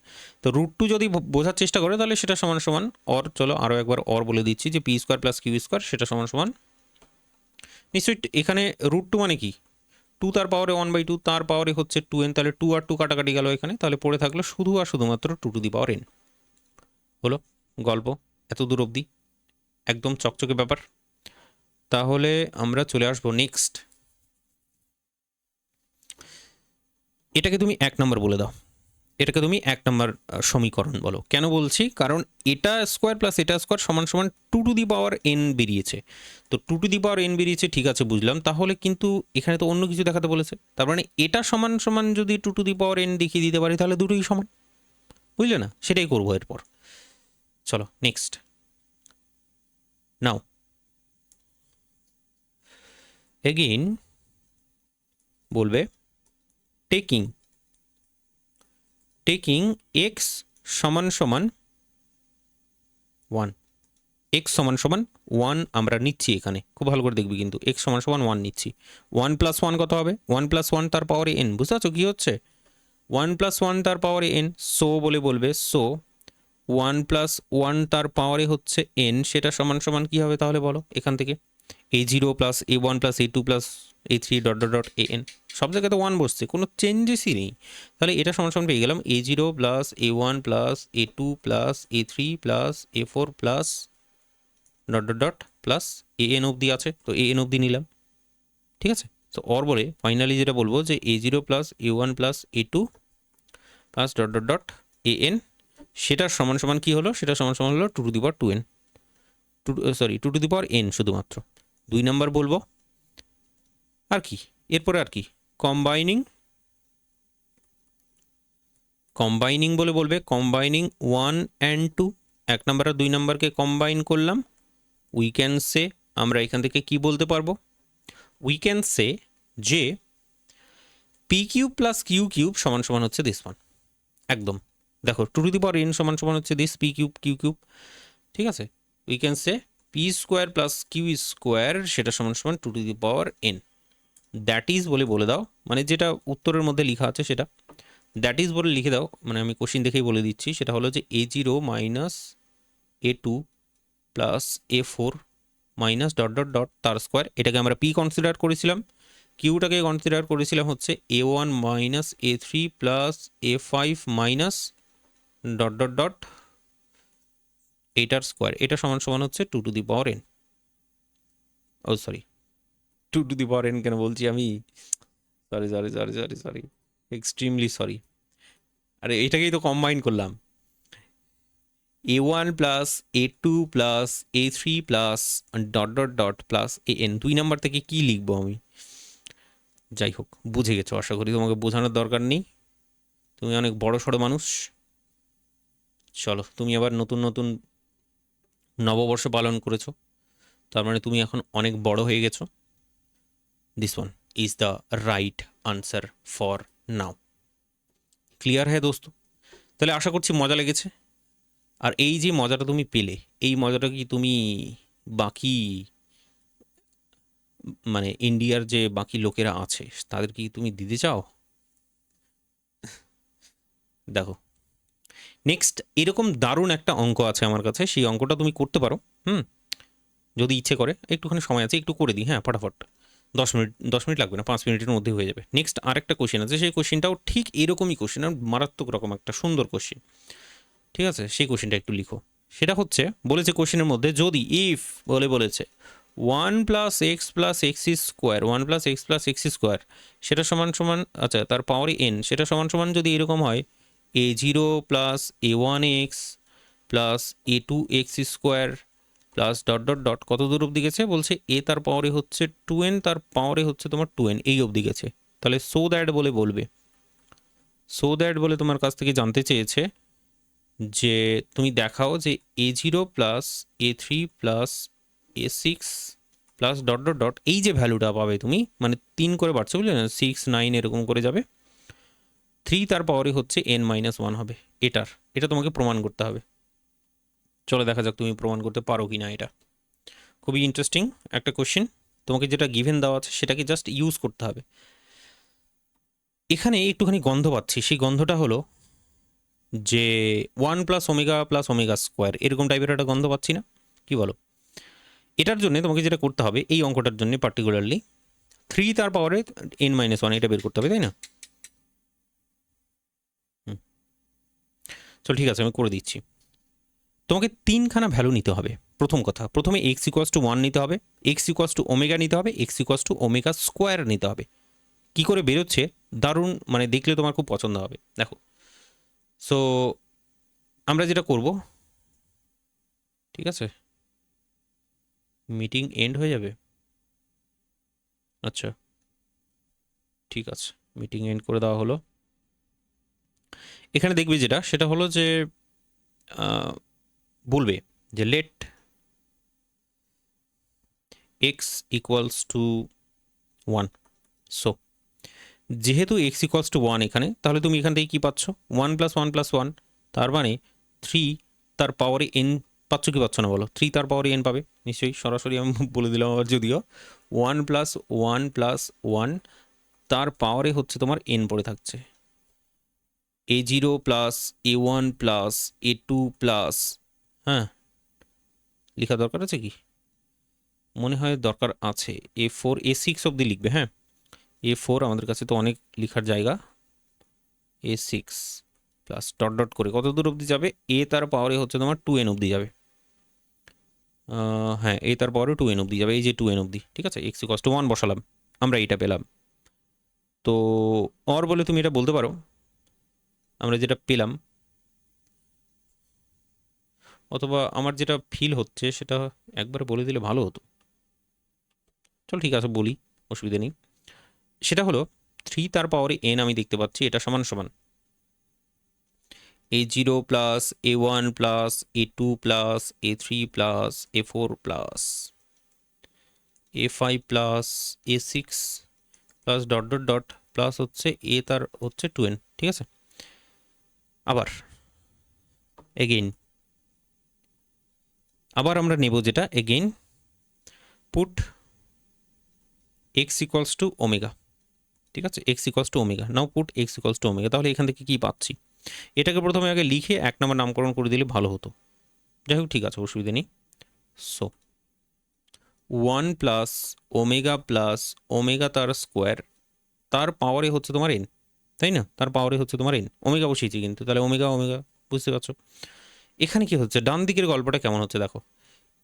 তো √2 যদি বোঝার চেষ্টা করে তাহলে সেটা সমান সমান অর, চলো আরও একবার অর বলে দিচ্ছি যে p² + q² সেটা সমান সমান নিশ্চয়ই এখানে √2 মানে কি, 2 তার পাওয়ারে 1/2 তার পাওয়ারে হচ্ছে 2n, তাহলে 2 আর 2 কাটাকাটি গেল এখানে, তাহলে পড়ে থাকলো শুধু আর শুধুমাত্র 2n, হলো গল্প এত দূর অবধি একদম চকচকে ব্যাপার। তাহলে আমরা চলে আসবো নেক্সট, এটাকে তুমি 1 নম্বর বলে দাও, এটাকে তুমি 1 নম্বর সমীকরণ বলো। কেন বলছি, কারণ এটা স্কোয়ার প্লাস এটা স্কোয়ার সমান সমান 2n বেরিয়েছে, তো 2n বেরিয়েছে, ঠিক আছে বুঝলাম, তাহলে কিন্তু এখানে তো অন্য কিছু দেখাতে বলেছে, তার মানে এটা সমান সমান যদি 2n দেখিয়ে দিতে পারি তাহলে দুটোই সমান, বুঝলে না, সেটাই করবো এরপর। চলো নেক্সট, নাও এগেইন বলবে টেকিং x সমান সমান 1, x সমান সমান 1 আমরা নিচ্ছি এখানে, খুব ভালো করে দেখবি কিন্তু, x সমান সমান 1 নিচ্ছি, 1 + 1 কত হবে, 1 + 1 তার পাওয়ারে n, বুঝতে পারছো কী হচ্ছে, 1 + 1 তার পাওয়ারে n, সো বলে বলবে সো 1 + 1 তার পাওয়ারে হচ্ছে n, সেটা সমান সমান কী হবে তাহলে বলো এখান থেকে, a0 + a1 + a2 + a3 ... an, সব জায়গায় তো 1 বসছে, কোনো চেঞ্জেসই নেই, তাহলে এটা সমান সমান পেয়ে গেলাম a0 + a1 + a2 + a3 + a4 an অবধি আছে, তো an অবধি নিলাম, ঠিক আছে। তো ওর বলে ফাইনালি যেটা বলবো যে a0 + a1 + a2 an, সেটা সমান সমান কী হলো, সেটা সমান সমান হলো 2n, সরি 2n শুধুমাত্র। 2 নাম্বার বলবো আর কি, এরপরে আর কি, কম্বাইনিং বলে বলবে, কম্বাইনিং 1 and 2, 1 নাম্বার আর 2 নাম্বারকে কম্বাইন করলাম, উই ক্যান সে, আমরা এখান থেকে কি বলতে পারবো, উই ক্যান সে যে p³ + q³ সমান সমান হচ্ছে দিস ওয়ান, একদম দেখো 2n সমান সমান হচ্ছে দিস p³ q³, ঠিক আছে, we can say p² + q² সেটা সমান সমান 2n, দ্যাট ইজ বলে দাও, মানে যেটা উত্তরের মধ্যে লেখা আছে সেটা দ্যাট ইজ বলে লিখে দাও, মানে আমি কোশ্চিন দেখেই বলে দিচ্ছি, সেটা হলো যে a0 - a2 + a4 - তার স্কোয়ার, এটাকে আমরা p কনসিডার করেছিলাম, কিউটাকে কনসিডার করেছিলাম হচ্ছে a1 - a3 + a5 এইটার স্কোয়ার, এটা সমান সমান হচ্ছে 2n, ও সরি 2n কেন বলছি আমি, সরি এক্সট্রিমলি সরি, আরে এটাকেই তো কম্বাইন করলাম, a1 + a2 + a3 +... an, 2 number থেকে কি লিখবো আমি, যাই হোক বুঝে গেছো, আশা করি তোমাকে বোঝানোর দরকার নেই, তুমি অনেক বড় সড়ো মানুষ। চলো তুমি আবার নতুন নতুন নববর্ষ পালন করেছো, তার মানে তুমি এখন অনেক বড় হয়ে গেছো, this one is the right answer for now. Clear হ্যাঁ দোস্ত? তাহলে আশা করছি মজা লেগেছে। আর এই যে মজাটা তুমি পেলে, এই মজাটা কি তুমি বাকি মানে ইন্ডিয়ার যে বাকি লোকেরা আছে তাদের কি তুমি দিতে চাও? দেখো, নেক্সট এরকম দারুণ একটা অঙ্ক আছে আমার কাছে, সেই অঙ্কটা তুমি করতে পারো। হুম, যদি ইচ্ছে করে, একটুখানি সময় আছে, একটু করে দিই, হ্যাঁ ফটাফট। 10 মিনিট, 10 মিনিট লাগবে না, 5 মিনিটের মধ্যে হয়ে যাবে। নেক্সট আরেকটা কোশ্চেন আছে, সেই কোশ্চেনটাও ঠিক এরকমই কোশ্চেন, আর মারাত্মক রকম একটা সুন্দর কোশ্চেন। ঠিক আছে, সেই কোশ্চেনটা একটু লিখো। সেটা হচ্ছে, বলেছে কোশ্চেনের মধ্যে, যদি ইফ বলেছে 1 + x + x² 1 + x + x², সেটা সমান সমান, আচ্ছা তার পাওয়ারে n, সেটা সমান সমান যদি এরকম হয় a0 + a1x + a2x² কত দূর অবধি গেছে বলছে, এ তার পাওয়ারে হচ্ছে 2n, তার পাওয়ারে হচ্ছে তোমার 2n, এই অবধি গেছে। তাহলে সো দ্যাট বলবে, সো দ্যাট বলে তোমার কাছ থেকে জানতে চেয়েছে যে তুমি দেখাও যে a0 + a3 + a6 + এই যে ভ্যালুটা পাবে তুমি, মানে 3 করে বাড়ছে বুঝলে না, 6 9 এরকম করে যাবে, 3 তার পাওয়ারে হচ্ছে n-1 হবে। এটা তোমাকে প্রমাণ করতে হবে। চলো দেখা যাক তুমি প্রমাণ করতে পারো কি না। এটা খুবই ইন্টারেস্টিং একটা কোশ্চেন। তোমাকে যেটা গিভেন দেওয়া আছে সেটাকে জাস্ট ইউজ করতে হবে। এখানে একটুখানি গন্ধ পাচ্ছি, সেই গন্ধটা হলো যে 1 + ω + ω² এরকম টাইপের একটা গন্ধ পাচ্ছি না? কি বলো? এটার জন্য তোমাকে যেটা করতে হবে, এই অঙ্কটার জন্য পার্টিকুলারলি 3 তার পাওয়ারে n-1 এটা বের করতে হবে, তাই না? চল ঠিক আছে, আমি করে দিচ্ছি। তোমাকে 3খানা ভ্যালু নিতে হবে। প্রথম কথা, প্রথমে x = 1 নিতে হবে, x = ω নিতে হবে, x = ω² নিতে হবে। কি করে বেরোচ্ছে দারুণ, মানে দেখলে তোমার খুব পছন্দ হবে। দেখো, সো আমরা যেটা করব, ঠিক আছে, মিটিং এন্ড হয়ে যাবে, আচ্ছা ঠিক আছে, মিটিং এন্ড করে দেওয়া হলো। এখানে দেখবে যেটা, সেটা হলো যে বলবে যে লেট x = 1। সো যেহেতু x = 1 এখানে, তাহলে তুমি এখান থেকে কি পাচ্ছ, 1 + 1 + 1, তার মানে 3 তার পাওয়ারে n পাচ্ছ কি পাচ্ছ না বলো? 3 তার পাওয়ারে n পাবে নিশ্চয়ই, সরাসরি আমি বলে দিলাম আবার, যদিও 1 + 1 + 1 তার পাওয়ারে হচ্ছে তোমার n পড়ে থাকছে, a0 + a1 + a2 হ্যাঁ, লেখা দরকার আছে কি? মনে হয় দরকার আছে। a4 a6 অবধি লিখবে, হ্যাঁ a4 আমাদের কাছে তো অনেক লেখার জায়গা, a6 + করে কত দূর অবধি যাবে, a তার পাওয়ারে হচ্ছে তোমার 2n অবধি যাবে। হ্যাঁ, a তার পাওয়ারে 2n অবধি যাবে, এই যে 2n অবধি, ঠিক আছে। x = 1 বসালাম, আমরা এটা পেলাম। তো অর বলে তুমি এটা বলতে পারো, আমরা যেটা পেলাম, অথবা আমার যেটা ফিল হচ্ছে সেটা একবার বলে দিলে ভালো হতো। চল ঠিক আছে বলি, অসুবিধা নেই। সেটা হলো 3 তার পাওয়ারে n আমি দেখতে পাচ্ছি, এটা সমান সমান a0 + a1 + a2 + a3 + a4 + a5 + a6 plus হচ্ছে a তার হচ্ছে 2n, ঠিক আছে। আবার এগেইন, আবার আমরা নেব যেটা এগেইন, পুট x = ω, ঠিক আছে, x = ω, নাও পুট x = ω। তাহলে এখান থেকে কি পাচ্ছি, এটাকে প্রথমে আগে লিখে 1 নম্বর নামকরণ করে দিলে ভালো হতো। যাই হোক ঠিক আছে, অসুবিধা নেই। সো 1 + ω + ω তার স্কোয়ার, তার পাওয়ারে হচ্ছে তোমার n, তাই না? তার পাওয়ারে হচ্ছে তোমার n, ω বসিয়েছি কিন্তু, তাহলে ω বুঝতে পারছো। এখানে কি হচ্ছে, ডান দিকের গল্পটা কেমন হচ্ছে দেখো,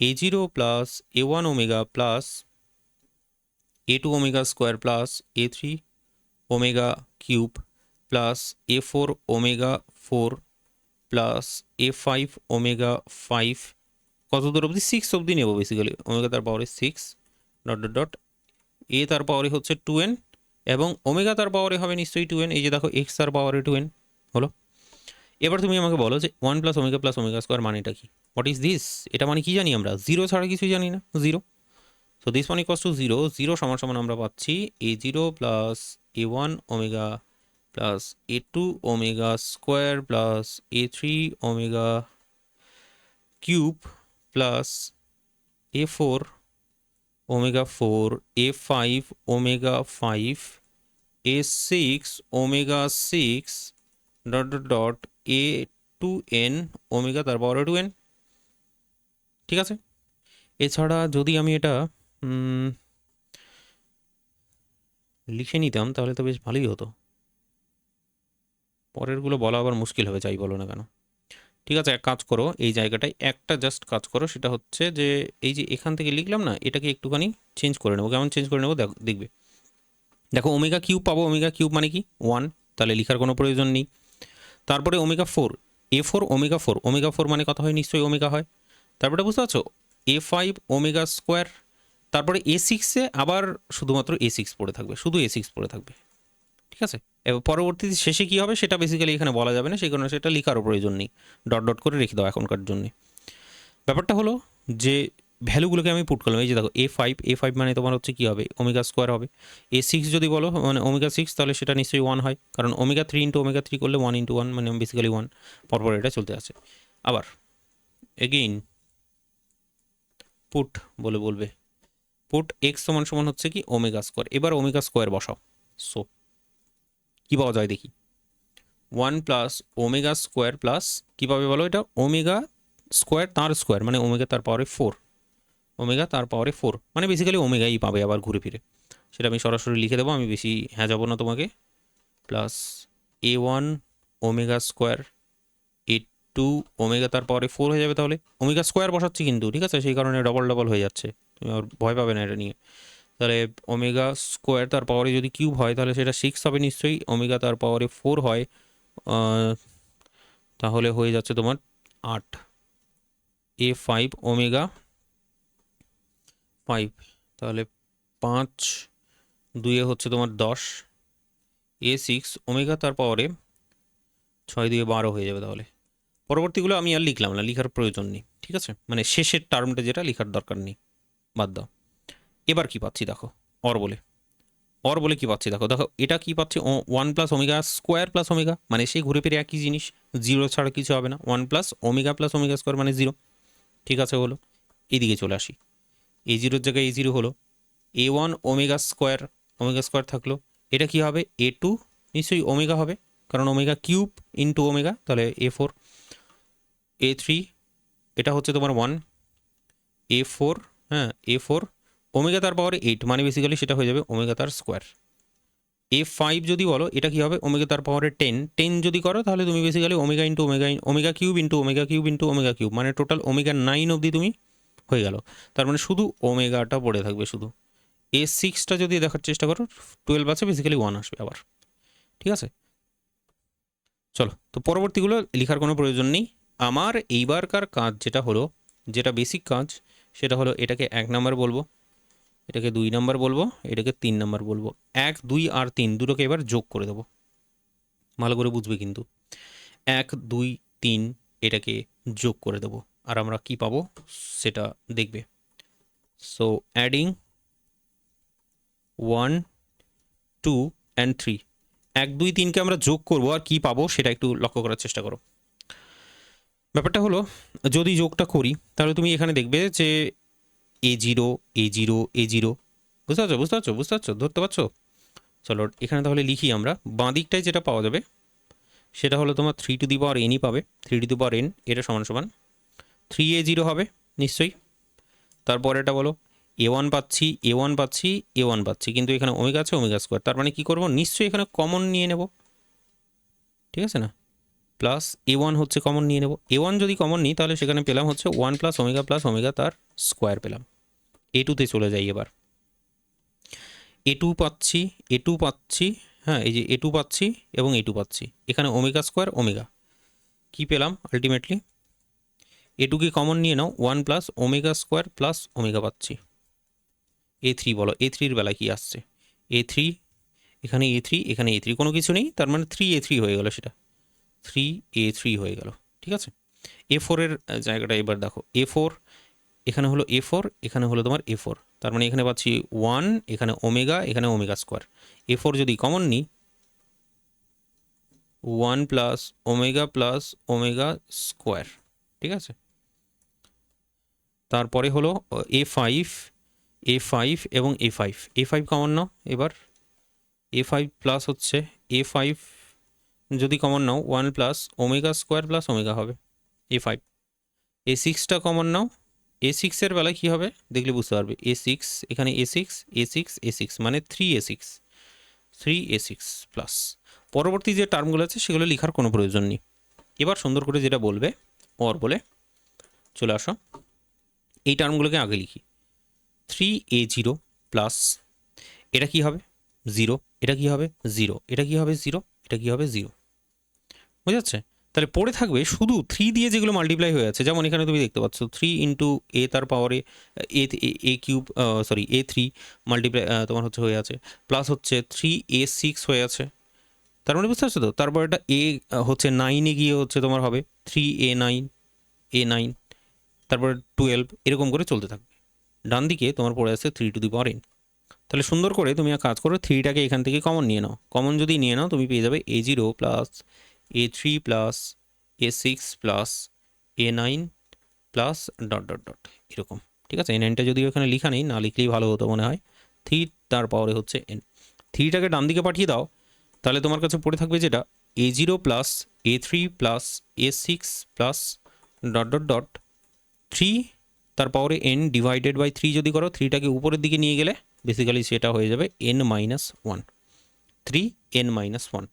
a0 + a1 ω + a2 ω² + a3 ω³ + a4 ω4 + a5 ω5, কত দূর অবধি, 6 অবধি নেবো বেসিক্যালি, ω তার পাওয়ারে 6 ... a তার পাওয়ারে হচ্ছে 2n এবং ω তার পাওয়ারে হবে নিশ্চয়ই 2n, এই যে দেখো x তার পাওয়ারে 2n হলো। এবার তুমি আমাকে বলো যে 1 + ω + ω² মানেটা কি, হোয়াট ইজ দিস? এটা মানে কি জানি আমরা, 0 ছাড়া কিছুই জানি না, 0। সো দিস ওয়ান = 0, 0 সমান সমান আমরা পাচ্ছি a0 + a1 ω plus a two omega square plus a three omega cube plus a four omega four a five omega five a six omega six dot dot dot a two n omega তার power two N. ঠিক আছে, এছাড়া যদি আমি এটা লিখে নিতাম তাহলে তো বেশ ভালোই হতো, পরেরগুলো বলা আবার মুশকিল হবে যাই বলো না কেন। ঠিক আছে, এক কাজ করো, এই জায়গাটায় একটা জাস্ট কাজ করো, সেটা হচ্ছে যে এই যে এখান থেকে লিখলাম না, এটাকে একটুখানি চেঞ্জ করে নেবো। কেমন চেঞ্জ করে নেবো দেখবে। দেখো ওমেগা কিউব পাবো, ওমেগা কিউব মানে কি 1, তাহলে লেখার কোনো প্রয়োজন নেই। তারপরে omega four, a four omega four, omega four মানে কত হয়, নিশ্চয়ই ওমেগা হয়। তারপরে বুঝতে পারছো, এ ফাইভ ওমেগা স্কোয়ার, তারপরে এ সিক্সে আবার শুধুমাত্র এ সিক্স পড়ে থাকবে, শুধু এ সিক্স পড়ে থাকবে। ঠিক আছে, এবার পরবর্তীতে শেষে কী হবে সেটা বেসিক্যালি এখানে বলা যাবে না, সেই কারণে সেটা লেখারও প্রয়োজন নেই, ডট ডট করে রেখে দাও এখনকার জন্যে। ব্যাপারটা হলো যে ভ্যালুগুলোকে আমি পুট করলাম, এই যে দেখো এ ফাইভ, এ ফাইভ মানে তোমার হচ্ছে কী হবে, ওমেগা স্কোয়ার হবে। এ সিক্স যদি বলো মানে ওমেগা সিক্স, তাহলে সেটা নিশ্চয়ই 1 হয়, কারণ omega three into omega three করলে 1 ইন্টু 1 মানে বেসিক্যালি 1, পরপর এটা চলতে আছে। আবার এগেইন পুট বলবে, পুট এক্স সমান সমান হচ্ছে কি ওমেগা স্কোয়ার, এবার ওমেগা স্কোয়ার বসাও। সো কী পাওয়া যায় দেখি, 1 প্লাস ওমেগা স্কোয়ার প্লাস কী পাবে বলো, এটা ওমেগা স্কোয়ার তার স্কোয়ার মানে ওমেগা তার পাওয়ারে 4, ওমেগা তার পাওয়ারে 4 মানে বেসিক্যালি ওমেগাই পাবে আবার ঘুরে ফিরে, সেটা আমি সরাসরি লিখে দেবো, আমি বেশি হ্যাঁ যাবো না তোমাকে। প্লাস এ ওয়ান ওমেগা স্কোয়ার, এ টু ওমেগা তার পাওয়ারে 4 হয়ে যাবে, তাহলে ওমেগা স্কোয়ার বসাচ্ছি কিন্তু, ঠিক আছে, সেই কারণে ডবল ডবল হয়ে যাচ্ছে, তুমি আর ভয় পাবে না এটা নিয়ে। তাহলে ওমেগা স্কোয়ার তার পাওয়ারে যদি কিউব হয় তাহলে সেটা 6 হবে নিশ্চয়ই, ওমেগা তার পাওয়ারে 4 হয় তাহলে হয়ে যাচ্ছে তোমার 8, এ ফাইভ ওমেগা 5, তাহলে 5 দুয়ে হচ্ছে তোমার 10, এ সিক্স ওমেগা তার পাওয়ারে 6 দুয়ে 12 হয়ে যাবে। তাহলে পরবর্তীগুলো আমি আর লিখলাম না, লিখার প্রয়োজন নেই, ঠিক আছে, মানে শেষের টার্মটা যেটা লিখার দরকার নেই, বাদ দাও। এবার কি পাচ্ছি দেখো, অর বলে কি পাচ্ছি দেখো, এটা কি পাচ্ছি, 1 plus omega square plus omega মানে সেই ঘুরে ফিরে একই জিনিস, জিরো ছাড়া কিছু হবে না, 1 প্লাস ওমেগা স্কোয়ার মানে 0। ঠিক আছে, হলো। এদিকে চলে আসি, এ জিরোর জায়গায় এ জিরো হলো, এ ওয়ান ওমেগা স্কোয়ার থাকলো, এটা কি হবে, এ টু নিশ্চয়ই ওমেগা হবে, কারণ ওমেগা কিউব ইন্টু ওমেগা, তাহলে এ ফোর, এ থ্রি এটা হচ্ছে তোমার 1, এ ফোর, হ্যাঁ এ ফোর ওমেগা তার পাওয়ারে 8 মানে বেসিক্যালি সেটা হয়ে যাবে ওমেগা তার স্কোয়ার। এ ফাইভ যদি বলো এটা কি হবে, ওমেগা তার পাওয়ারে 10 যদি করো তাহলে তুমি basically omega into omega cube into omega cube মানে টোটাল ওমেগা 9 অবধি তুমি হয়ে গেল, তার মানে শুধু ওমেগাটা পড়ে থাকবে শুধু। এ সিক্সটা যদি দেখার চেষ্টা করো 12 আছে, বেসিক্যালি 1 আসবে আবার। ঠিক আছে, চলো তো পরবর্তীগুলো লেখার কোনো প্রয়োজন নেই। আমার এইবারকার কাজ যেটা হলো, যেটা বেসিক কাজ সেটা হলো এটাকে 1 নাম্বার বলবো, এটাকে 2 নাম্বার বলবো, এটাকে 3 নাম্বার বলবো, 1 2 আর 3 দুটোকে এবার যোগ করে দেবো, ভালো করে বুঝবে কিন্তু, 1 2 3 এটাকে যোগ করে দেবো, আর আমরা কি পাবো সেটা দেখবে। সো অ্যাডিং 1 2 অ্যান্ড 3, 1 2 3কে আমরা যোগ করবো আর কি পাবো সেটা একটু লক্ষ্য করার চেষ্টা করো। ব্যাপারটা হলো যদি যোগটা করি তাহলে তুমি এখানে দেখবে যে এ জিরো এ জিরো এ জিরো, বুঝতে পারছো ধরতে পারছো। চলো এখানে তাহলে লিখি আমরা, বাঁ দিকটায় যেটা পাওয়া যাবে সেটা হলো তোমার 3 টু দি পাওয়ার এনই পাবে, 3 টু দি পাওয়ার এন এটা সমান সমান 3a0 হবে নিশ্চয়ই। তারপর এটা বলো a1 পাচ্ছি, a1 পাচ্ছি, কিন্তু এখানে ওমেগা আছে ওমেগা স্কোয়ার, তার মানে কি করব, নিশ্চয়ই এখানে কমন নিয়ে নেব, ঠিক আছে না, প্লাস a1 হচ্ছে কমন নিয়ে নেব, a1 যদি কমন নিই তাহলে সেখানে পেলাম হচ্ছে 1 প্লাস ওমেগা তার স্কোয়ার পেলাম। a2তে চলে যাই এবার, a2 পাচ্ছি, হ্যাঁ এই যে a2 পাচ্ছি এবং a2 পাচ্ছি, এখানে ওমেগা স্কোয়ার ওমেগা কি পেলাম আলটিমেটলি, এটুকে কমন নিয়ে নাও, 1 plus omega square plus omega পাচ্ছি। a3 বলো, a3-র বেলায় কি আসছে, a3 এখানে a3 কোনো কিছু নেই, তার মানে 3a3 হয়ে গেল, সেটা 3a3 হয়ে গেল। ঠিক আছে, a4-এর জায়গাটা এবার দেখো, a4 এখানে হলো a4, এখানে হলো তোমার a4, তার মানে এখানে পাচ্ছি 1, এখানে ওমেগা স্কোয়ার, a4 যদি কমন নিই 1 প্লাস ওমেগা স্কোয়ার, ঠিক আছে। তারপরে হলো এ ফাইভ এবং এ ফাইভ কমন নাও এবার। এ ফাইভ প্লাস হচ্ছে এ5 যদি কমন নাও 1 plus omega square plus omega হবে এ5। এ6টা কমন নাও, এ6-এর বেলায় কী হবে দেখলে বুঝতে পারবে। এ6 এখানে এ6 মানে 3a6 প্লাস পরবর্তী যে টার্মগুলো আছে সেগুলো লেখার কোনো প্রয়োজন নেই। এবার সুন্দর করে যেটা বলবে অর বলে চলে আসো, এই টার্মগুলোকে আগে লিখি। 3a0 প্লাস এটা কি হবে 0, এটা কি হবে 0, এটা কি হবে 0, এটা কি হবে 0, বুঝা যাচ্ছে। তাহলে পড়ে থাকবে শুধু 3 দিয়ে যেগুলো মাল্টিপ্লাই হয়ে আছে, যেমন এখানে তুমি দেখতে পাচ্ছ 3 ইন্টু এ তার পাওয়ারে এ কিউব, সরি এ3 মাল্টিপ্লাই তোমার হচ্ছে হয়ে আছে, প্লাস হচ্ছে 3a6 হয়ে আছে। তার মানে বুঝতে পারছো তো। তারপর এটা এ হচ্ছে 9-এ গিয়ে হচ্ছে তোমার হবে 3a9, তারপর 12, এরকম করে চলতে থাকবে। ডান দিকে তোমার পড়ে আছে 3n। তাহলে সুন্দর করে তুমি এক কাজ করো, 3টাকে এখান থেকে কমন নিয়ে নাও। কমন যদি নিয়ে নাও তুমি পেয়ে যাবে a0 plus a3 plus a6 plus a9 plus dot dot dot এরকম, ঠিক আছে। a9টা যদিও এখানে লেখা নেই, না লিখলেই ভালো হতো মনে হয়। 3 তার পাওয়ারে হচ্ছে n। 3টাকে ডান দিকে পাঠিয়ে দাও, তাহলে তোমার কাছে পড়ে থাকবে যেটা a0 plus a3 plus a6 plus dot dot dot 3 তার পাওয়ারে n ডিভাইডেড বাই 3 যদি করো, 3টাকে উপরের দিকে নিয়ে গেলে বেসিক্যালি সেটা হয়ে যাবে n-1, 3n-1।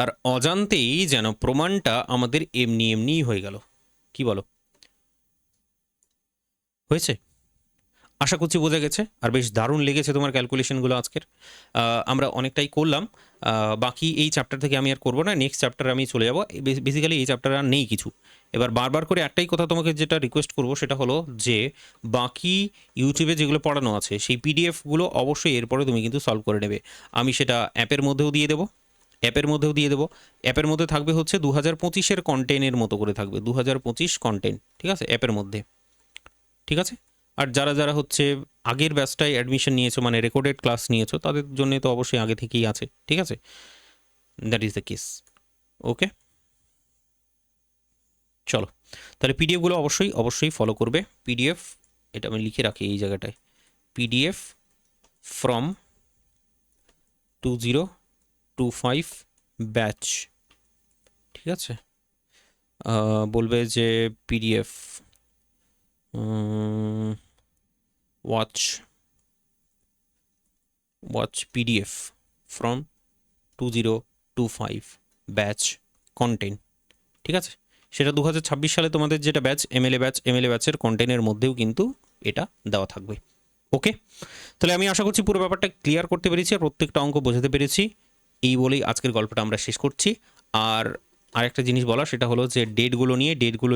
আর অজান্তেই যেন প্রমাণটা আমাদের এমনি এমনিই হয়ে গেল। কি বলো, হয়েছে? আশা করছি বোঝা গেছে। আর বেশ দারুণ লেগেছে তোমার ক্যালকুলেশনগুলো আজকের। আমরা অনেকটাই করলাম। বাকি এই চ্যাপ্টার থেকে আমি আর করবো না, নেক্সট চ্যাপ্টারে আমি চলে যাবো। বেসিক্যালি এই চ্যাপ্টারে আর নেই কিছু। এবার বারবার করে একটাই কথা তোমাকে যেটা রিকোয়েস্ট করবো সেটা হলো যে বাকি ইউটিউবে যেগুলো পড়ানো আছে সেই পিডিএফগুলো অবশ্যই এরপরে তুমি কিন্তু সলভ করে নেবে। আমি সেটা অ্যাপের মধ্যেও দিয়ে দেবো, অ্যাপের মধ্যে থাকবে হচ্ছে 2025-এর কন্টেন্টের মতো করে থাকবে, 2025 কন্টেন্ট, ঠিক আছে, অ্যাপের মধ্যে, ঠিক আছে। আর যারা যারা হচ্ছে আগের ব্যাচটায় অ্যাডমিশন নিয়েছো, মানে রেকর্ডেড ক্লাস নিয়েছো, তাদের জন্য তো অবশ্যই আগে থেকেই আছে, ঠিক আছে। That is the case. Okay, চলো তাহলে পিডিএফগুলো অবশ্যই অবশ্যই ফলো করবে। পিডিএফ, এটা আমি লিখে রাখি এই জায়গাটায়, পিডিএফ ফ্রম 2025 ব্যাচ, ঠিক আছে। বলবে যে PDF watch PDF from 2025 batch content, ঠিক আছে। সেটা 2026 সালে তোমাদের যেটা ব্যাচ এমএলএ ব্যাচের কন্টেন্টের মধ্যেও কিন্তু এটা দেওয়া থাকবে। ওকে, তাহলে আমি আশা করছি পুরো ব্যাপারটা ক্লিয়ার করতে পেরেছি আর প্রত্যেকটা অঙ্ক বোঝাতে পেরেছি। এই বলেই আজকের গল্পটা আমরা শেষ করছি। আর আরেকটা জিনিস বলা, সেটা হলো যে ডেটগুলো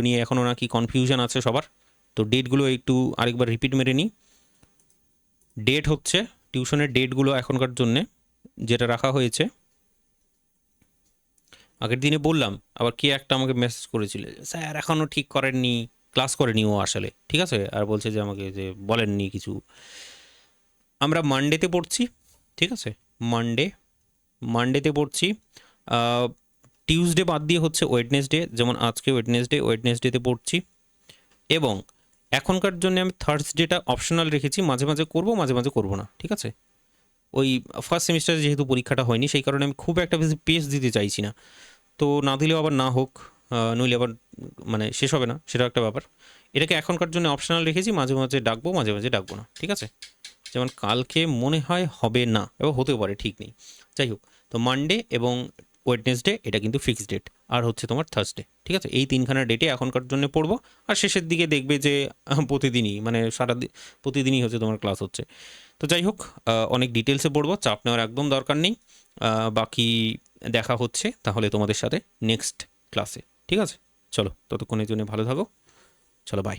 নিয়ে এখনও নাকি কনফিউশন আছে সবার। তো ডেটগুলো একটু আরেকবার রিপিট মেরে নিই। ডেট হচ্ছে টিউশনের ডেটগুলো এখনকার জন্যে যেটা রাখা হয়েছে, আগের দিনে বললাম, আবার কে একটা আমাকে মেসেজ করেছিল, স্যার এখনও ঠিক করেননি, ক্লাস করেনি ও আসলে, ঠিক আছে। আর বলছে যে আমাকে যে বলেননি কিছু। আমরা মানডেতে পড়ছি, ঠিক আছে, মানডেতে পড়ছি। টিউসডে বাদ দিয়ে হচ্ছে ওয়েডনেসডে, যেমন আজকে ওয়েডনেসডেতে পড়ছি। এবং এখনকার জন্য আমি থার্সডেটা অপশনাল রেখেছি, মাঝে মাঝে করবো মাঝে মাঝে করবো না, ঠিক আছে। ওই ফার্স্ট সেমিস্টারে যেহেতু পরীক্ষাটা হয়নি সেই কারণে আমি খুব একটা বেশি পেস দিতে চাইছি না। তো না দিলেও আবার না হোক, নইলে আবার মানে শেষ হবে না, সেটা একটা ব্যাপার। এটাকে এখনকার জন্য অপশনাল রেখেছি, মাঝে মাঝে ডাকবো মাঝে মাঝে ডাকবো না, ঠিক আছে। যেমন কালকে মনে হয় হবে না, এবার হতেও পারে, ঠিক নেই। যাই হোক, তো মানডে এবং ওয়েডনেসডে এটা কিন্তু ফিক্সড ডেট, আর হচ্ছে তোমার থার্সডে, ঠিক আছে। এই তিনখানা ডেটে এখনকার জন্য পড়বো। আর শেষের দিকে দেখবে যে প্রতিদিনই, মানে প্রতিদিনই হচ্ছে তোমার ক্লাস হচ্ছে। তো যাই হোক, অনেক ডিটেলসে পড়বো, চাপ নেওয়ার একদম দরকার নেই। বাকি দেখা হচ্ছে তাহলে তোমাদের সাথে নেক্সট ক্লাসে, ঠিক আছে। চলো, ততক্ষণের জন্য ভালো থাকো, চলো বাই।